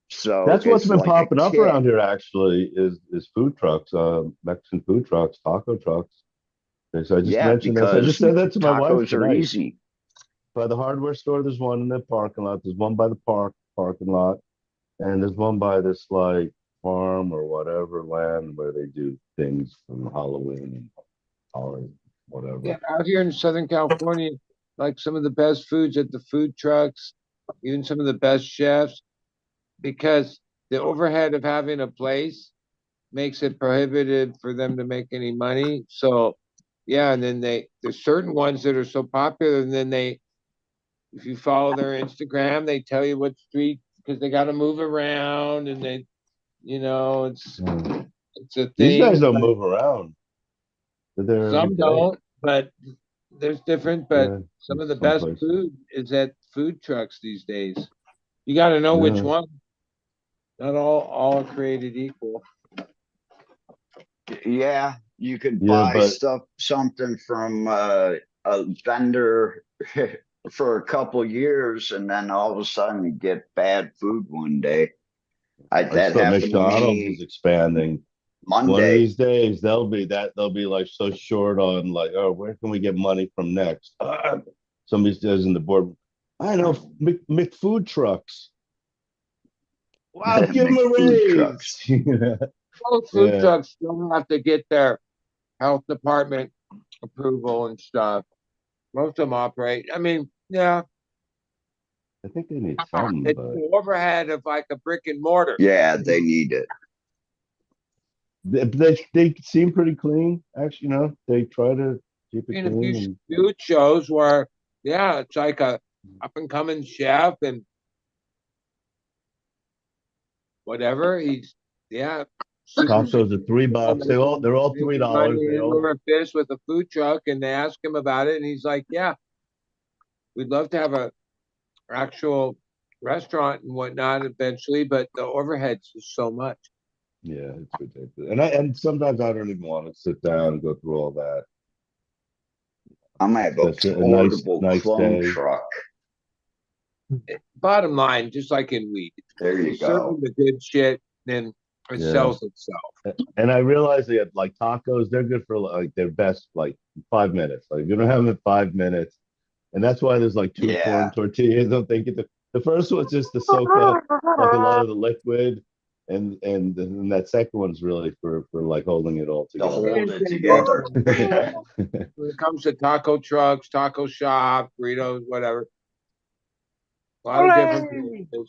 So That's what's it's been like a popping up kit. around here actually is food trucks, Mexican food trucks, taco trucks. Okay, so I just Yeah, mentioned this. I just because said that to my wife tacos are tonight. easy. By the hardware store, there's one in the parking lot. There's one by the parking lot, and there's one by this like farm or whatever land where they do things from Halloween and holiday, Yeah, whatever. out here in Southern California, like some of the best foods at the food trucks, even some of the best chefs, because the overhead of having a place makes it prohibitive for them to make any money. So, yeah, and then there's certain ones that are so popular, and then if you follow their Instagram, they tell you what street because they got to move around, and Mm. it's a These guys thing. don't But move around. They're there every some day. don't, but there's different. But Yeah, some of the some best places. food is at food trucks these days. You got to know which Yeah, one. Not all are created equal. Yeah, you could yeah, buy but something from a vendor for a couple years, and then all of a sudden you get bad food one day. I That saw happened to McDonald's is me expanding. One of Monday. these days, they'll be like so short on like, oh, where can we get money from next? Somebody says in the board, I know McFood trucks. Wow, give them a McFood raise. trucks. Most food Yeah, trucks don't have to get their health department approval and stuff. Most of them operate. I mean, yeah, I think they need some, it's but the overhead of like a brick and mortar. Yeah, they need it. they seem pretty clean. Actually, they try to keep it Seen a few clean and food shows where, yeah, it's like a up and coming chef and whatever. Yeah, super tacos are $3. They're all making money $3. They in all over fish with a food truck, and they ask him about it, and he's like, "Yeah, we'd love to have a actual restaurant and whatnot eventually, but the overhead's just so much. Yeah, it's ridiculous. And sometimes I don't even want to sit down and go through all that. I'm gonna have a That's a portable nice clone day. truck. Bottom line, just like in weed, There you serving go. the good shit, then it Yeah. sells itself. And I realize they have like tacos, they're good for like their best like 5 minutes. Like if you don't have them in 5 minutes. And that's why there's like two Yeah. corn tortillas. I'm thinking the first one's just to soak up like a lot of the liquid, and then that second one's really for like holding it all To together. hold it together. When it comes to taco trucks, taco shop, burritos, whatever, a lot of different places.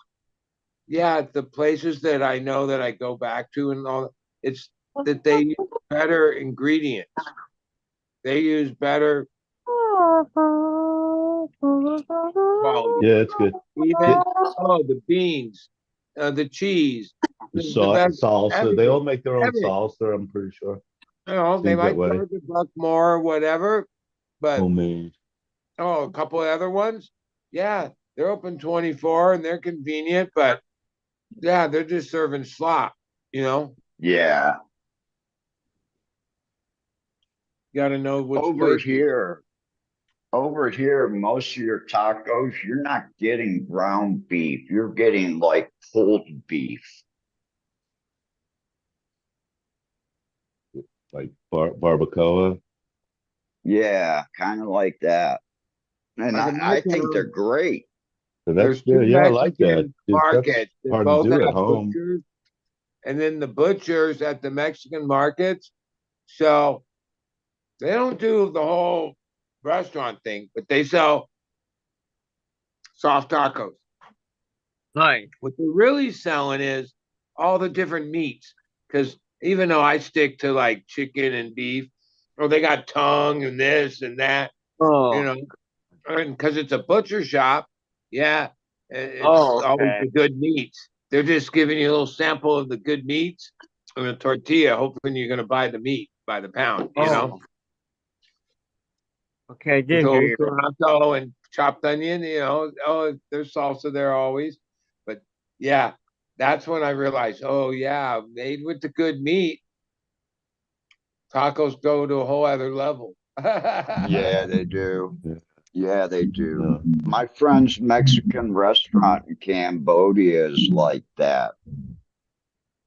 Yeah, the places that I know that I go back to and all, it's that they use better ingredients. They use better quality. Yeah, it's good. Even the beans, the cheese, The the best salsa, they all everything. make their own Everything. salsa, I'm pretty sure. You know, they Seems that might way. charge $1 more or whatever, but Homemade. a couple of other ones, yeah, they're open 24 and they're convenient, but yeah, they're just serving slop, you know. Yeah. You got to know which Over place. here, most of your tacos, you're not getting ground beef. You're getting like pulled beef. Like barbacoa. Yeah, kind of like that. And Like in my I think they're town, great. So that's there's two good. Yeah, I like that. Mexican That's markets that hard to both do at have home. butchers, and then the butchers at the Mexican markets. So they don't do the whole restaurant thing, but they sell soft tacos. Nice. What they're really selling is all the different meats. Because even though I stick to like chicken and beef, or they got tongue and this and that, you know, and because it's a butcher shop, yeah, it's always Okay. the good meats. They're just giving you a little sample of the good meats and a tortilla, hoping you're going to buy the meat by the pound, you know? Okay, I did hear So you. Toronto and chopped onion, you know, there's salsa there always. But yeah, that's when I realized, oh yeah, made with the good meat, tacos go to a whole other level. Yeah, they do. Yeah. Yeah, they do. No. My friend's Mexican restaurant in Cambodia is like that.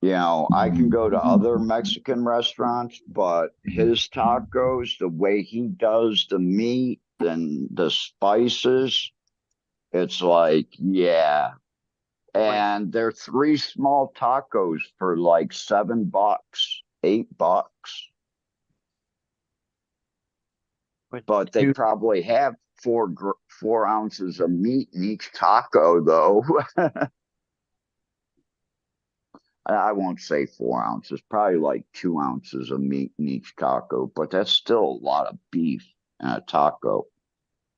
You know, I can go to other Mexican restaurants, but his tacos, the way he does the meat and the spices, it's like, yeah. And they're three small tacos for like $7, $8. But they probably have 4 ounces of meat in each taco, though. I won't say 4 ounces, probably like 2 ounces of meat in each taco, but that's still a lot of beef in a taco.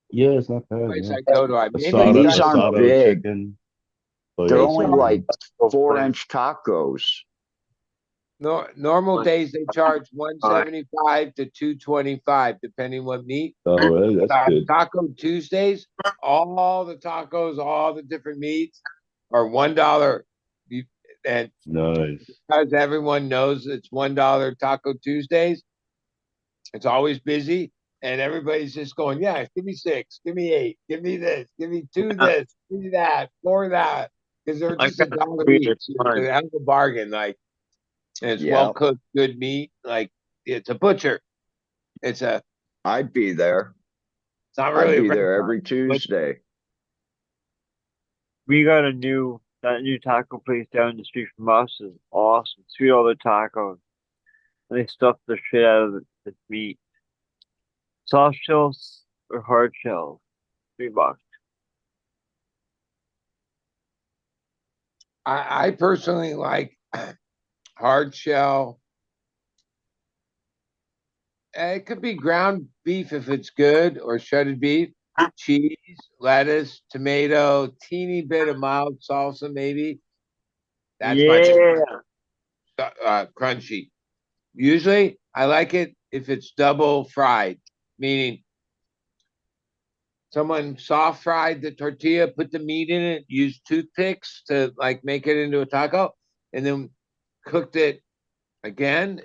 Yeah, it's not bad. Place Yeah. I go to, I maybe And you these guys aren't Asado big. chicken. They're Pollo only chicken. like 4-inch tacos. normal days they charge 175 to 225, depending what meat. Oh, that's good. Taco Tuesdays, all the tacos, all the different meats are $1. And Nice. because everyone knows it's $1 Taco Tuesdays, it's always busy, and everybody's just going, yeah, give me 6, give me 8, give me this, give me 2 this, give me that, 4 that, because they're I just a got dollar three each. this It's time. a hell of a bargain, like, and it's well Yep. cooked, good meat. Like it's a butcher. It's I'd be there. not I'd really a be there restaurant, every but Tuesday. We got that new taco place down the street from us is awesome. $3 tacos. And they stuff the shit out of the meat. Soft shells or hard shells? $3. I personally like hard shell. It could be ground beef if it's good, or shredded beef, cheese, lettuce, tomato, teeny bit of mild salsa, maybe. That's my Yeah. crunchy. Usually, I like it if it's double fried, meaning someone soft fried the tortilla, put the meat in it, used toothpicks to like make it into a taco, and then cooked it again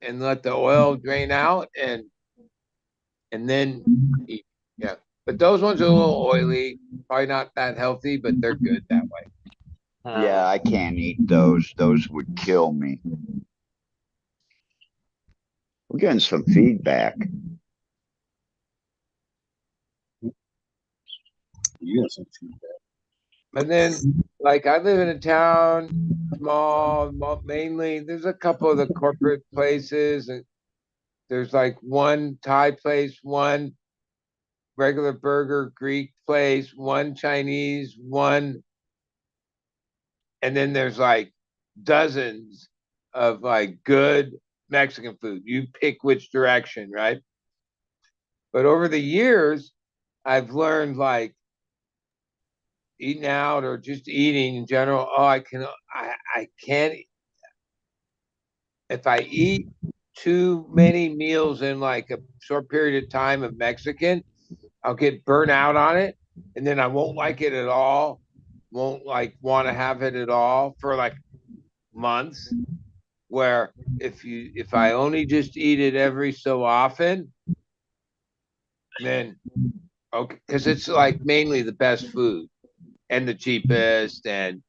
and let the oil drain out and then eat. Yeah. But those ones are a little oily, probably not that healthy, but they're good that way. Yeah, I can't eat those. Those would kill me. We're getting some feedback. You got some feedback. And then, like, I live in a town, small, mainly. There's a couple of the corporate places, and there's like one Thai place, one regular burger Greek place, one Chinese, one, and then there's like dozens of like good Mexican food. You pick which direction, right? But over the years, I've learned like eating out or just eating in general. Oh, I can't. If I eat too many meals in like a short period of time of Mexican, I'll get burnt out on it, and then I won't like it at all. Won't like want to have it at all for like months. Where if I only just eat it every so often, then okay, because it's like mainly the best food and the cheapest, and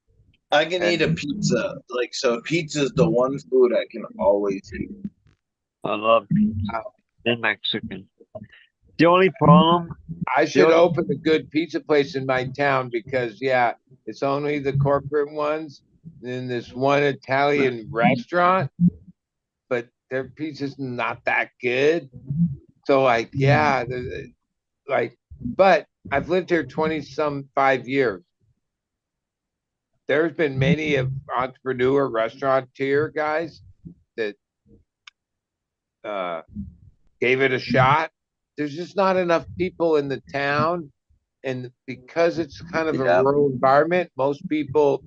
I can eat a pizza. Like, so pizza is the one food I can always eat. I love pizza and Mexican. The only problem, I should open a good pizza place in my town because yeah, it's only the corporate ones. Then there's one Italian restaurant, but their pizza's not that good. So like, yeah, like, but I've lived here 20 some 5 years. There's been many of entrepreneur restaurateur guys that gave it a shot. There's just not enough people in the town, and because it's kind of a rural environment, most people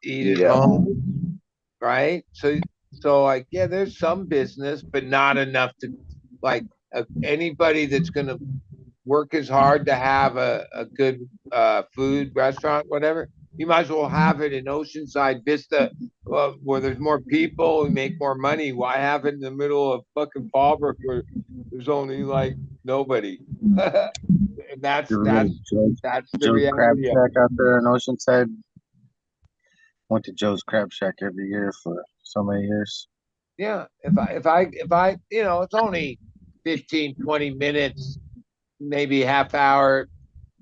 eat at home, right? So like, yeah, there's some business, but not enough to like anybody that's going to work as hard to have a good food restaurant, whatever. You might as well have it in Oceanside Vista, where there's more people and make more money. Why have it in the middle of fucking Fallbrook where there's only like nobody? And that's the Joe's Crab reality. Shack out there in Oceanside. Went to Joe's Crab Shack every year for so many years. Yeah, if I, it's only 15, 20 minutes, maybe half hour.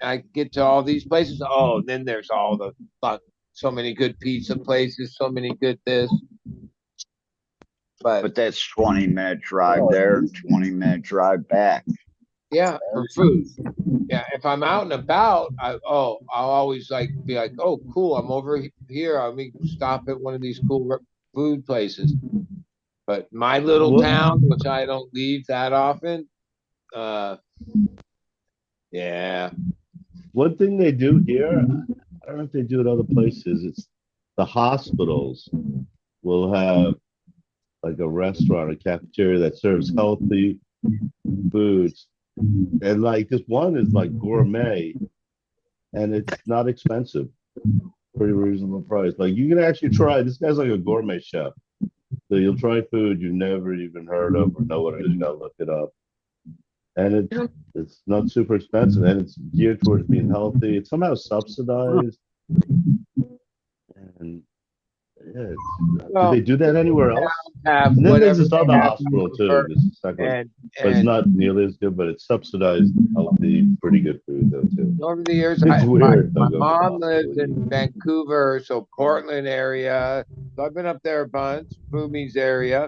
I get to all these places. Oh, then there's all the fuck, so many good pizza places, so many good this. But that's 20-minute drive there, 20-minute drive back. Yeah, for food. Yeah, if I'm out and about, I'll always like be like, oh, cool, I'm over here. Let me stop at one of these cool food places. But my little town, which I don't leave that often, yeah. One thing they do here, I don't know if they do it other places. It's the hospitals will have like a restaurant, a cafeteria that serves healthy foods. And like this one is like gourmet and it's not expensive. Pretty reasonable price. Like you can actually try, this guy's like a gourmet chef. So you'll try food you've never even heard of or know what it is, you gotta look it up. And it's not super expensive and it's geared towards being healthy. It's somehow subsidized. And yeah, do they do that anywhere else? And then there's this other hospital too. This is second, but it's not nearly as good. But it's subsidized, healthy, pretty good food though too. Over the years, it's weird. My mom lived in Vancouver, so Portland area. So I've been up there a bunch, Fumi's area,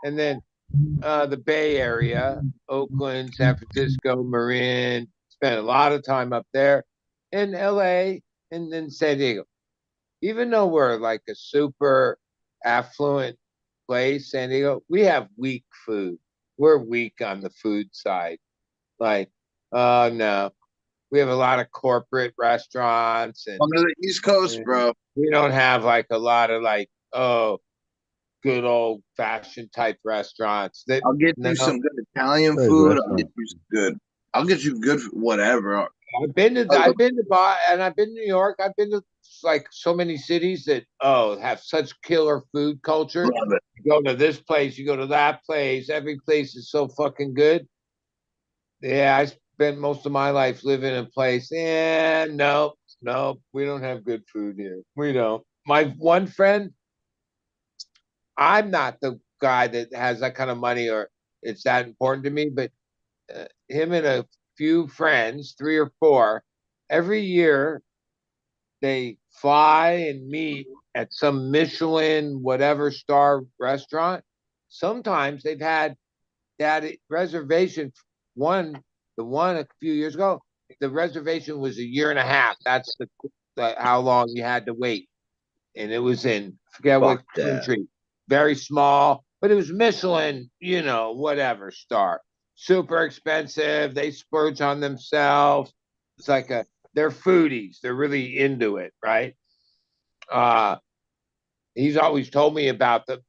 and then the Bay Area, Oakland, San Francisco, Marin. Spent a lot of time up there, in LA, and then San Diego. Even though we're like a super affluent place, San Diego, we have weak food. We're weak on the food side. Like, oh no, we have a lot of corporate restaurants and Come to the East Coast, bro. We don't have like a lot of like, oh, good old fashioned type restaurants. I'll get you some good Italian food. I'll get you some good I'll get you good whatever. I've been to I've been to and I've been to New York. I've been to like so many cities that have such killer food culture. Love it. You go to this place, you go to that place. Every place is so fucking good. Yeah, I spent most of my life living in a place. Yeah, no, we don't have good food here. We don't. My one friend, I'm not the guy that has that kind of money or it's that important to me, but him and a few friends, 3 or 4, every year they fly and meet at some Michelin whatever star restaurant. Sometimes they've had that reservation. The one a few years ago, the reservation was a year and a half. That's the how long you had to wait, and it was in forget what country. Very small, but it was Michelin, whatever star. Super expensive. They splurge on themselves. It's like they're foodies. They're really into it, right? Uh, he's always told me about the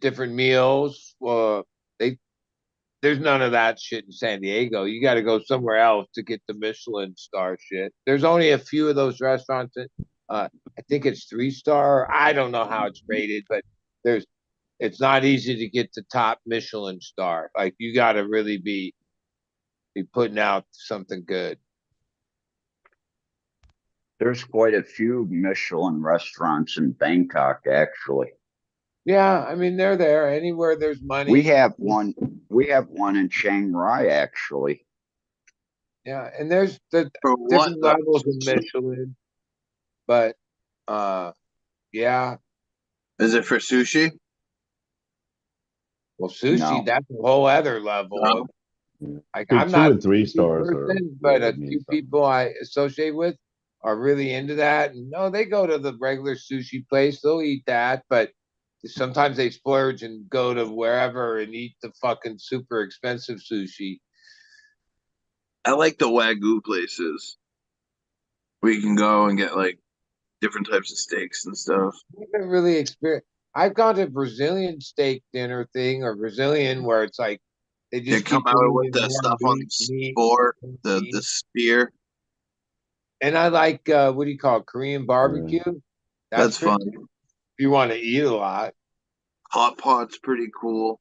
different meals. They there's none of that shit in San Diego. You got to go somewhere else to get the Michelin star shit. There's only a few of those restaurants that I think it's 3-star. I don't know how it's rated, but there's it's not easy to get the top Michelin star. Like you got to really be putting out something good. There's quite a few Michelin restaurants in Bangkok, actually. Yeah, I mean they're there anywhere there's money. We have one. We have one in Chiang Rai, actually. Yeah, and there's the For different what? levels of Michelin, but yeah. Is it for sushi? Well, sushi, No. that's a whole other level. No. Like Two I'm not and three a sushi stars are person, but really a mean few something. people I associate with are really into that. And no, they go to the regular sushi place, they'll eat that, but sometimes they splurge and go to wherever and eat the fucking super expensive sushi. I like the Wagyu places where you can go and get like different types of steaks and stuff. I haven't really experienced. I've gone to Brazilian steak dinner thing or Brazilian where it's like they They just come keep out bringing with in the more stuff on the meat, spore, the meat. spear. And I like what do you call it? Korean barbecue. That's Pretty fun. if you want to eat a lot. Hot pot's pretty cool.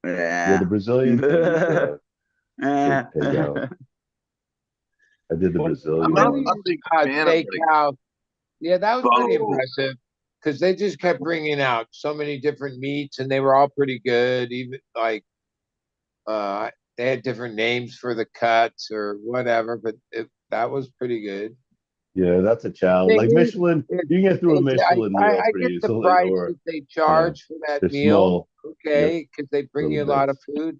Yeah, the Yeah. Brazilian thing is Eh. pig out. I did the Well, Brazilian I'm not one. a big fan of like steakhouse. Yeah, that was pretty both. impressive because they just kept bringing out so many different meats and they were all pretty good. Even like they had different names for the cuts or whatever, but that was pretty good. Yeah, that's a challenge. Thing Like is, Michelin, it, you can get through a Michelin meal I pretty get the easily, price or that they yeah, charge for that they're meal, small. Yep, okay, because they bring little you a lot of bits. food.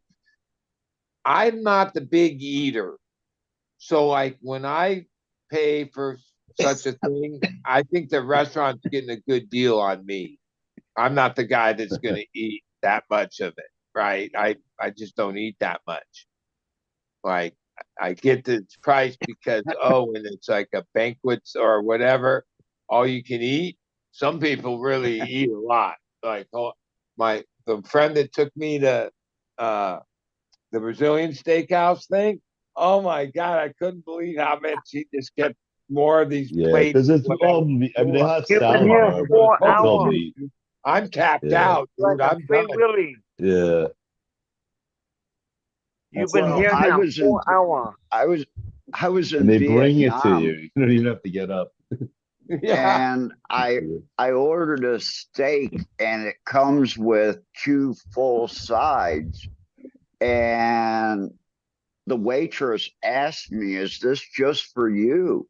I'm not the big eater. So like when I pay for such a thing, I think the restaurant's getting a good deal on me. I'm not the guy that's going to eat that much of it, right? I just don't eat that much. Like I get the price because when it's like a banquet or whatever, all you can eat. Some people really eat a lot. Like the friend that took me to uh the Brazilian steakhouse thing. Oh my God, I couldn't believe how much he just kept more of these Yeah, plates. because it's Whatever. all meat. I mean, they have You've been salad here bar, but 4 it's all hours. meat. I'm tapped Yeah, out, Like dude. a I'm free done. willy. yeah. You've That's been all. Well, here I now was in 4 hours. I was And in they bring it to you. Vietnam, You don't even have to get up. Yeah. and I ordered a steak, and it comes with 2 full sides. And the waitress asked me, "Is this just for you?"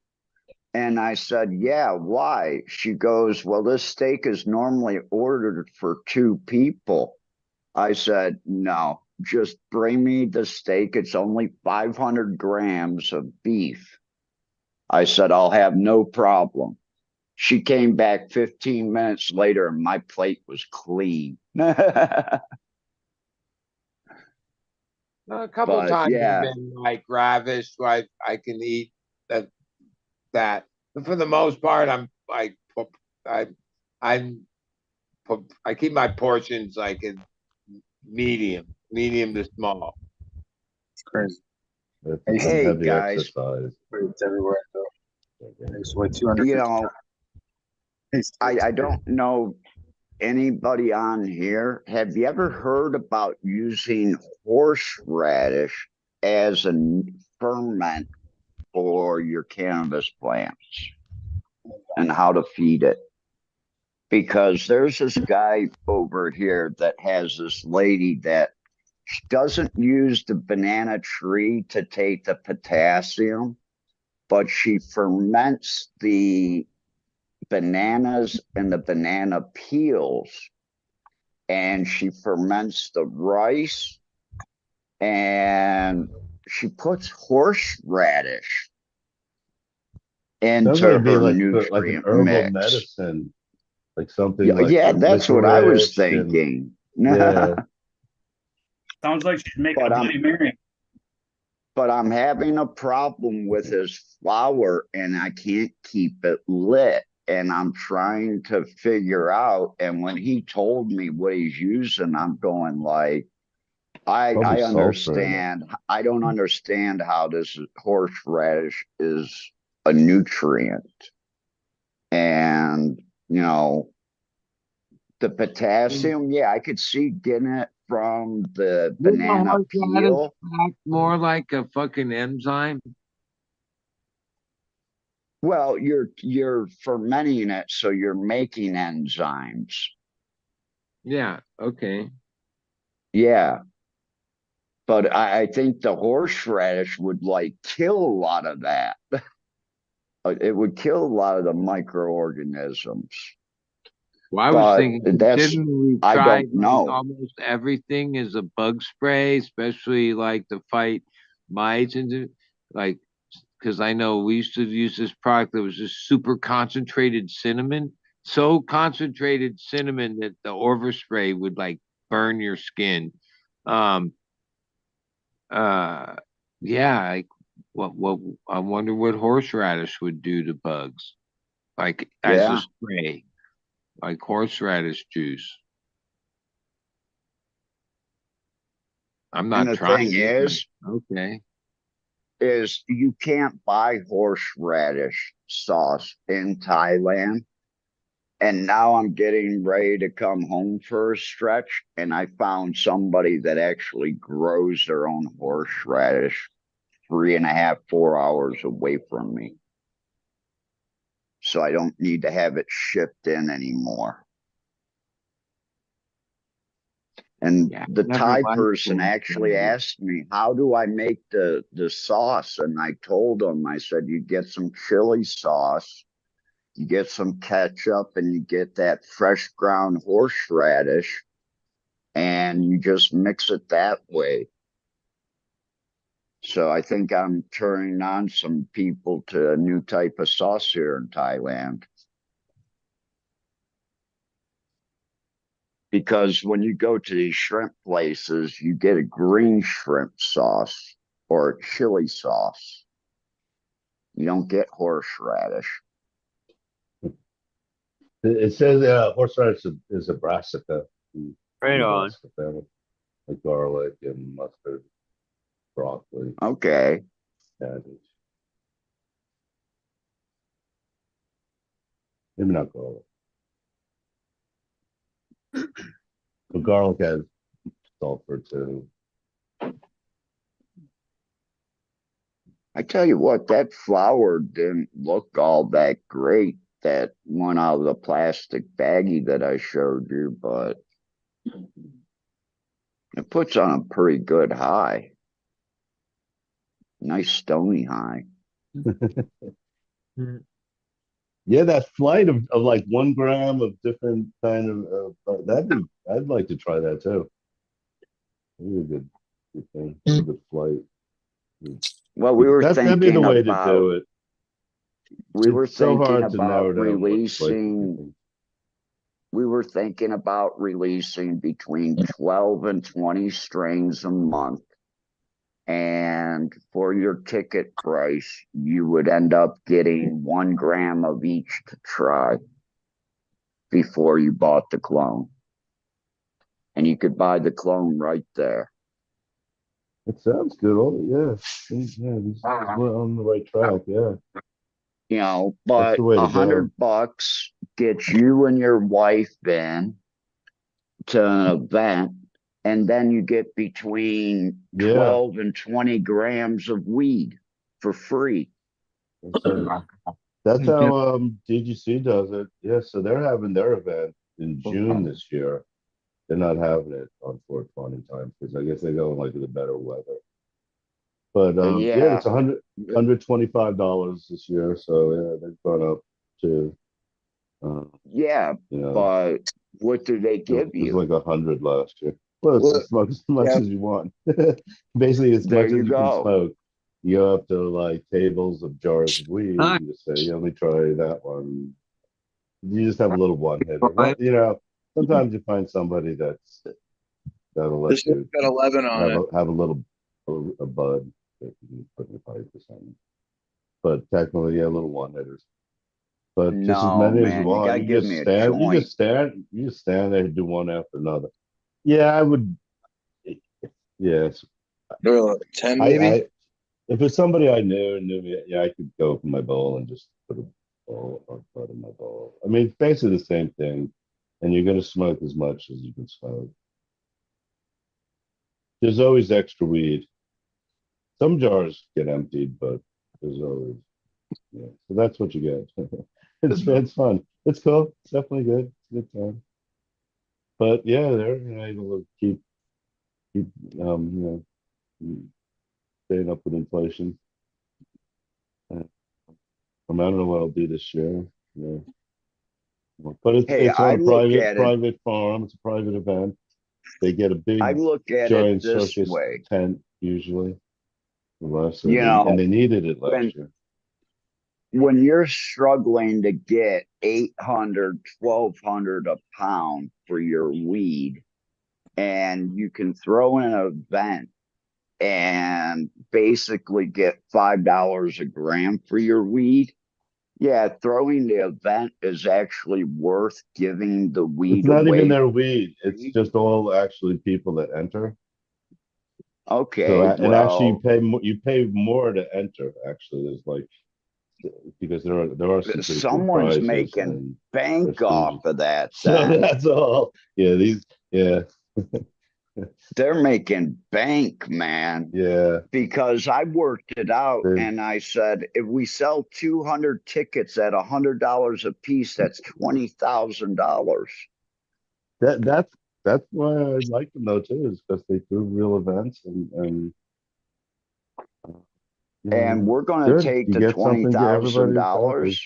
And I said, "Yeah, why?" She goes, "Well, this steak is normally ordered for 2 people." I said, "No, just bring me the steak. It's only 500 grams of beef." I said, "I'll have no problem." She came back 15 minutes later and my plate was clean. But A couple times I've yeah, been like ravished. I can eat that. But for the most part, I'm like I I'm I keep my portions like in medium to small. It's crazy. It's some Hey heavy guys, exercise. It's everywhere. So it's like 250 you know, pounds. I don't know anybody on here. Have you ever heard about using horseradish as a ferment for your cannabis plants and how to feed it? Because there's this guy over here that has this lady that doesn't use the banana tree to take the potassium, but she ferments the bananas and the banana peels, and she ferments the rice, and she puts horseradish Sounds into like it'd be her like an nutrient herbal mix. medicine, like something Yeah, like yeah, with that's what I was licorice and thinking. yeah. Sounds like she's making But a Bloody Mary. I'm having a problem with his flower and I can't keep it lit. And I'm trying to figure out. And when he told me what he's using, I'm going like, Probably I sulfur in it. understand. I don't understand how this horseradish is a nutrient. And, you know, the potassium, yeah, I could see getting it from the Wouldn't the banana horseradish peel. act more like a fucking enzyme? Well, you're fermenting it, so you're making enzymes. Yeah, okay. Yeah. But I think the horseradish would like kill a lot of that. It would kill a lot of the microorganisms. Well, I was But thinking, that's, considering we've I tried don't like know. almost everything as a bug spray, especially like to fight mites and like, because I know we used to use this product that was just super concentrated cinnamon, so concentrated cinnamon that the overspray would like burn your skin. Um, uh, yeah, like what I wonder what horseradish would do to bugs, like as a Yeah. spray, like horseradish juice. I'm And not the trying thing it, but okay. is you can't buy horseradish sauce in Thailand. And now I'm getting ready to come home for a stretch, and I found somebody that actually grows their own horseradish 3.5, 4 hours away from me. So I don't need to have it shipped in anymore. And Yeah, the never Thai liked person actually horseradish. asked me, how do I make the sauce? And I told him, I said, you get some chili sauce, you get some ketchup, and you get that fresh ground horseradish, and you just mix it that way. So I think I'm turning on some people to a new type of sauce here in Thailand. Because when you go to these shrimp places, you get a green shrimp sauce or a chili sauce. You don't get horseradish. It says horseradish is a brassica, Right the on. brassica family, like garlic and mustard, broccoli, Okay. cabbage. Maybe not garlic. But garlic has sulfur too. I tell you what, that flour didn't look all that great. That one out of the plastic baggie that I showed you, but it puts on a pretty good high. Nice stony high. Yeah, that flight of like 1 gram of different kind of that'd be. I'd like to try that too. That'd be good thing. A good flight. Well, we were That'd be the thinking way to about do it. we were It's so thinking hard to narrow about down what flight to releasing do. we were thinking about releasing between 12 and 20 strains a month. And for your ticket price, you would end up getting 1 gram of each to try before you bought the clone. And you could buy the clone right there. It sounds good. Oh, yeah. Yeah, we're on the right track. Yeah, You know, that's but the way to go. $100 gets you and your wife in to an event, and then you get between Yeah, 12 and 20 grams of weed for free. so that's how DGC does it. Yeah, so they're having their event in June this year. They're not having it on 420 time because I guess they go in like the better weather. But yeah, Yeah, it's $125 this year. So yeah, they've gone up to uh, yeah, you know, but what do they it give was you? like 100 last year. Well, it's Well, as much yeah, as you want. Basically, as There much as you you can go. smoke. You go up to like tables of jars of weed Hi. and just say, yeah, let me try that one. You just have a little one hitter. Hi. Sometimes you find somebody that'll let this shit's you got 11 on it. have a little a bud that you can put in your pipe or something. But technically, yeah, little one hitters. But just as No, many as you man, you want. gotta give me a joint. You just stand there and do one after another. Yeah, I would. Yes, They're like 10 I maybe. if it's somebody I knew me, yeah, I could go for my bowl and just put a bowl or put in my bowl. I mean, it's basically the same thing, and you're gonna smoke as much as you can smoke. There's always extra weed. Some jars get emptied, but there's always yeah. So that's what you get. It's fun. It's cool. It's definitely good. It's a good time. But yeah, they're able to keep staying up with inflation. Uh, I don't know what I'll do this year. Yeah. But Hey, it's on I a look at it, private farm. It's a private event. They get a I big look at it giant this circus way. tent usually. So You know, they needed it when last year. when you're struggling to get 800, 1,200 a pound for your weed, and you can throw in an event and basically get $5 a gram for your weed. Yeah, throwing the event is actually worth giving the It's weed not even away their for weed. It's free. just all actually people that enter. So Okay, and actually well, you pay more to enter. Actually, there's like because there are some pretty cool someone's prizes making and bank prestige. off of that So then. that's all. Yeah, They're making bank, man. yeah. Because I worked it out They, and I said, if we sell 200 tickets at $100 a piece, that's $20,000. that's why I like them though too, is because they do real events and uh, And we're going to good. take You the get something. Everybody's happy. $20,000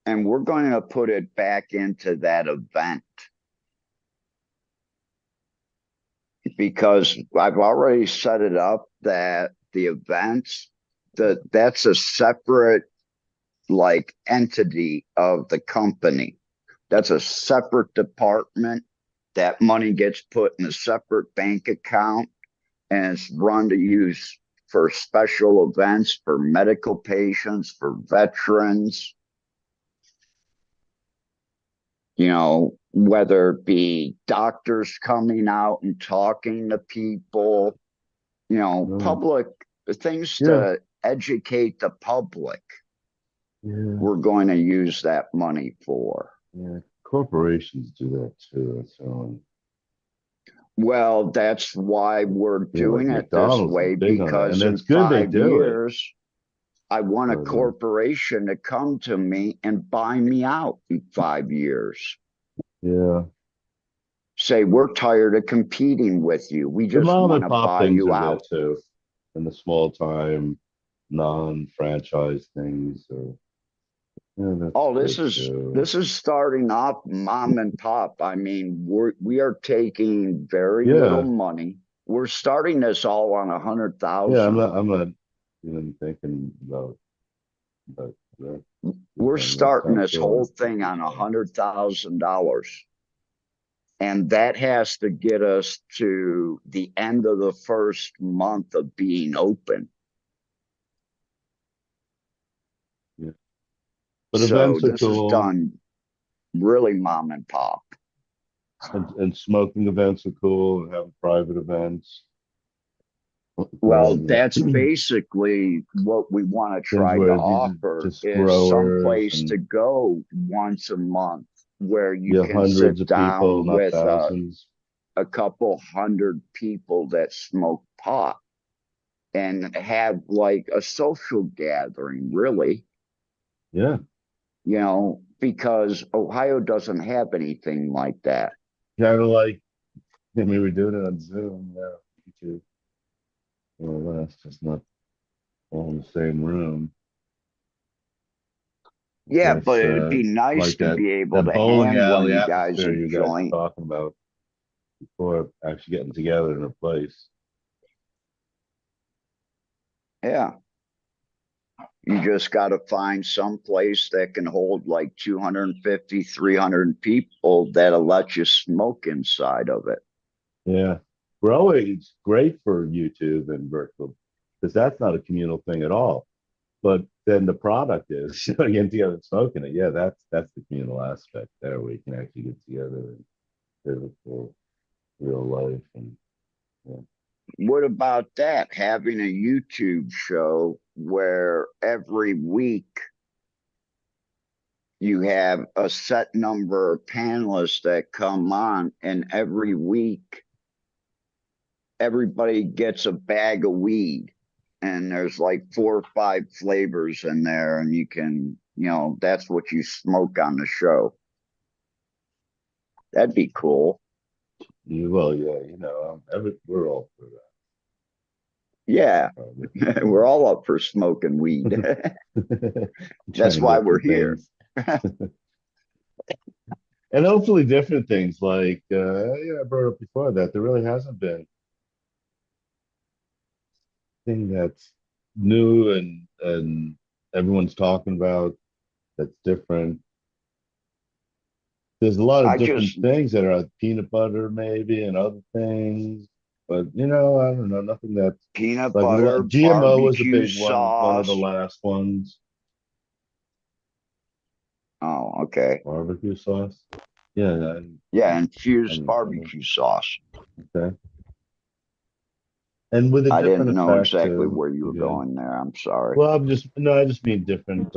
and we're going to put it back into that event because I've already set it up that the events that's a separate like entity of the company. That's a separate department. That money gets put in a separate bank account and it's run to use for special events, for medical patients, for veterans, whether it be doctors coming out and talking to people, Right. public things Yeah, to educate the public. yeah, We're going to use that money for. yeah. Corporations do that too. So Well, that's why we're like doing it this McDonald's is way big on that, and because in it's good they five do it. years, I want a But corporation to come to me and buy me out in 5 years. yeah, Say, we're tired of competing with you. We the just mom want and to pop buy things you are good out. too, and the small time non-franchise things. So yeah, that's Oh, this good is too. this is starting off mom and pop. I mean, we are taking very little Yeah, money. We're starting this all on a hundred yeah. thousand. I'm not even thinking about that. We're That starting sounds this whole good. thing on $100,000. And that has to get us to the end of the first month of being open. Yeah, but So events are this is cool, done really mom and pop. and smoking events are cool, and having private events. Well, that's basically what we want to things try to where these are offer just is some growers place to and go once a month where you yeah, can hundreds sit of people, down not with thousands. a couple hundred people that smoke pot and have like a social gathering, really, Yeah, because Ohio doesn't have anything like that. kind of like I mean, we're doing it on Zoom now. YouTube, more or less, just not all in the same room. Yeah, That's but it'd be nice like to be able that to bowling hand one of alley you guys atmosphere a you guys were joint. talking about before actually getting together in a place. Yeah. You just got to find some place that can hold like 250, 300 people that'll let you smoke inside of it. Yeah. Growing's great for YouTube and virtual because that's not a communal thing at all. But then the product is getting together and smoking it. Yeah, that's the communal aspect there where you can actually get together in physical real life and yeah. What about that? Having a YouTube show where every week you have a set number of panelists that come on, and every week everybody gets a bag of weed, and there's like 4 or 5 flavors in there, and you can, that's what you smoke on the show. That'd be cool. Well, yeah, we're all for that. Yeah, we're all up for smoking weed. That's why we're here. And hopefully different things like I brought up before that there really hasn't been thing that's new and everyone's talking about that's different. There's a lot of different things that are peanut butter maybe and other things, but I don't know, nothing that's peanut like butter, GMO was a big sauce. one of the last ones. Oh, okay. Barbecue sauce. Yeah. Infused barbecue sauce. Okay. And with a I different didn't know effect exactly too, where you were going there. I'm sorry. Well, I just mean different.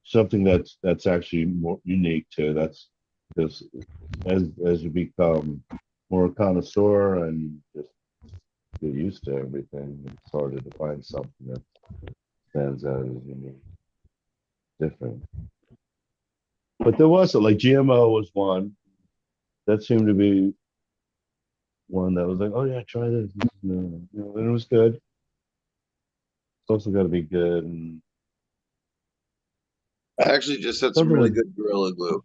Something that's actually more unique too. That's because as you become more connoisseur and just get used to everything, it's harder to find something that stands out as unique, different. But there was like GMO was one that seemed to be one that was like, oh yeah, try this. And it was good. It's also got to be good. And I actually just had some really good Gorilla Glue.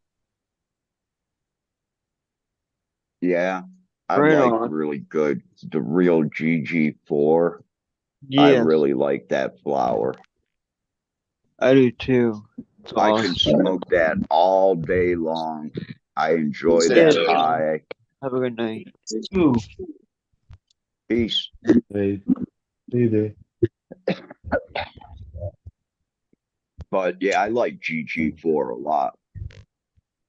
Yeah, I like really good the real GG4. Yeah, I really like that flower. I do too. It's I awesome. can smoke that all day long. I enjoy that high. Have a good night. Ooh. Peace. Hey, see But yeah, I like GG4 a lot.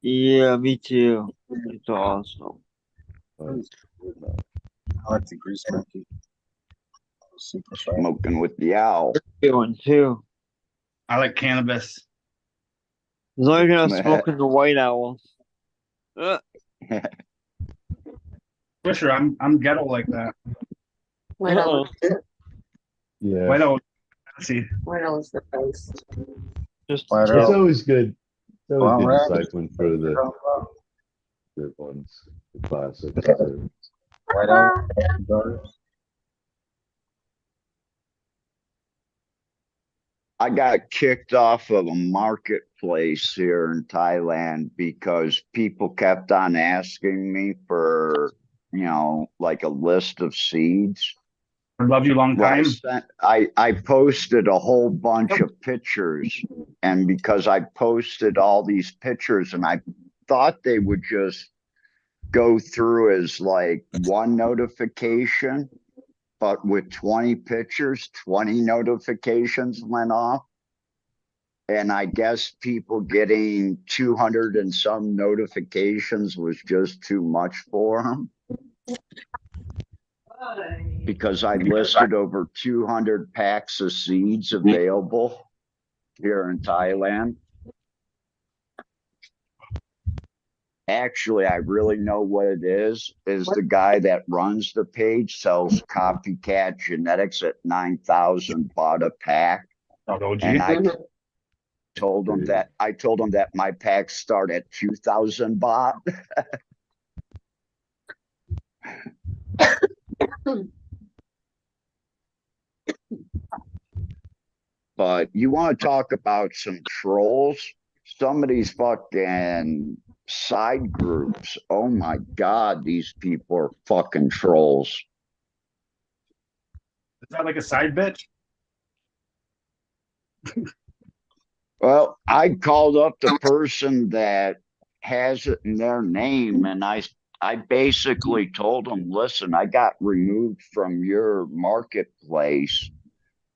Yeah, me too. It's awesome. I like the grease monkey. Super fun. Smoking with the owl. Good one too. I like cannabis. As long as you're not smoking the white owl. Swisher, I'm ghetto like that. White owl. Yeah. White owl. See. White owl is the best. Just It's always good. It's always good cycling through the good ones, the classics. White owl daughters. I got kicked off of a marketplace here in Thailand because people kept on asking me for, like a list of seeds. I love you long time. I posted a whole bunch of pictures, and because I posted all these pictures and I thought they would just go through as like one notification, but with 20 pictures, 20 notifications went off. And I guess people getting 200 and some notifications was just too much for them. because I listed over 200 packs of seeds available here in Thailand. Actually, I really know what it is the guy that runs the page sells copycat genetics at 9,000 baht a pack. And I told him that my packs start at 2,000 baht. But you want to talk about some trolls? Some of these fucking side groups. Oh my God, these people are fucking trolls. Is that like a side bitch? Well, I called up the person that has it in their name, and I basically told them, listen, I got removed from your marketplace,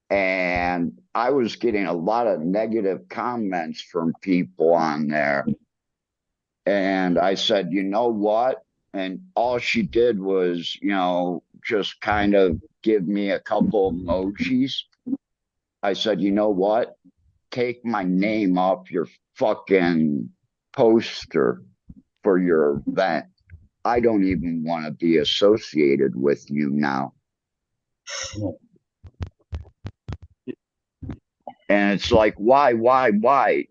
and I was getting a lot of negative comments from people on there. And I said, you know what? And all she did was, just kind of give me a couple emojis. I said, you know what? Take my name off your fucking poster for your event. I don't even want to be associated with you now. And it's like, why?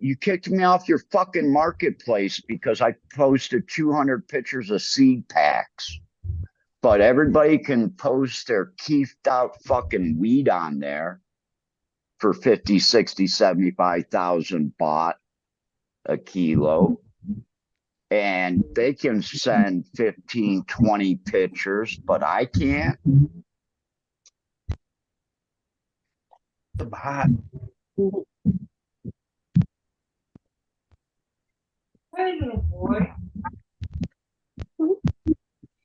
You kicked me off your fucking marketplace because I posted 200 pictures of seed packs. But everybody can post their keefed out fucking weed on there for 50, 60, 75,000 baht a kilo. And they can send 15, 20 pictures, but I can't. The bot. Hey, little boy.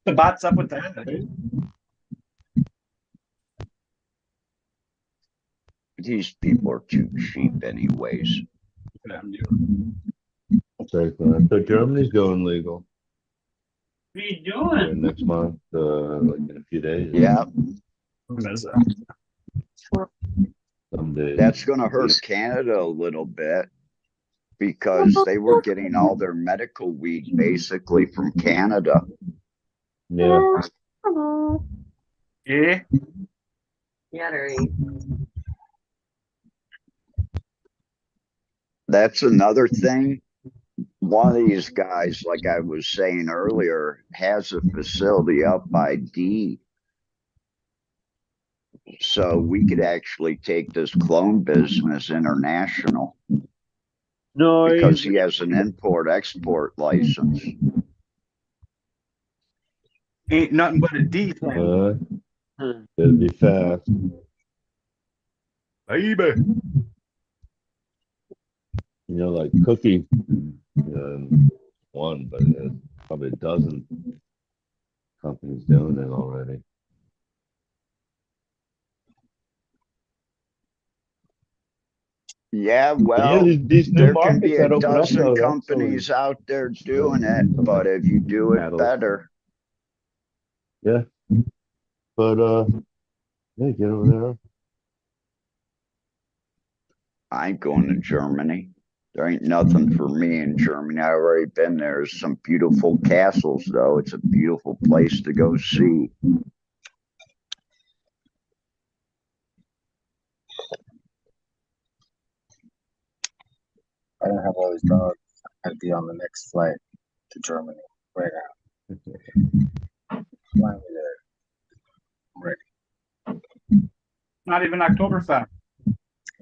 The bot's up with that, dude. These people are too cheap anyways. So Germany's going legal. What are you doing? Next month, like in a few days. Yeah. Someday. That's going to hurt Canada a little bit because they were getting all their medical weed basically from Canada. Yeah. Yeah. Dietary. That's another thing. One of these guys, like I was saying earlier, has a facility up by D. So we could actually take this clone business international. No, because he has an import-export license. Ain't nothing but a D thing. It'll be fast. Baby. Like Cookie, one, but there's probably a dozen companies doing it already. Yeah, well, these new there can be a dozen up, companies out there doing it, but if you do it better. Yeah. But, yeah, get over there. I ain't going to Germany. There ain't nothing for me in Germany. I've already been there. There's some beautiful castles, though. It's a beautiful place to go see. I don't have all these dogs. I'd be on the next flight to Germany right now. Fly me there. I'm ready. Not even Oktoberfest.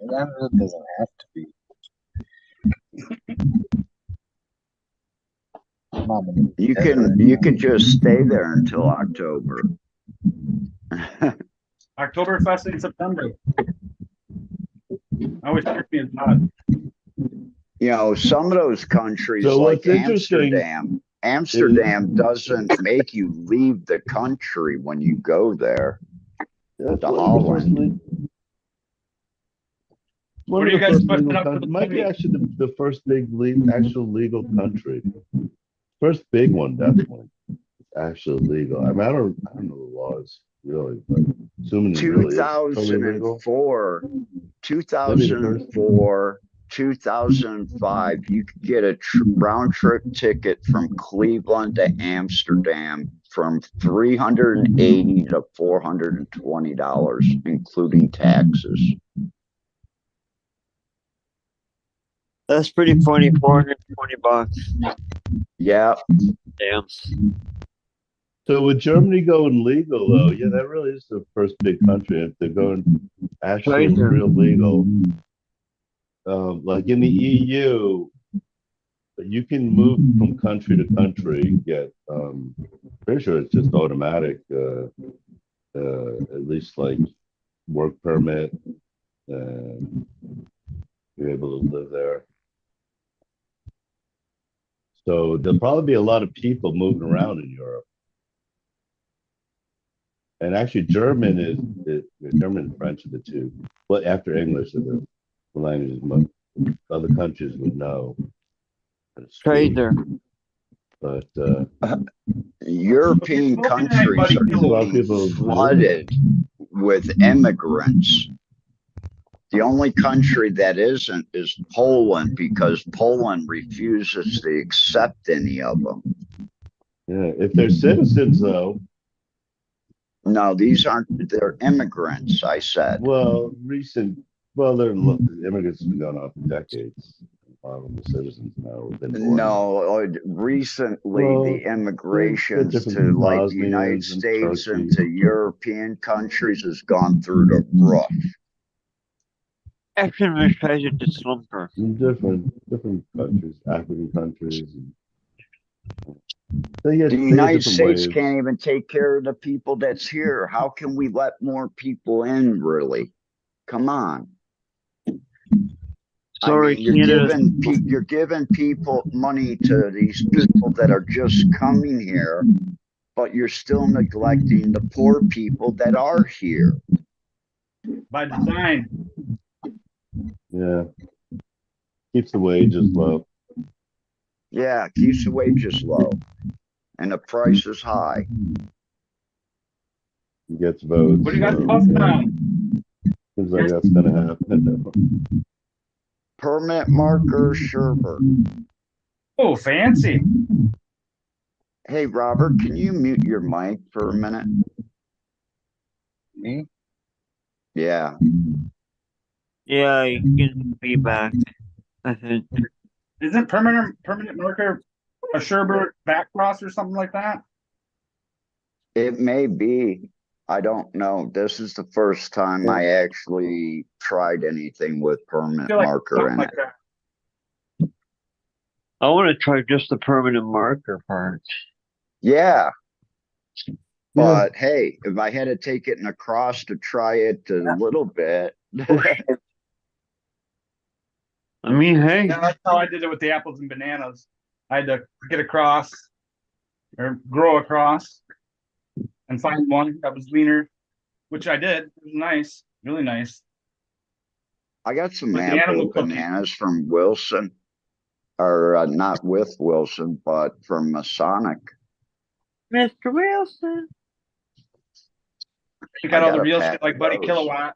That doesn't have to be. You can just stay there until October. Oktoberfest in September. I was being hot. Some of those countries like Amsterdam doesn't make you leave the country when you go there. To Holland. What are you guys putting up for the might be actually the first big actual legal country. First big one, definitely. actually legal. I mean, I don't know the laws really, but assuming it really is totally legal. 2004, That'd be the first. 2004, 2005, you could get a round trip ticket from Cleveland to Amsterdam from $380 to $420, including taxes. That's pretty funny. $420. Yeah, Damn. So with Germany going legal though, yeah, that really is the first big country. If they're going actual Crazy. real legal, like in the EU, you can move from country to country, get pretty sure it's just automatic, at least like work permit, you're able to live there. So there'll probably be a lot of people moving around in Europe. And actually, German and French are the two. Well, after English are the languages most other countries would know. Trader. But European countries are a lot of people flooded with immigrants. The only country that isn't is Poland, because Poland refuses to accept any of them. Yeah, if they're citizens, though. No, they're immigrants, I said. Well, they're immigrants have been going on for decades. A lot of them are citizens now. No, recently the immigrations to like the United States and to European countries has gone through the roof. Actually, treasure to slumber. Different countries, African countries. The United States can't even take care of the people that's here. How can we let more people in, really? Come on. Sorry, I mean, you're giving people money to these people that are just coming here, but you're still neglecting the poor people that are here. By design. Yeah. Keeps the wages low. Yeah, keeps the wages low. And the price is high. He gets votes. What do you guys puffing on? Seems like that's going to happen. Permit marker Sherbert. Oh, fancy. Hey, Robert, can you mute your mic for a minute? Me? Yeah. Yeah, you can be back, I think. Isn't permanent marker a Sherbert back cross or something like that? It may be. I don't know. This is the first time I actually tried anything with permanent marker in it. I want to try just the permanent marker part. Yeah. But hey, if I had to take it in a cross to try it a little bit. I mean, hey. Yeah, that's how I did it with the apples and bananas. I had to get across or grow across and find one that was leaner, which I did. It was nice, really nice. I got some apple bananas from Wilson, or not with Wilson, but from Masonic. Mr. Wilson. You got all the real shit like Buddy Kilowatt.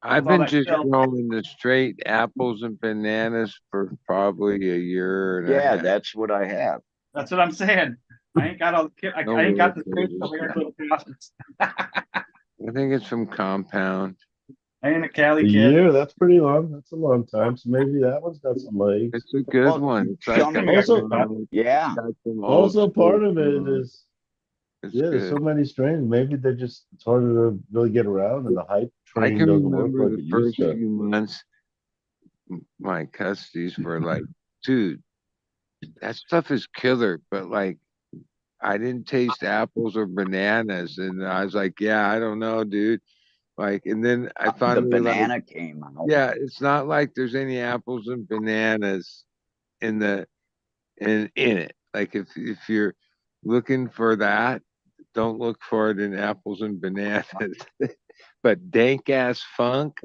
I've been just growing the straight apples and bananas for probably a year and a half. That's what I have. That's what I'm saying. I ain't got all the I ain't got the space for little process. I think it's from Compound. I ain't a Cali kid. Yeah, that's pretty long. That's a long time. So maybe that one's got some legs. It's a good one. It's like also part of it is there's so many strains. Maybe it's harder to really get around, and the hype train doesn't work like it used to. Few months, my custodies were like, dude, that stuff is killer, but like, I didn't taste apples or bananas, and I was like, yeah, I don't know, dude. Like, and then I found the banana came out. Yeah, it's not like there's any apples and bananas in it. Like, if you're looking for that, don't look for it in apples and bananas. But dank ass funk,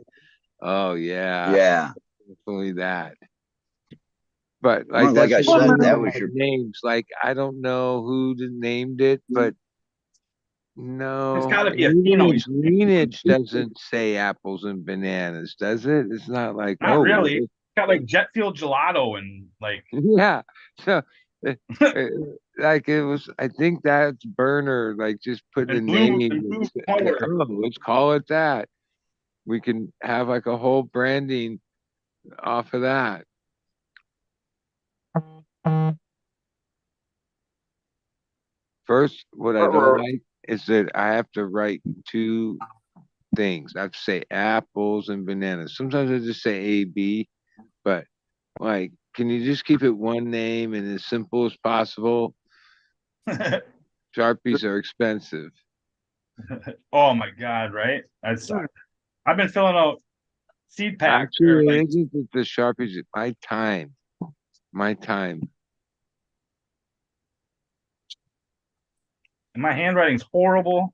oh yeah, yeah, definitely that. But Well, like like that's I one said, of that the was your names. Like I don't know who named it, but It's no, got to be a Pinoy. lineage doesn't say apples and bananas, does it? It's not like Not oh really. It's got like jet fuel gelato and like yeah. So uh, uh, like it was. I think that's burner. Like just put a name. and blue And, color. oh, let's call it that. We can have like a whole branding off of that. First, what I don't like is that I have to write two things. I have to say apples and bananas. Sometimes I just say A, B, but like, can you just keep it one name and as simple as possible? Sharpies are expensive. Oh my God, right? I've been filling out seed packs or Actually, like it isn't that the Sharpies, it's my time. My time. and my handwriting's horrible.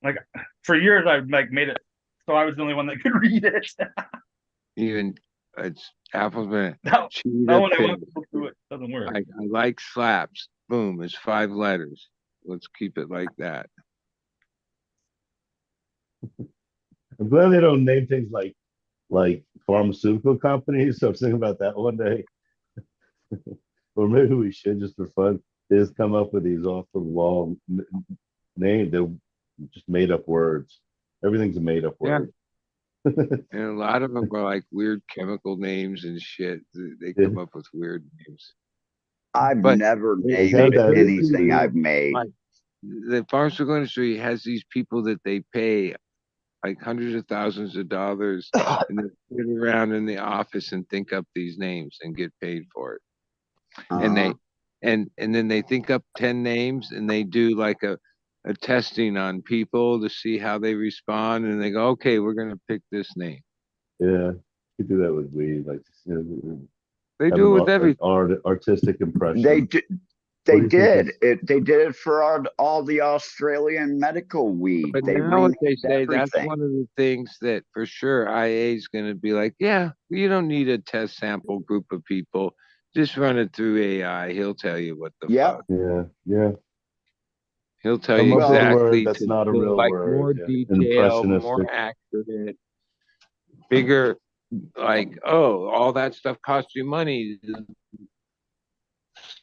Like for years I've like made it so I was the only one that could read it. Even it's apples, bananas. Now, Cheetah when I pig. want to go through it, doesn't work. I like slaps. Boom, it's 5 letters. Let's keep it like that. I'm glad they don't name things like pharmaceutical companies. So I was thinking about that one day. Or maybe we should just for fun just come up with these off the wall names. They're just made up words. Everything's a made up Yeah. word. And a lot of them are like weird chemical names and shit. They come up with weird names. I've But never They named have that anything industry. I've made. like the pharmaceutical industry has these people that they pay like hundreds of thousands of dollars and they sit around in the office and think up these names and get paid for it. And they and then they think up 10 names and they do like a testing on people to see how they respond and they go, okay, we're gonna pick this name. Yeah, you do that with weed, like They have do it with an everything. artistic impression. They What did. do They you think did is? it. They did it for all the Australian medical weed. But They now what renamed they say, that's everything. one of the things that for sure IA is going to be like, yeah, you don't need a test sample group of people. Just run it through AI. He'll tell you what the Yep. fuck. Yeah, yeah. He'll tell Come you up with a Well, word exactly that's to not a real like word. more Yeah, an detail, more impressionistic. accurate, bigger. Like, oh, all that stuff costs you money.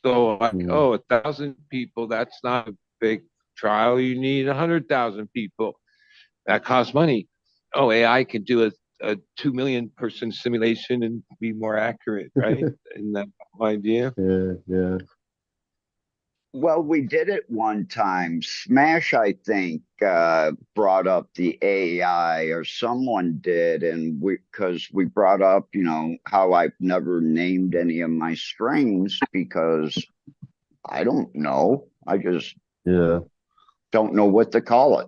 So like, Mm, oh, 1,000 people, that's not a big trial. You need 100,000 people. That costs money. Oh, AI can do a 2 million person simulation and be more accurate, right? Isn't that the idea? yeah, yeah. well, we did it one time. Smash, I think, brought up the AI, or someone did, and because we brought up, how I've never named any of my strings because I don't know. I just Yeah, don't know what to call it.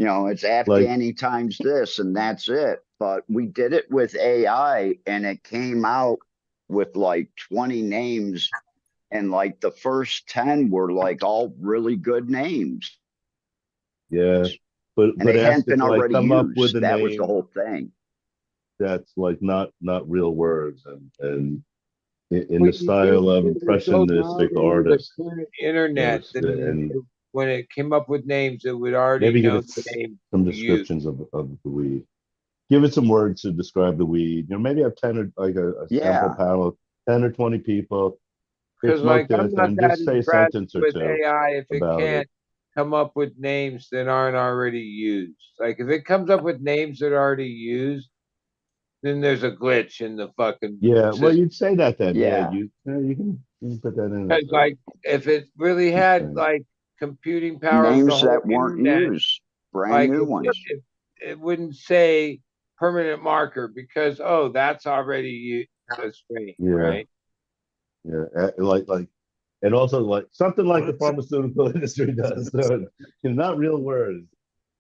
It's like Afghani times this, and that's it. But we did it with AI, and it came out with like 20 names, and like the first 10 were like all really good names, yeah, and but they ask hadn't it been to like already come up with used. a That was the name whole thing. that's like not real words and in Well, the you do style of it would go down impressionistic into the artists. current internet, and And when it came up with names, it would already maybe give know it the name some to use. descriptions of the weed. Give it some words to describe the weed. Maybe have 10 or like a sample Yeah. panel, 10 or 20 people. Here, Because smoke like I'm this, not and that just say a impressed sentence or with two AI if it about it. can't come up with names that aren't already used. Like if it comes up with names that are already used, then there's a glitch in the fucking Yeah, well, system. you'd say that then. Yeah, Yeah. you can put that in as Because a like if it really key had thing. like computing power of the Names whole that weren't internet, used, brand like new ones. it wouldn't say permanent marker because oh that's already used a string, Yeah, right? yeah, like, and also like something like the pharmaceutical industry does. So not real words,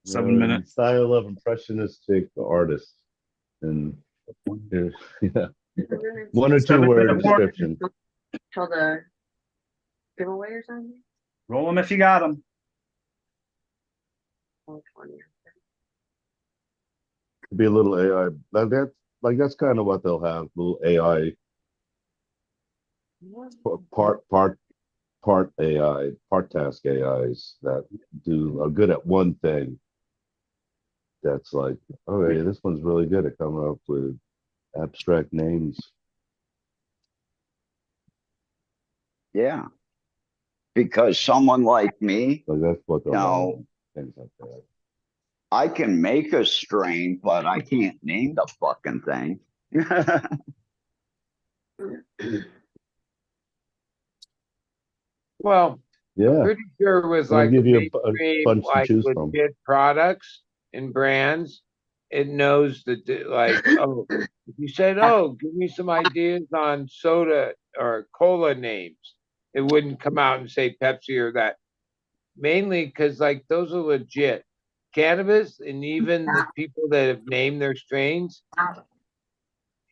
7 minutes. in style of impressionistic artists, and yeah, 1 or 2 word 7 minute warning. description. Till the giveaway or something? Roll them if you got them. 120. Be a little AI. That's like that's kind of what they'll have, little AI, part AI, part task AIs that are good at one thing. That's like, okay, this one's really good at coming up with abstract names. Yeah, because someone like me, Like that's what they'll now learn, things like that. I can make a strain, but I can't name the fucking thing. Well, I'm Yeah, pretty sure it was it'll like give you a mainstream, bunch to like choose from. legit products and brands. It knows that, like, oh, if you said, "Oh, give me some ideas on soda or cola names," it wouldn't come out and say Pepsi or that. Mainly because, like, those are legit. Cannabis, and even the people that have named their strains,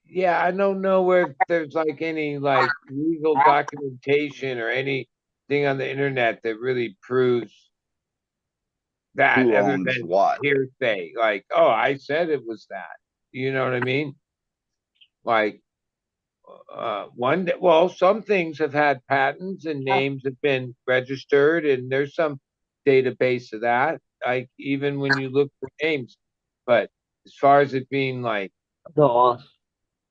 yeah, I don't know where there's like any like legal documentation or anything on the internet that really proves that Who other owns than what? hearsay. Like, oh, I said it was that. You know what I mean? Like, well, some things have had patents and names have been registered, and there's some database of that. Like, even when you look for names, but as far as it being like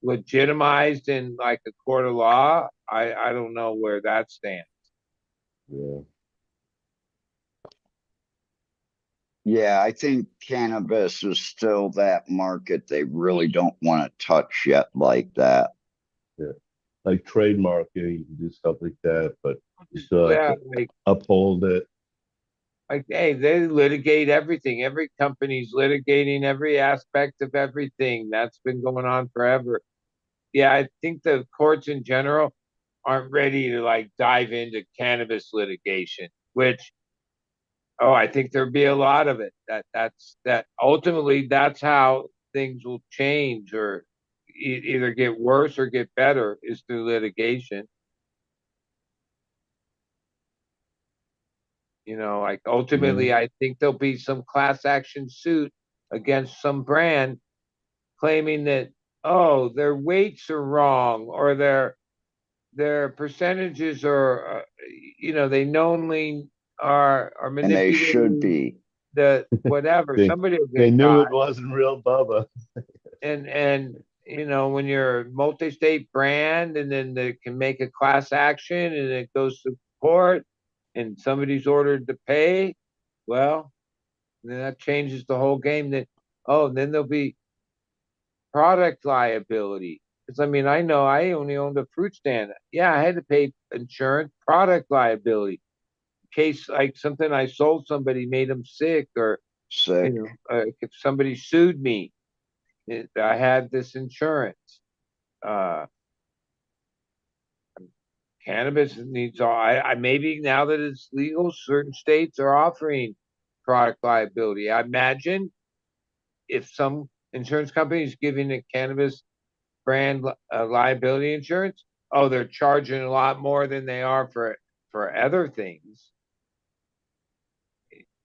legitimized in like a court of law, I don't know where that stands. Yeah, Yeah, I think cannabis is still that market they really don't want to touch yet like that. yeah. Like trademarking, you can do stuff like that, but you still have Yeah, to uphold it. like hey, they litigate everything. Every company's litigating every aspect of everything. That's been going on forever. Yeah, I think the courts in general aren't ready to like dive into cannabis litigation, which oh, I think there'd be a lot of it. That ultimately that's how things will change or either get worse or get better is through litigation. You know, like Yeah. ultimately I think there'll be some class action suit against some brand claiming that oh, their weights are wrong or their percentages are you know, they knowingly are And they should manipulating be. the whatever. They Somebody will they get knew caught. it wasn't real Bubba. And you know when you're a multi-state brand and then they can make a class action and it goes to court and somebody's ordered to pay, well, then that changes the whole game. That oh, then there'll be product liability. Because I mean, I know I only owned a fruit stand. Yeah, I had to pay insurance, product liability in case like something I sold somebody made them sick or you Sick. know if somebody sued me, I had this insurance. Uh, Cannabis needs all. I maybe now that it's legal, certain states are offering product liability. I imagine if some insurance company is giving a cannabis brand liability insurance, oh, they're charging a lot more than they are for other things.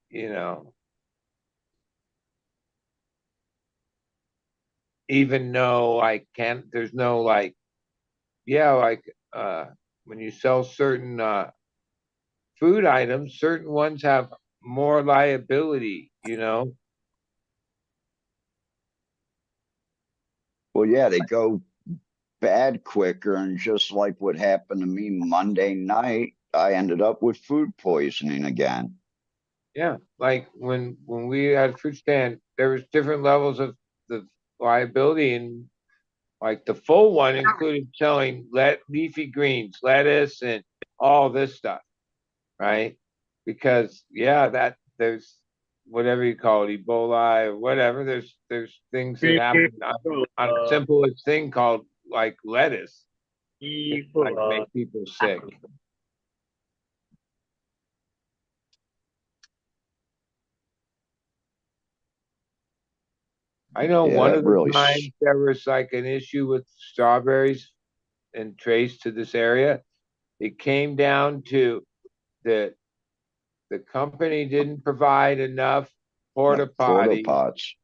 You know, even though I can't, there's no like, yeah, like when you sell certain food items, certain ones have more liability. You know, Well, yeah, they go bad quicker. And just like what happened to me Monday night, I ended up with food poisoning again. yeah, like when we had a fruit stand, there was different levels of the liability, and like the full one included selling leafy greens, lettuce, and all this stuff, right? Because yeah, that there's whatever you call it, Ebola or whatever. There's things that happen on a simplest thing called like lettuce, that, like make people sick. I know one Yeah, it of the really. times there was like an issue with strawberries and traced to this area. It came down to the the company didn't provide enough porta Porta potties pots.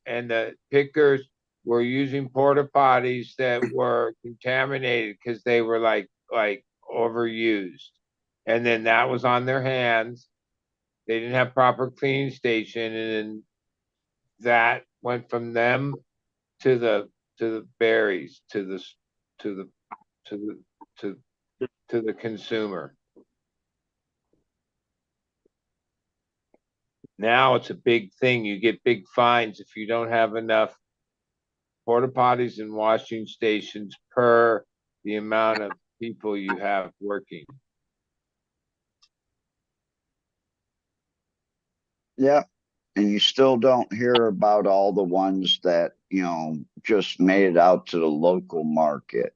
and the pickers were using porta potties that were contaminated because they were like overused, and then that was on their hands. They didn't have proper cleaning station, and then that went from them to the berries to the to the to the to the consumer. Now it's a big thing. You get big fines if you don't have enough porta potties and washing stations per the amount of people you have working. Yeah. And you still don't hear about all the ones that, just made it out to the local market,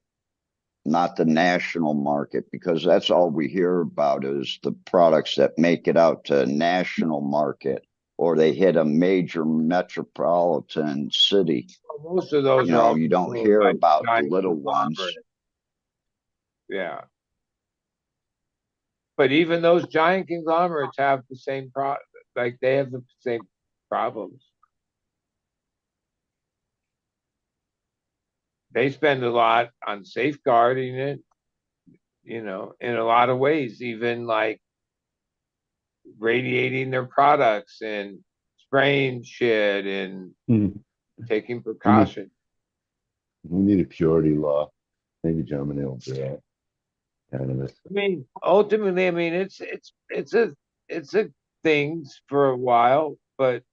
not the national market, because that's all we hear about is the products that make it out to a national market or they hit a major metropolitan city. Well, most of those are all you don't hear like about the giant little ones. conglomerates. Yeah. But even those giant conglomerates have the same they have the same problems. They spend a lot on safeguarding it, in a lot of ways, even like radiating their products and spraying shit and taking precautions. We need a purity law. Maybe Germany will do that. Cannabis. I mean, ultimately, it's a thing for a while, but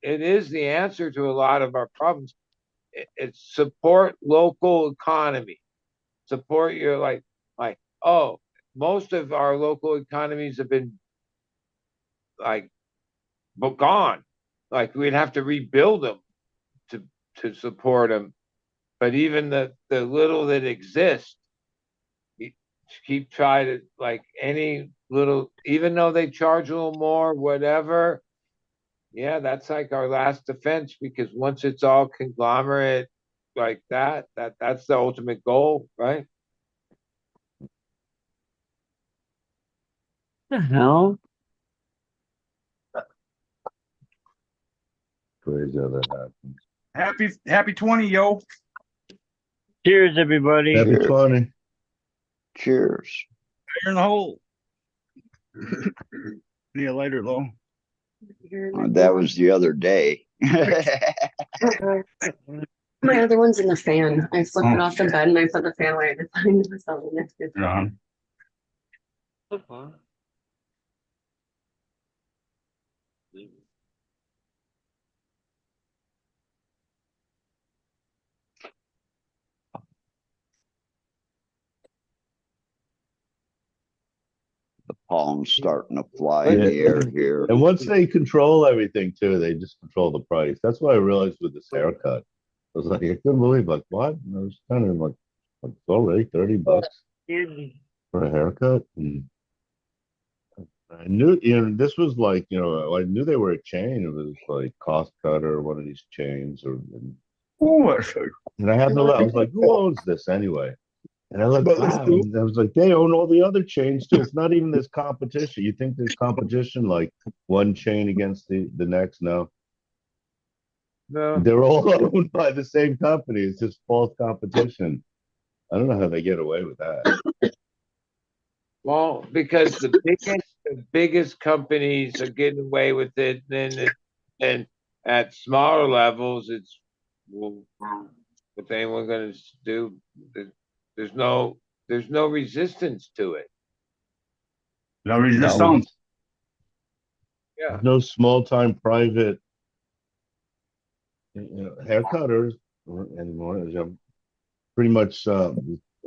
it is the answer to a lot of our problems. It's support local economy, support your most of our local economies have been gone. Like we'd have to rebuild them to support them. But even the little that exist, keep trying to any little, even though they charge a little more, whatever. Yeah, that's like our last defense, because once it's all conglomerate like that's the ultimate goal, right? The hell? Crazy how that happens. Happy 20, yo. Cheers, everybody. Happy 20. Cheers. Fire in the hole. Need a lighter, low. That was the other day. My other one's in the fan. I flipped it off the bed and I put the fan away to find myself next to it. The palm's starting to fly in the air here. And once they control everything too, they just control the price. That's what I realized with this haircut. I was like, I couldn't believe what? And I was kind of like it's already $30 for a haircut. And I knew, this was like, I knew they were a chain. It was like Cost Cutter or one of these chains, and I had no. I was like, who owns this anyway? And I looked, wow, and I was like, they own all the other chains too. It's not even this competition. You think there's competition like one chain against the next? No. No. They're all owned by the same company. It's just false competition. I don't know how they get away with that. Well, because the biggest companies are getting away with it, and at smaller levels, it's what's anyone going to do? There's no resistance to it. No resistance. Yeah. No small time private haircutters anymore. Pretty much, I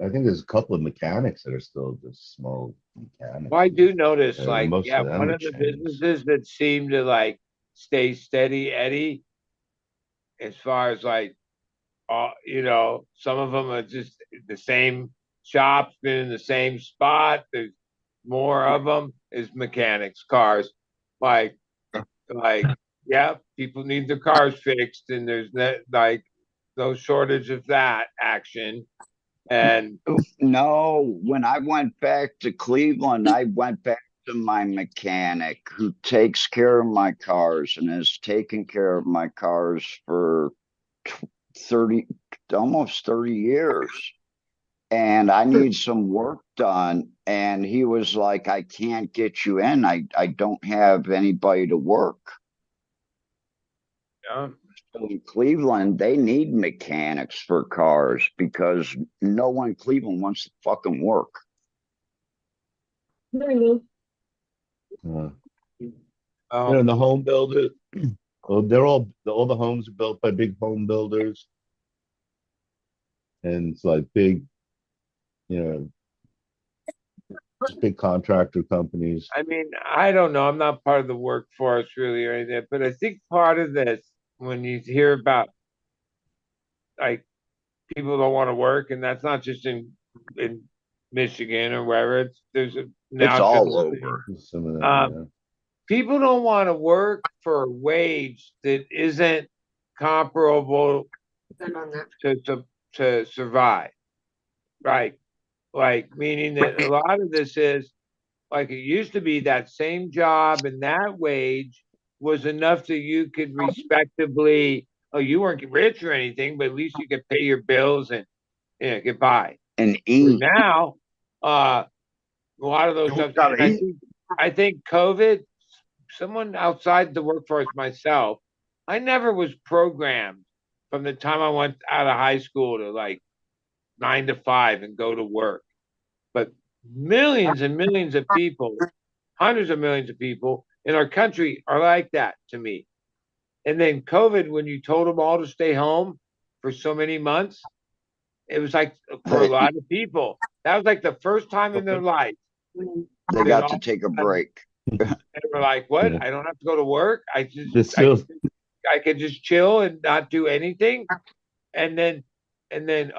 think there's a couple of mechanics that are still just small mechanics. Well, I do notice, one of the businesses that seem to stay steady, Eddie, as far as some of them are just the same shops, been in the same spot. There's more of them is mechanics, cars. Yeah, people need their cars fixed, and there's no shortage of that action. And no, when I went back to Cleveland, I went back to my mechanic who takes care of my cars and has taken care of my cars for 30, almost 30 years. And I need some work done. And he was like, I can't get you in. I don't have anybody to work. Yeah. So in Cleveland, they need mechanics for cars because no one in Cleveland wants to fucking work. Uh, Oh, the home builders, well, they're all the homes are built by big home builders, and it's like big, you know, just big contractor companies. I mean, I don't know. I'm not part of the workforce really or anything, but I think part of this, when you hear about like people don't want to work, and that's not just in Michigan or wherever. There's a It's now all over. Some of um, that, people don't want to work for a wage that isn't comparable Been on that. to survive, right? Like meaning that a lot of this is like it used to be that same job and that wage was enough that you could respectably. Oh, you weren't rich or anything, but at least you could pay your bills and get by. And Where eat. now, a lot of those stuff. And I think COVID. Someone outside the workforce myself, I never was programmed from the time I went out of high school to like 9 to 5 and go to work. But millions and millions of people, hundreds of millions of people in our country are like that to me. And then COVID, when you told them all to stay home for so many months, it was like for a lot of people, that was like the first time in their life. They got to take a break. They were like, "What? Yeah. I don't have to go to work. This feels I could just chill and not do anything." And then,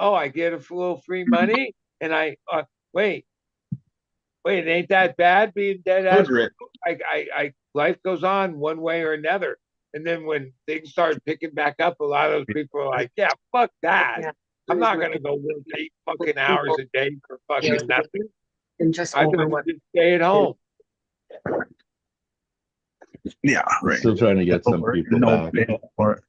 oh, I get a little free money, and wait, it ain't that bad being dead ass. Life goes on one way or another. And then when things start picking back up, a lot of those people are like, "Yeah, fuck that. Yeah. I'm not gonna go work 8 fucking hours a day for fucking nothing. And just I'd over rather what. just stay at home." Yeah, right. still trying to get some people back.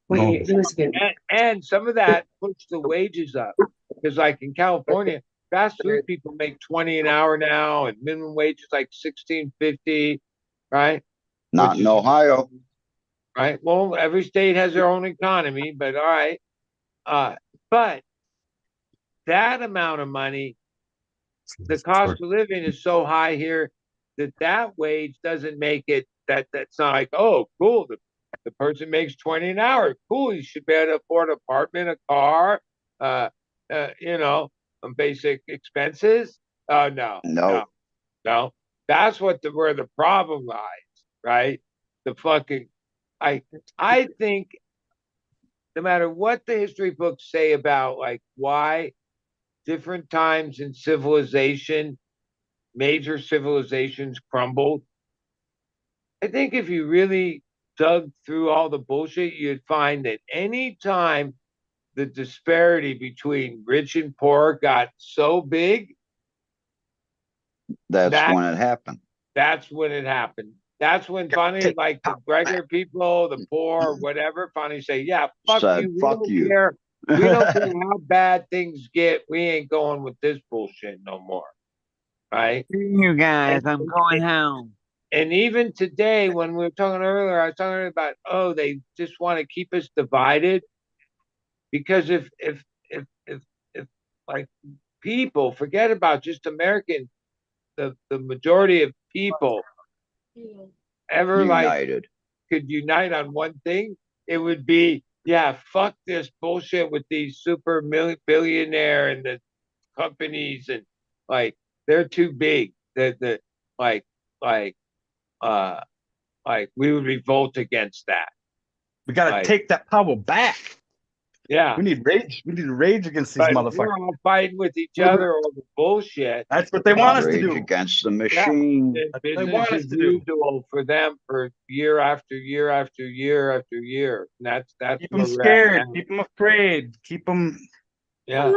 Wait, he was good. And some of that puts the wages up because, like in California, fast food people make 20 an hour now, and minimum wage is like 16.50, right? Not in Ohio. Right. Well, every state has their own economy, but all right. But that amount of money, the cost of living is so high here that wage doesn't make it. That's not like, oh, cool. The person makes 20 an hour. Cool. You should be able to afford an apartment, a car, basic expenses. No. That's where the problem lies, right? The fucking, I think no matter what the history books say about like why different times in civilization, major civilizations crumbled, I think if you really dug through all the bullshit, you'd find that any time the disparity between rich and poor got so big, that's when it happened. That's when it happened. That's when finally, like the regular people, the poor, whatever, finally say, "Yeah, fuck you. We don't care. We don't care how bad things get. We ain't going with this bullshit no more." Right? You guys, I'm going home. And even today, when we were talking earlier, I was talking about, oh, they just want to keep us divided. Because if like people forget about just American, the majority of people ever united. Could unite on one thing, it would be, yeah, fuck this bullshit with these super billionaire and the companies and like they're too big. Like we would revolt against that. We gotta take that power back. Yeah. We need rage. We need to rage against these motherfuckers. We're all fighting with each other over bullshit. That's what they want us to Rage do. against the machine. Yeah. They want us Business to as do. usual for them for year after year after year after year. And that's Keep them scared. Keep them afraid. Keep them. Yeah.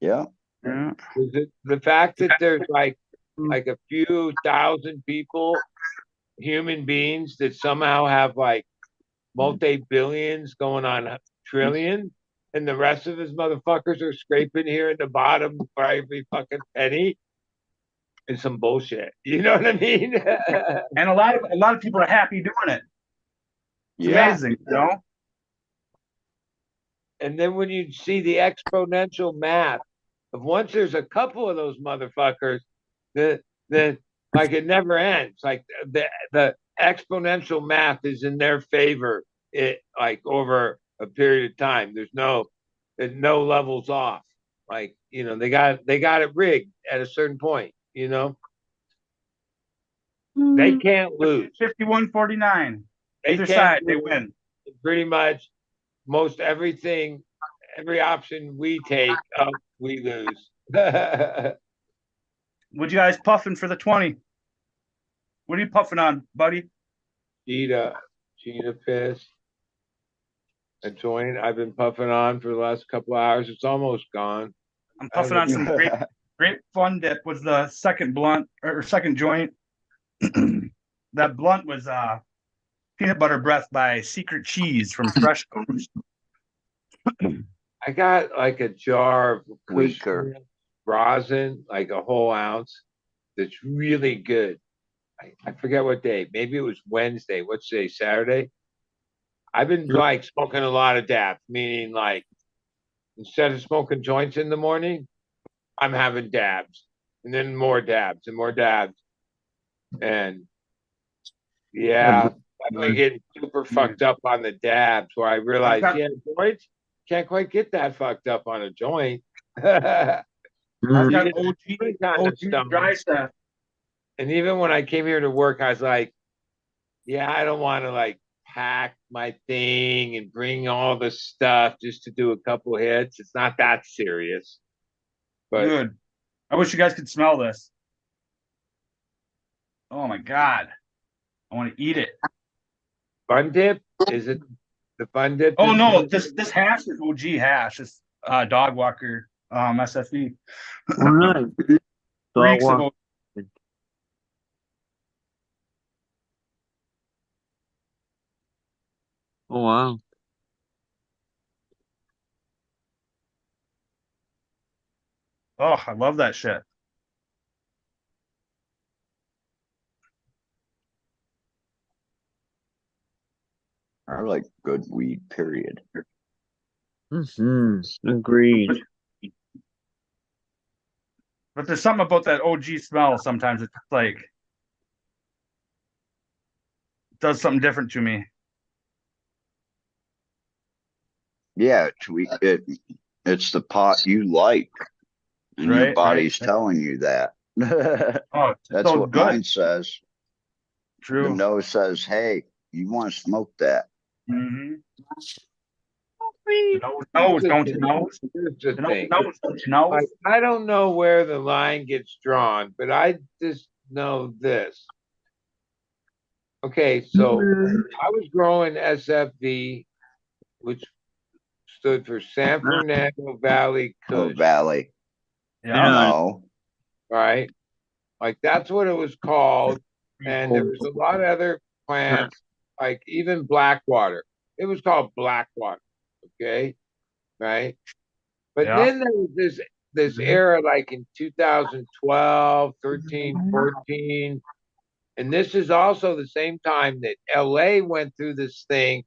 Yeah. The fact that there's like a few thousand people, human beings that somehow have like multi-billions going on trillions, and the rest of his motherfuckers are scraping here at the bottom for every fucking penny. It's some bullshit. You know what I mean? And a lot of people are happy doing it. It's amazing, you know? And then when you see the exponential math of once there's a couple of those motherfuckers, then like it never ends. Like the exponential math is in their favor. It like over a period of time. There's no levels off. Like they got it rigged at a certain point. They can't lose. 51-49. Either side, they win. Pretty much most everything, every option we take, we lose. What you guys puffing for the 20? What are you puffing on, buddy? Cheetah piss. A joint I've been puffing on for the last couple of hours. It's almost gone. I'm puffing on some grape Fun Dip was the second blunt or second joint. That blunt was peanut butter breath by Secret Cheese from Fresh Coast. I got like a jar of Weaker rosin, like a whole ounce. That's really good. I forget what day. Maybe it was Wednesday. What's today? Saturday. I've been like smoking a lot of dabs, meaning like instead of smoking joints in the morning, I'm having dabs, and then more dabs and more dabs, and yeah, I'm getting super fucked up on the dabs. Where I realized, joints can't quite get that fucked up on a joint. I've got OG dry stuff. And even when I came here to work, I was like, yeah, I don't want to like pack my thing and bring all the stuff just to do a couple hits. It's not that serious. But good. I wish you guys could smell this. Oh my God. I want to eat it. Fun Dip? Is it the Fun Dip? Oh no, this hash is OG hash. It's Dog Walker SFE. All right. Dog Walker. Oh wow. Oh, I love that shit. I like good weed, period. Agreed. But there's something about that OG smell sometimes. It's like it does something different to me. Yeah, it's the pot you like, and your body's telling you that. Oh, that's so what good. mine says. True. The nose says, "Hey, you want to smoke that?" Mm-hmm. Nose, don't you know? Don't you know? I don't know where the line gets drawn, but I just know this. Okay, so I was growing SFV, which stood for San Fernando Valley Kush. Valley. Yeah. No. Right? Like that's what it was called. And there was a lot of other plants, like even Blackwater. It was called Blackwater. Okay. Right. But then there was this era like in 2012, 13, 14. And this is also the same time that LA went through this thing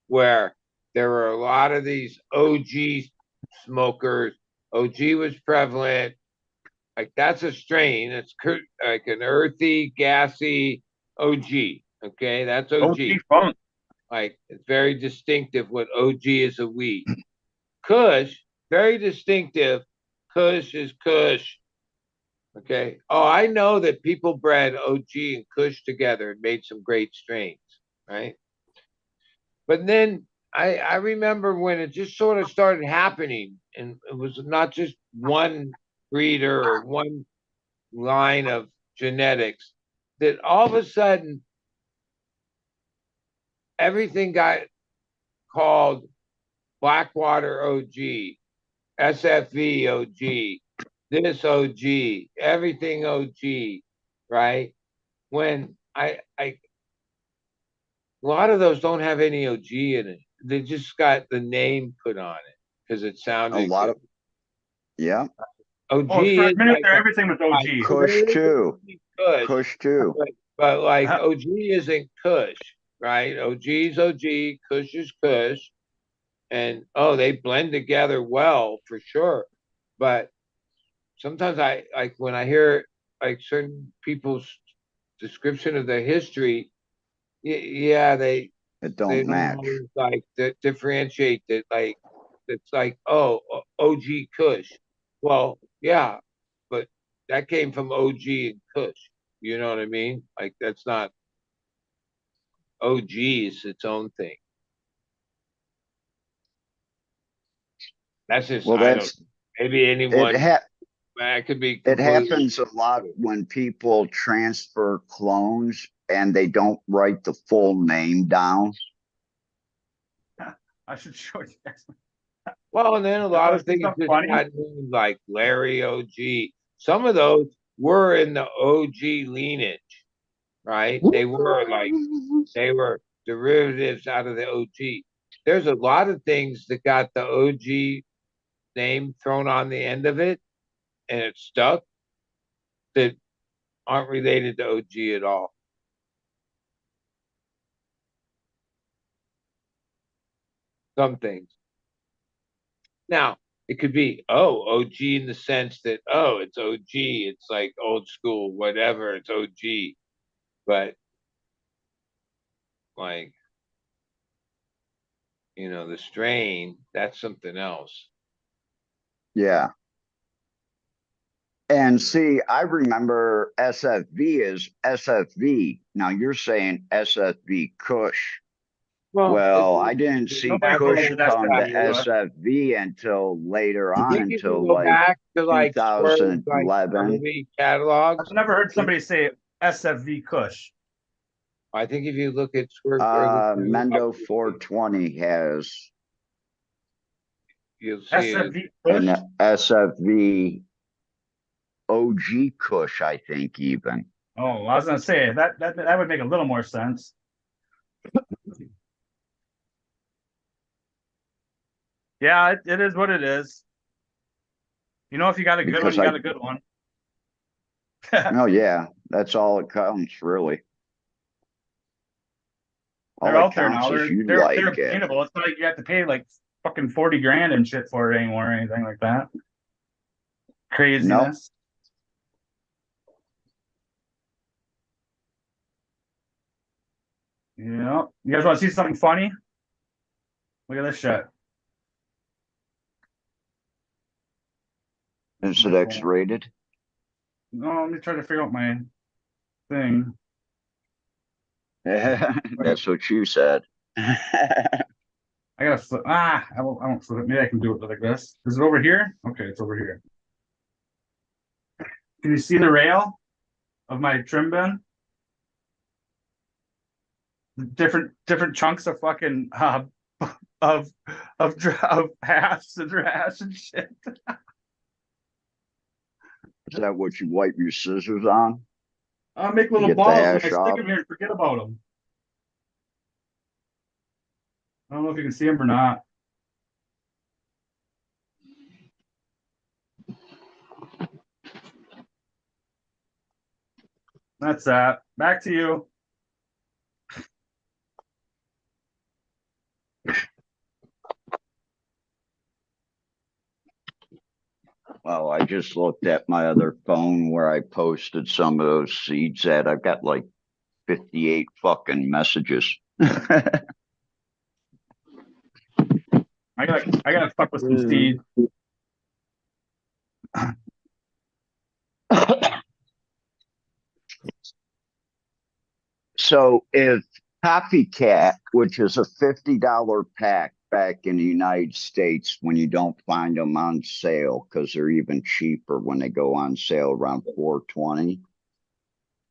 where there were a lot of these OG smokers. OG was prevalent. Like that's a strain. It's like an earthy, gassy OG. Okay, that's OG. Funk. Like it's very distinctive what OG is a weed. Kush, very distinctive. Kush is Kush. Okay. Oh, I know that people bred OG and Kush together and made some great strains, right? But then I remember when it just sort of started happening, and it was not just one breeder or one line of genetics, that all of a sudden everything got called Blackwater OG, SFV OG, this OG, everything OG, right? When I A lot of those don't have any OG in it. They just got the name put on it because it sounded A lot good. of, yeah. OG Oh, for a is minute like there, a, everything was like, OG. well, there Kush is too. Kush, Kush too. but like Uh, OG isn't Kush, right? OG is OG, Kush is Kush, and they blend together well for sure. But sometimes I like when I hear like certain people's description of their history, yeah, It they don't don't match. always like differentiate that like it's like OG Kush. Well, yeah, but that came from OG and Kush. You know what I mean? Like that's not OG is its own thing. That's just Well, I don't. that's Maybe it. anyone. I could be It completely. happens a lot when people transfer clones and they don't write the full name down. I should show you guys. Well, and then a You lot want of to see things something just funny? got named like Larry OG. Some of those were in the OG lineage, right? They were derivatives out of the OG. There's a lot of things that got the OG name thrown on the end of it and it stuck that aren't related to OG at all. Some things. Now, it could be, OG in the sense that, it's OG, it's like old school, whatever, it's OG. But like, the strain, that's something else. Yeah. And see, I remember SFV is SFV. Now you're saying SFV Kush. Well, I didn't see Nobody calls Kush it come to SW. SFV until later I on, think if you until go like back to like Swerve's like 2011. early catalogs, I've never heard somebody say SFV Kush. I think if you look at Swerve's early Mendo catalogs, 420 has you'll see it. SFV Kush. an SFV OG Kush, I think even. Oh, I was gonna say that would make a little more sense. Yeah, it is what it is. If you got a good one, Because you got a good one. oh yeah, that's all it counts really. All They're it out there now. counts is you They're like it. obtainable. It's not like you have to pay like fucking 40 grand and shit for it anymore or anything like that. Nope. Craziness. Yeah. You guys want to see something funny? Look at this shit. Is it X-rated? No, let me try to figure out my thing. That's what you said. I gotta flip. I won't flip it. Maybe I can do it like this. Is it over here? Okay, it's over here. Can you see the rail of my trim bin? Different chunks of fucking of halves and trash and shit. Is that what you wipe your scissors on? I'll make little Get the balls and I hash stick off? them here and forget about them. I don't know if you can see them or not. That's that. Back to you. Well, I just looked at my other phone where I posted some of those seeds at. I've got like 58 fucking messages. I gotta fuck with some seeds. So if Copycat, which is a $50 pack back in the United States when you don't find them on sale, because they're even cheaper when they go on sale around 420.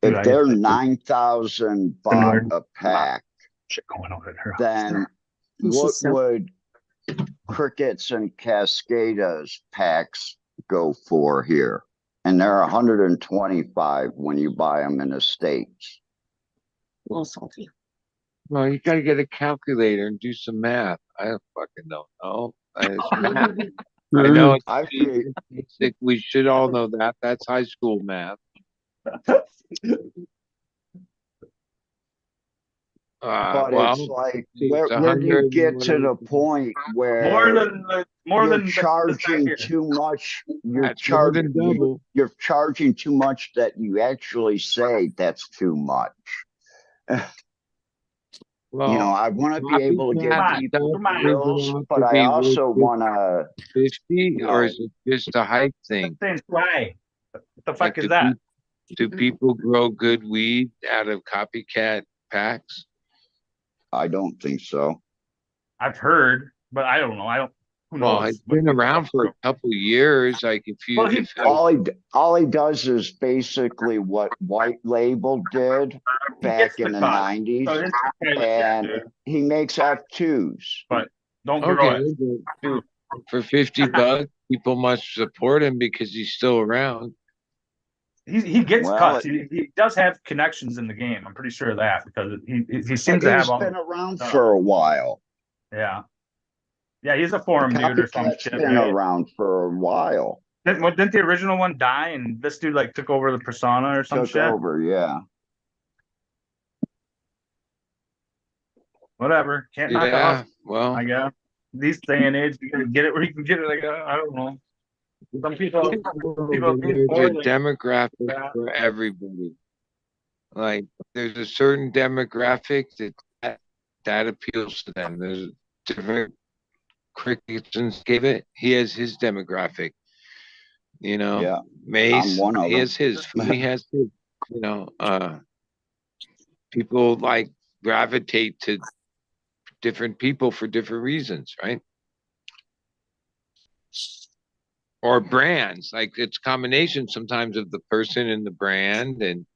If they're 9,000 baht a pack, then what would Crickets and Cascadas packs go for here? And they're 125 when you buy them in the States. A little salty. Well, you gotta get a calculator and do some math. I don't fucking don't know. It's math. I know it's I fig- basic. We should all know that. That's high school math. but it's Well, like, it's a where do you hundred and get to whatever. the point More where than more you're than this guy charging here. too much? That's more than double. You're charging too much that you actually say that's too much. Well, I want to be able to give copycat people stuff, Come on. is it deals, have but to I be worth also want to, 50, or is it just a hype thing? Saying fly. What the fuck Like, is that? do people grow good weed out of copycat packs? I don't think so. I've heard, but I don't know. I don't. Who Well, knows? it's been around for a couple years. Like, Well, he- All he does is basically what White Label did He gets back the in the cut. 90s, So it's okay with and that, he makes F2s. but don't grow okay, it. dude, for $50, people must support him because he's still around. He gets Well, cuts. He does have connections in the game. I'm pretty sure of that because he seems to have He's all. been around for a while. Yeah, yeah. He's a forum dude or some Copycat's shit. been Right? around for a while. Didn't the original one die and this dude like took over the persona or some Took shit? over, yeah. Whatever. Can't knock a Yeah, hustle, well, I guess. These day and age, you gotta get it where you can get it. Like I don't know. Some people there's think a poorly. demographic for everybody. Like, there's a certain demographic that appeals to them. There's different Christians gave it. He has his demographic. Yeah, Mace, I'm one of he them. has his. He has his. People like gravitate to different people for different reasons, right? Or brands, like it's combination sometimes of the person and the brand, and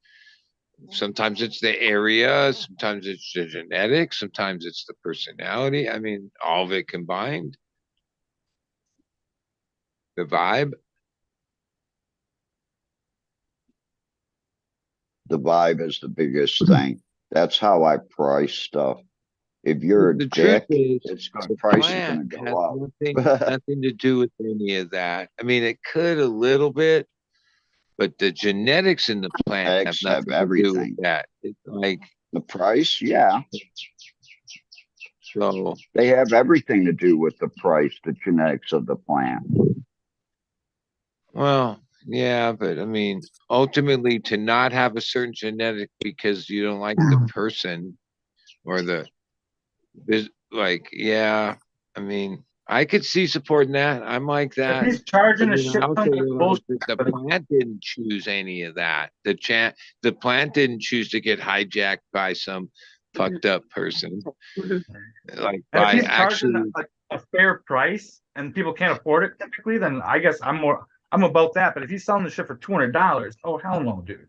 sometimes it's the area, sometimes it's the genetics, sometimes it's the personality. I mean, all of it combined. The vibe. The vibe is the biggest thing. That's how I price stuff. If you're a The truth dick, is, the price is going plant to has go up. nothing to do with any of that. I mean, it could a little bit, but the genetics in the plant have Eggs have nothing to do with everything. that. It's like, The price, yeah. so They have everything to do with the price, the genetics of the plant. well, yeah, but I mean, ultimately, to not have a certain genetic because you don't like the person or yeah, I mean, I could see supporting that. I'm like If that. he's charging a But shit I also ton of realize bullshit, that the plant didn't choose any of that. The plant didn't choose to get hijacked by some fucked up person. Like, and if by he's charging actually, like a fair price and people can't afford it typically, then I guess I'm about that. But if he's selling the shit for $200, oh hell no, dude.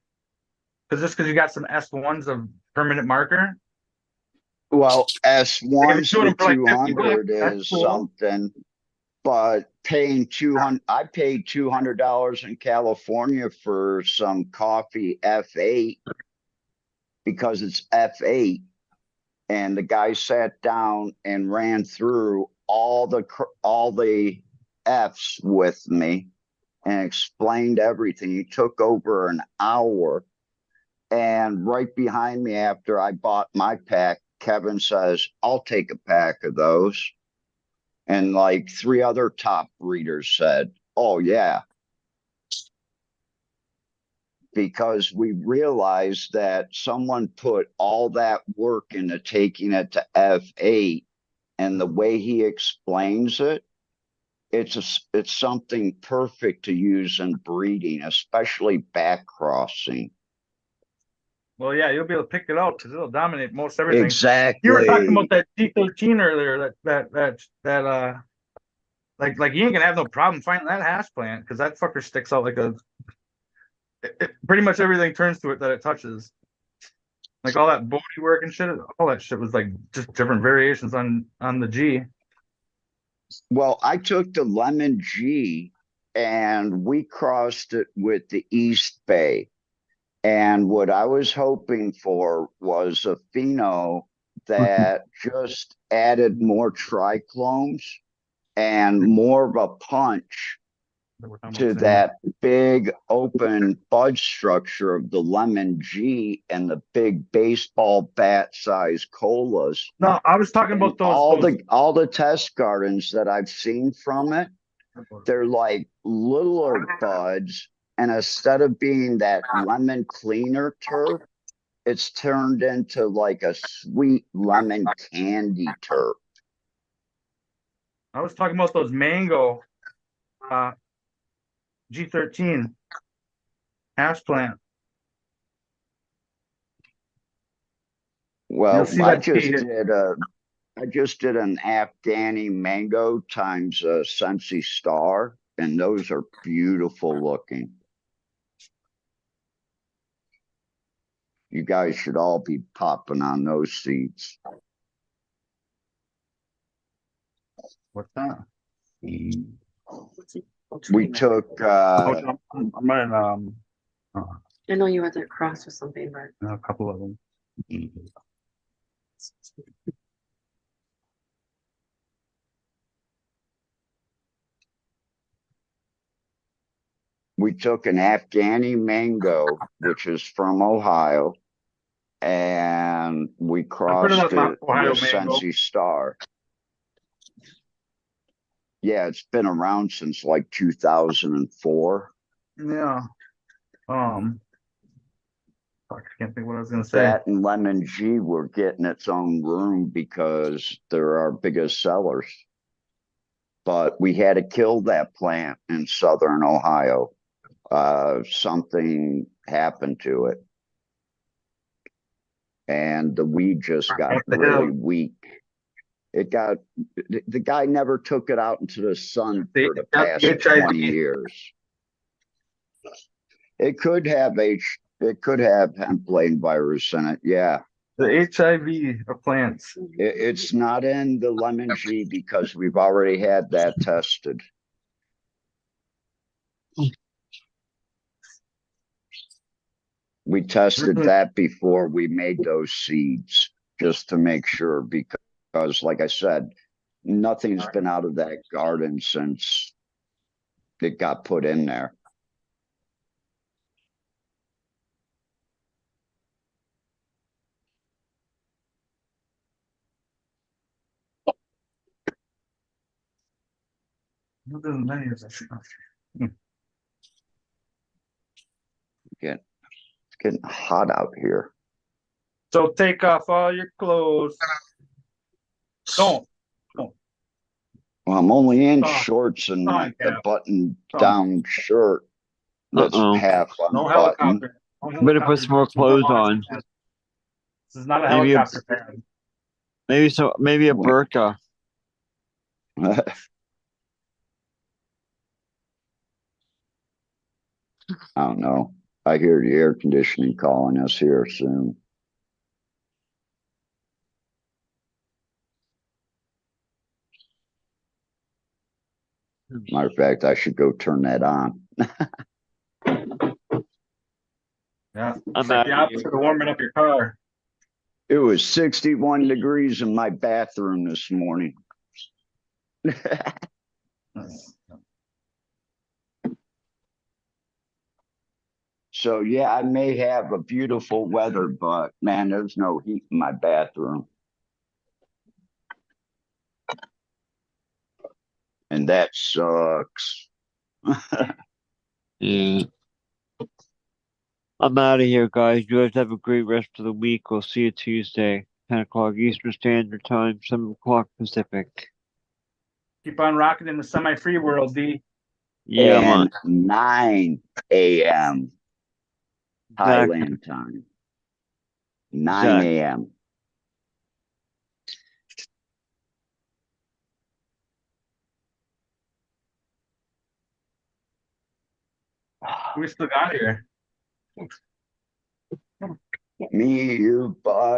Because just because you got some S1s of permanent marker, Well, like if you're S1s doing to them for like 50 bucks, 200 that's is cool. something, but paying 200, I paid $200 in California for some coffee F8 because it's F8. And the guy sat down and ran through all the F's with me and explained everything. He took over an hour. And right behind me, after I bought my pack, Kevin says, I'll take a pack of those. And like 3 other top breeders said, oh, yeah. Because we realized that someone put all that work into taking it to F8, and the way he explains it, it's something perfect to use in breeding, especially back crossing. Well, yeah, you'll be able to pick it out because it'll dominate most everything. Exactly. You were talking about that T13 earlier. Like you ain't gonna have no problem finding that hash plant because that fucker sticks out like pretty much everything turns to it that it touches. Like all that body work and shit, all that shit was like just different variations on the G. Well, I took the Lemon G and we crossed it with the East Bay. And what I was hoping for was a pheno that just added more trichomes and more of a punch to that big open bud structure of the lemon G and the big baseball bat size colas. No, I was talking about those. All the test gardens that I've seen from it, they're like littler buds, and instead of being that lemon cleaner terp, it's turned into like a sweet lemon candy terp. I was talking about those mango G13 hash plant. Well, I just did an Afghani mango times a Sensi Star, and those are beautiful looking. You guys should all be popping on those seeds. What's that? We took I'm running I know you had to cross with something, but a couple of them. we took an Afghani mango, which is from Ohio, and we crossed it with Sensi Star. Yeah, it's been around since like 2004. Yeah. I can't think what I was gonna say. That and Lemon G were getting its own room because they're our biggest sellers. But we had to kill that plant in southern Ohio. Something happened to it. And the weed just got really weak. The guy never took it out into the sun for the past 20 years. It could have hemp blade virus in it, yeah. The HIV of plants. It's not in the lemon G because we've already had that tested. We tested that before we made those seeds just to make sure, because like I said, nothing's been out of that garden since it got put in there. It's getting hot out here. So take off all your clothes. Don't. Well, I'm only in shorts and like a button-down shirt that's half unbuttoned. Better put some more clothes on. This is not a helicopter pad. Maybe a burqa. I don't know. I hear the air conditioning calling us here soon. Matter of fact, I should go turn that on. Yeah, it's like the opposite of warming up your car. It was 61 degrees in my bathroom this morning. So yeah, I may have a beautiful weather, but man, there's no heat in my bathroom. And that sucks. Yeah. I'm out of here, guys. You guys have a great rest of the week. We'll see you Tuesday, 10 o'clock Eastern Standard Time, 7 o'clock Pacific. Keep on rocking in the semi-free world, D. Yeah, and 9 a.m. Thailand time. 9 a.m. We still got here. Me, you, bud.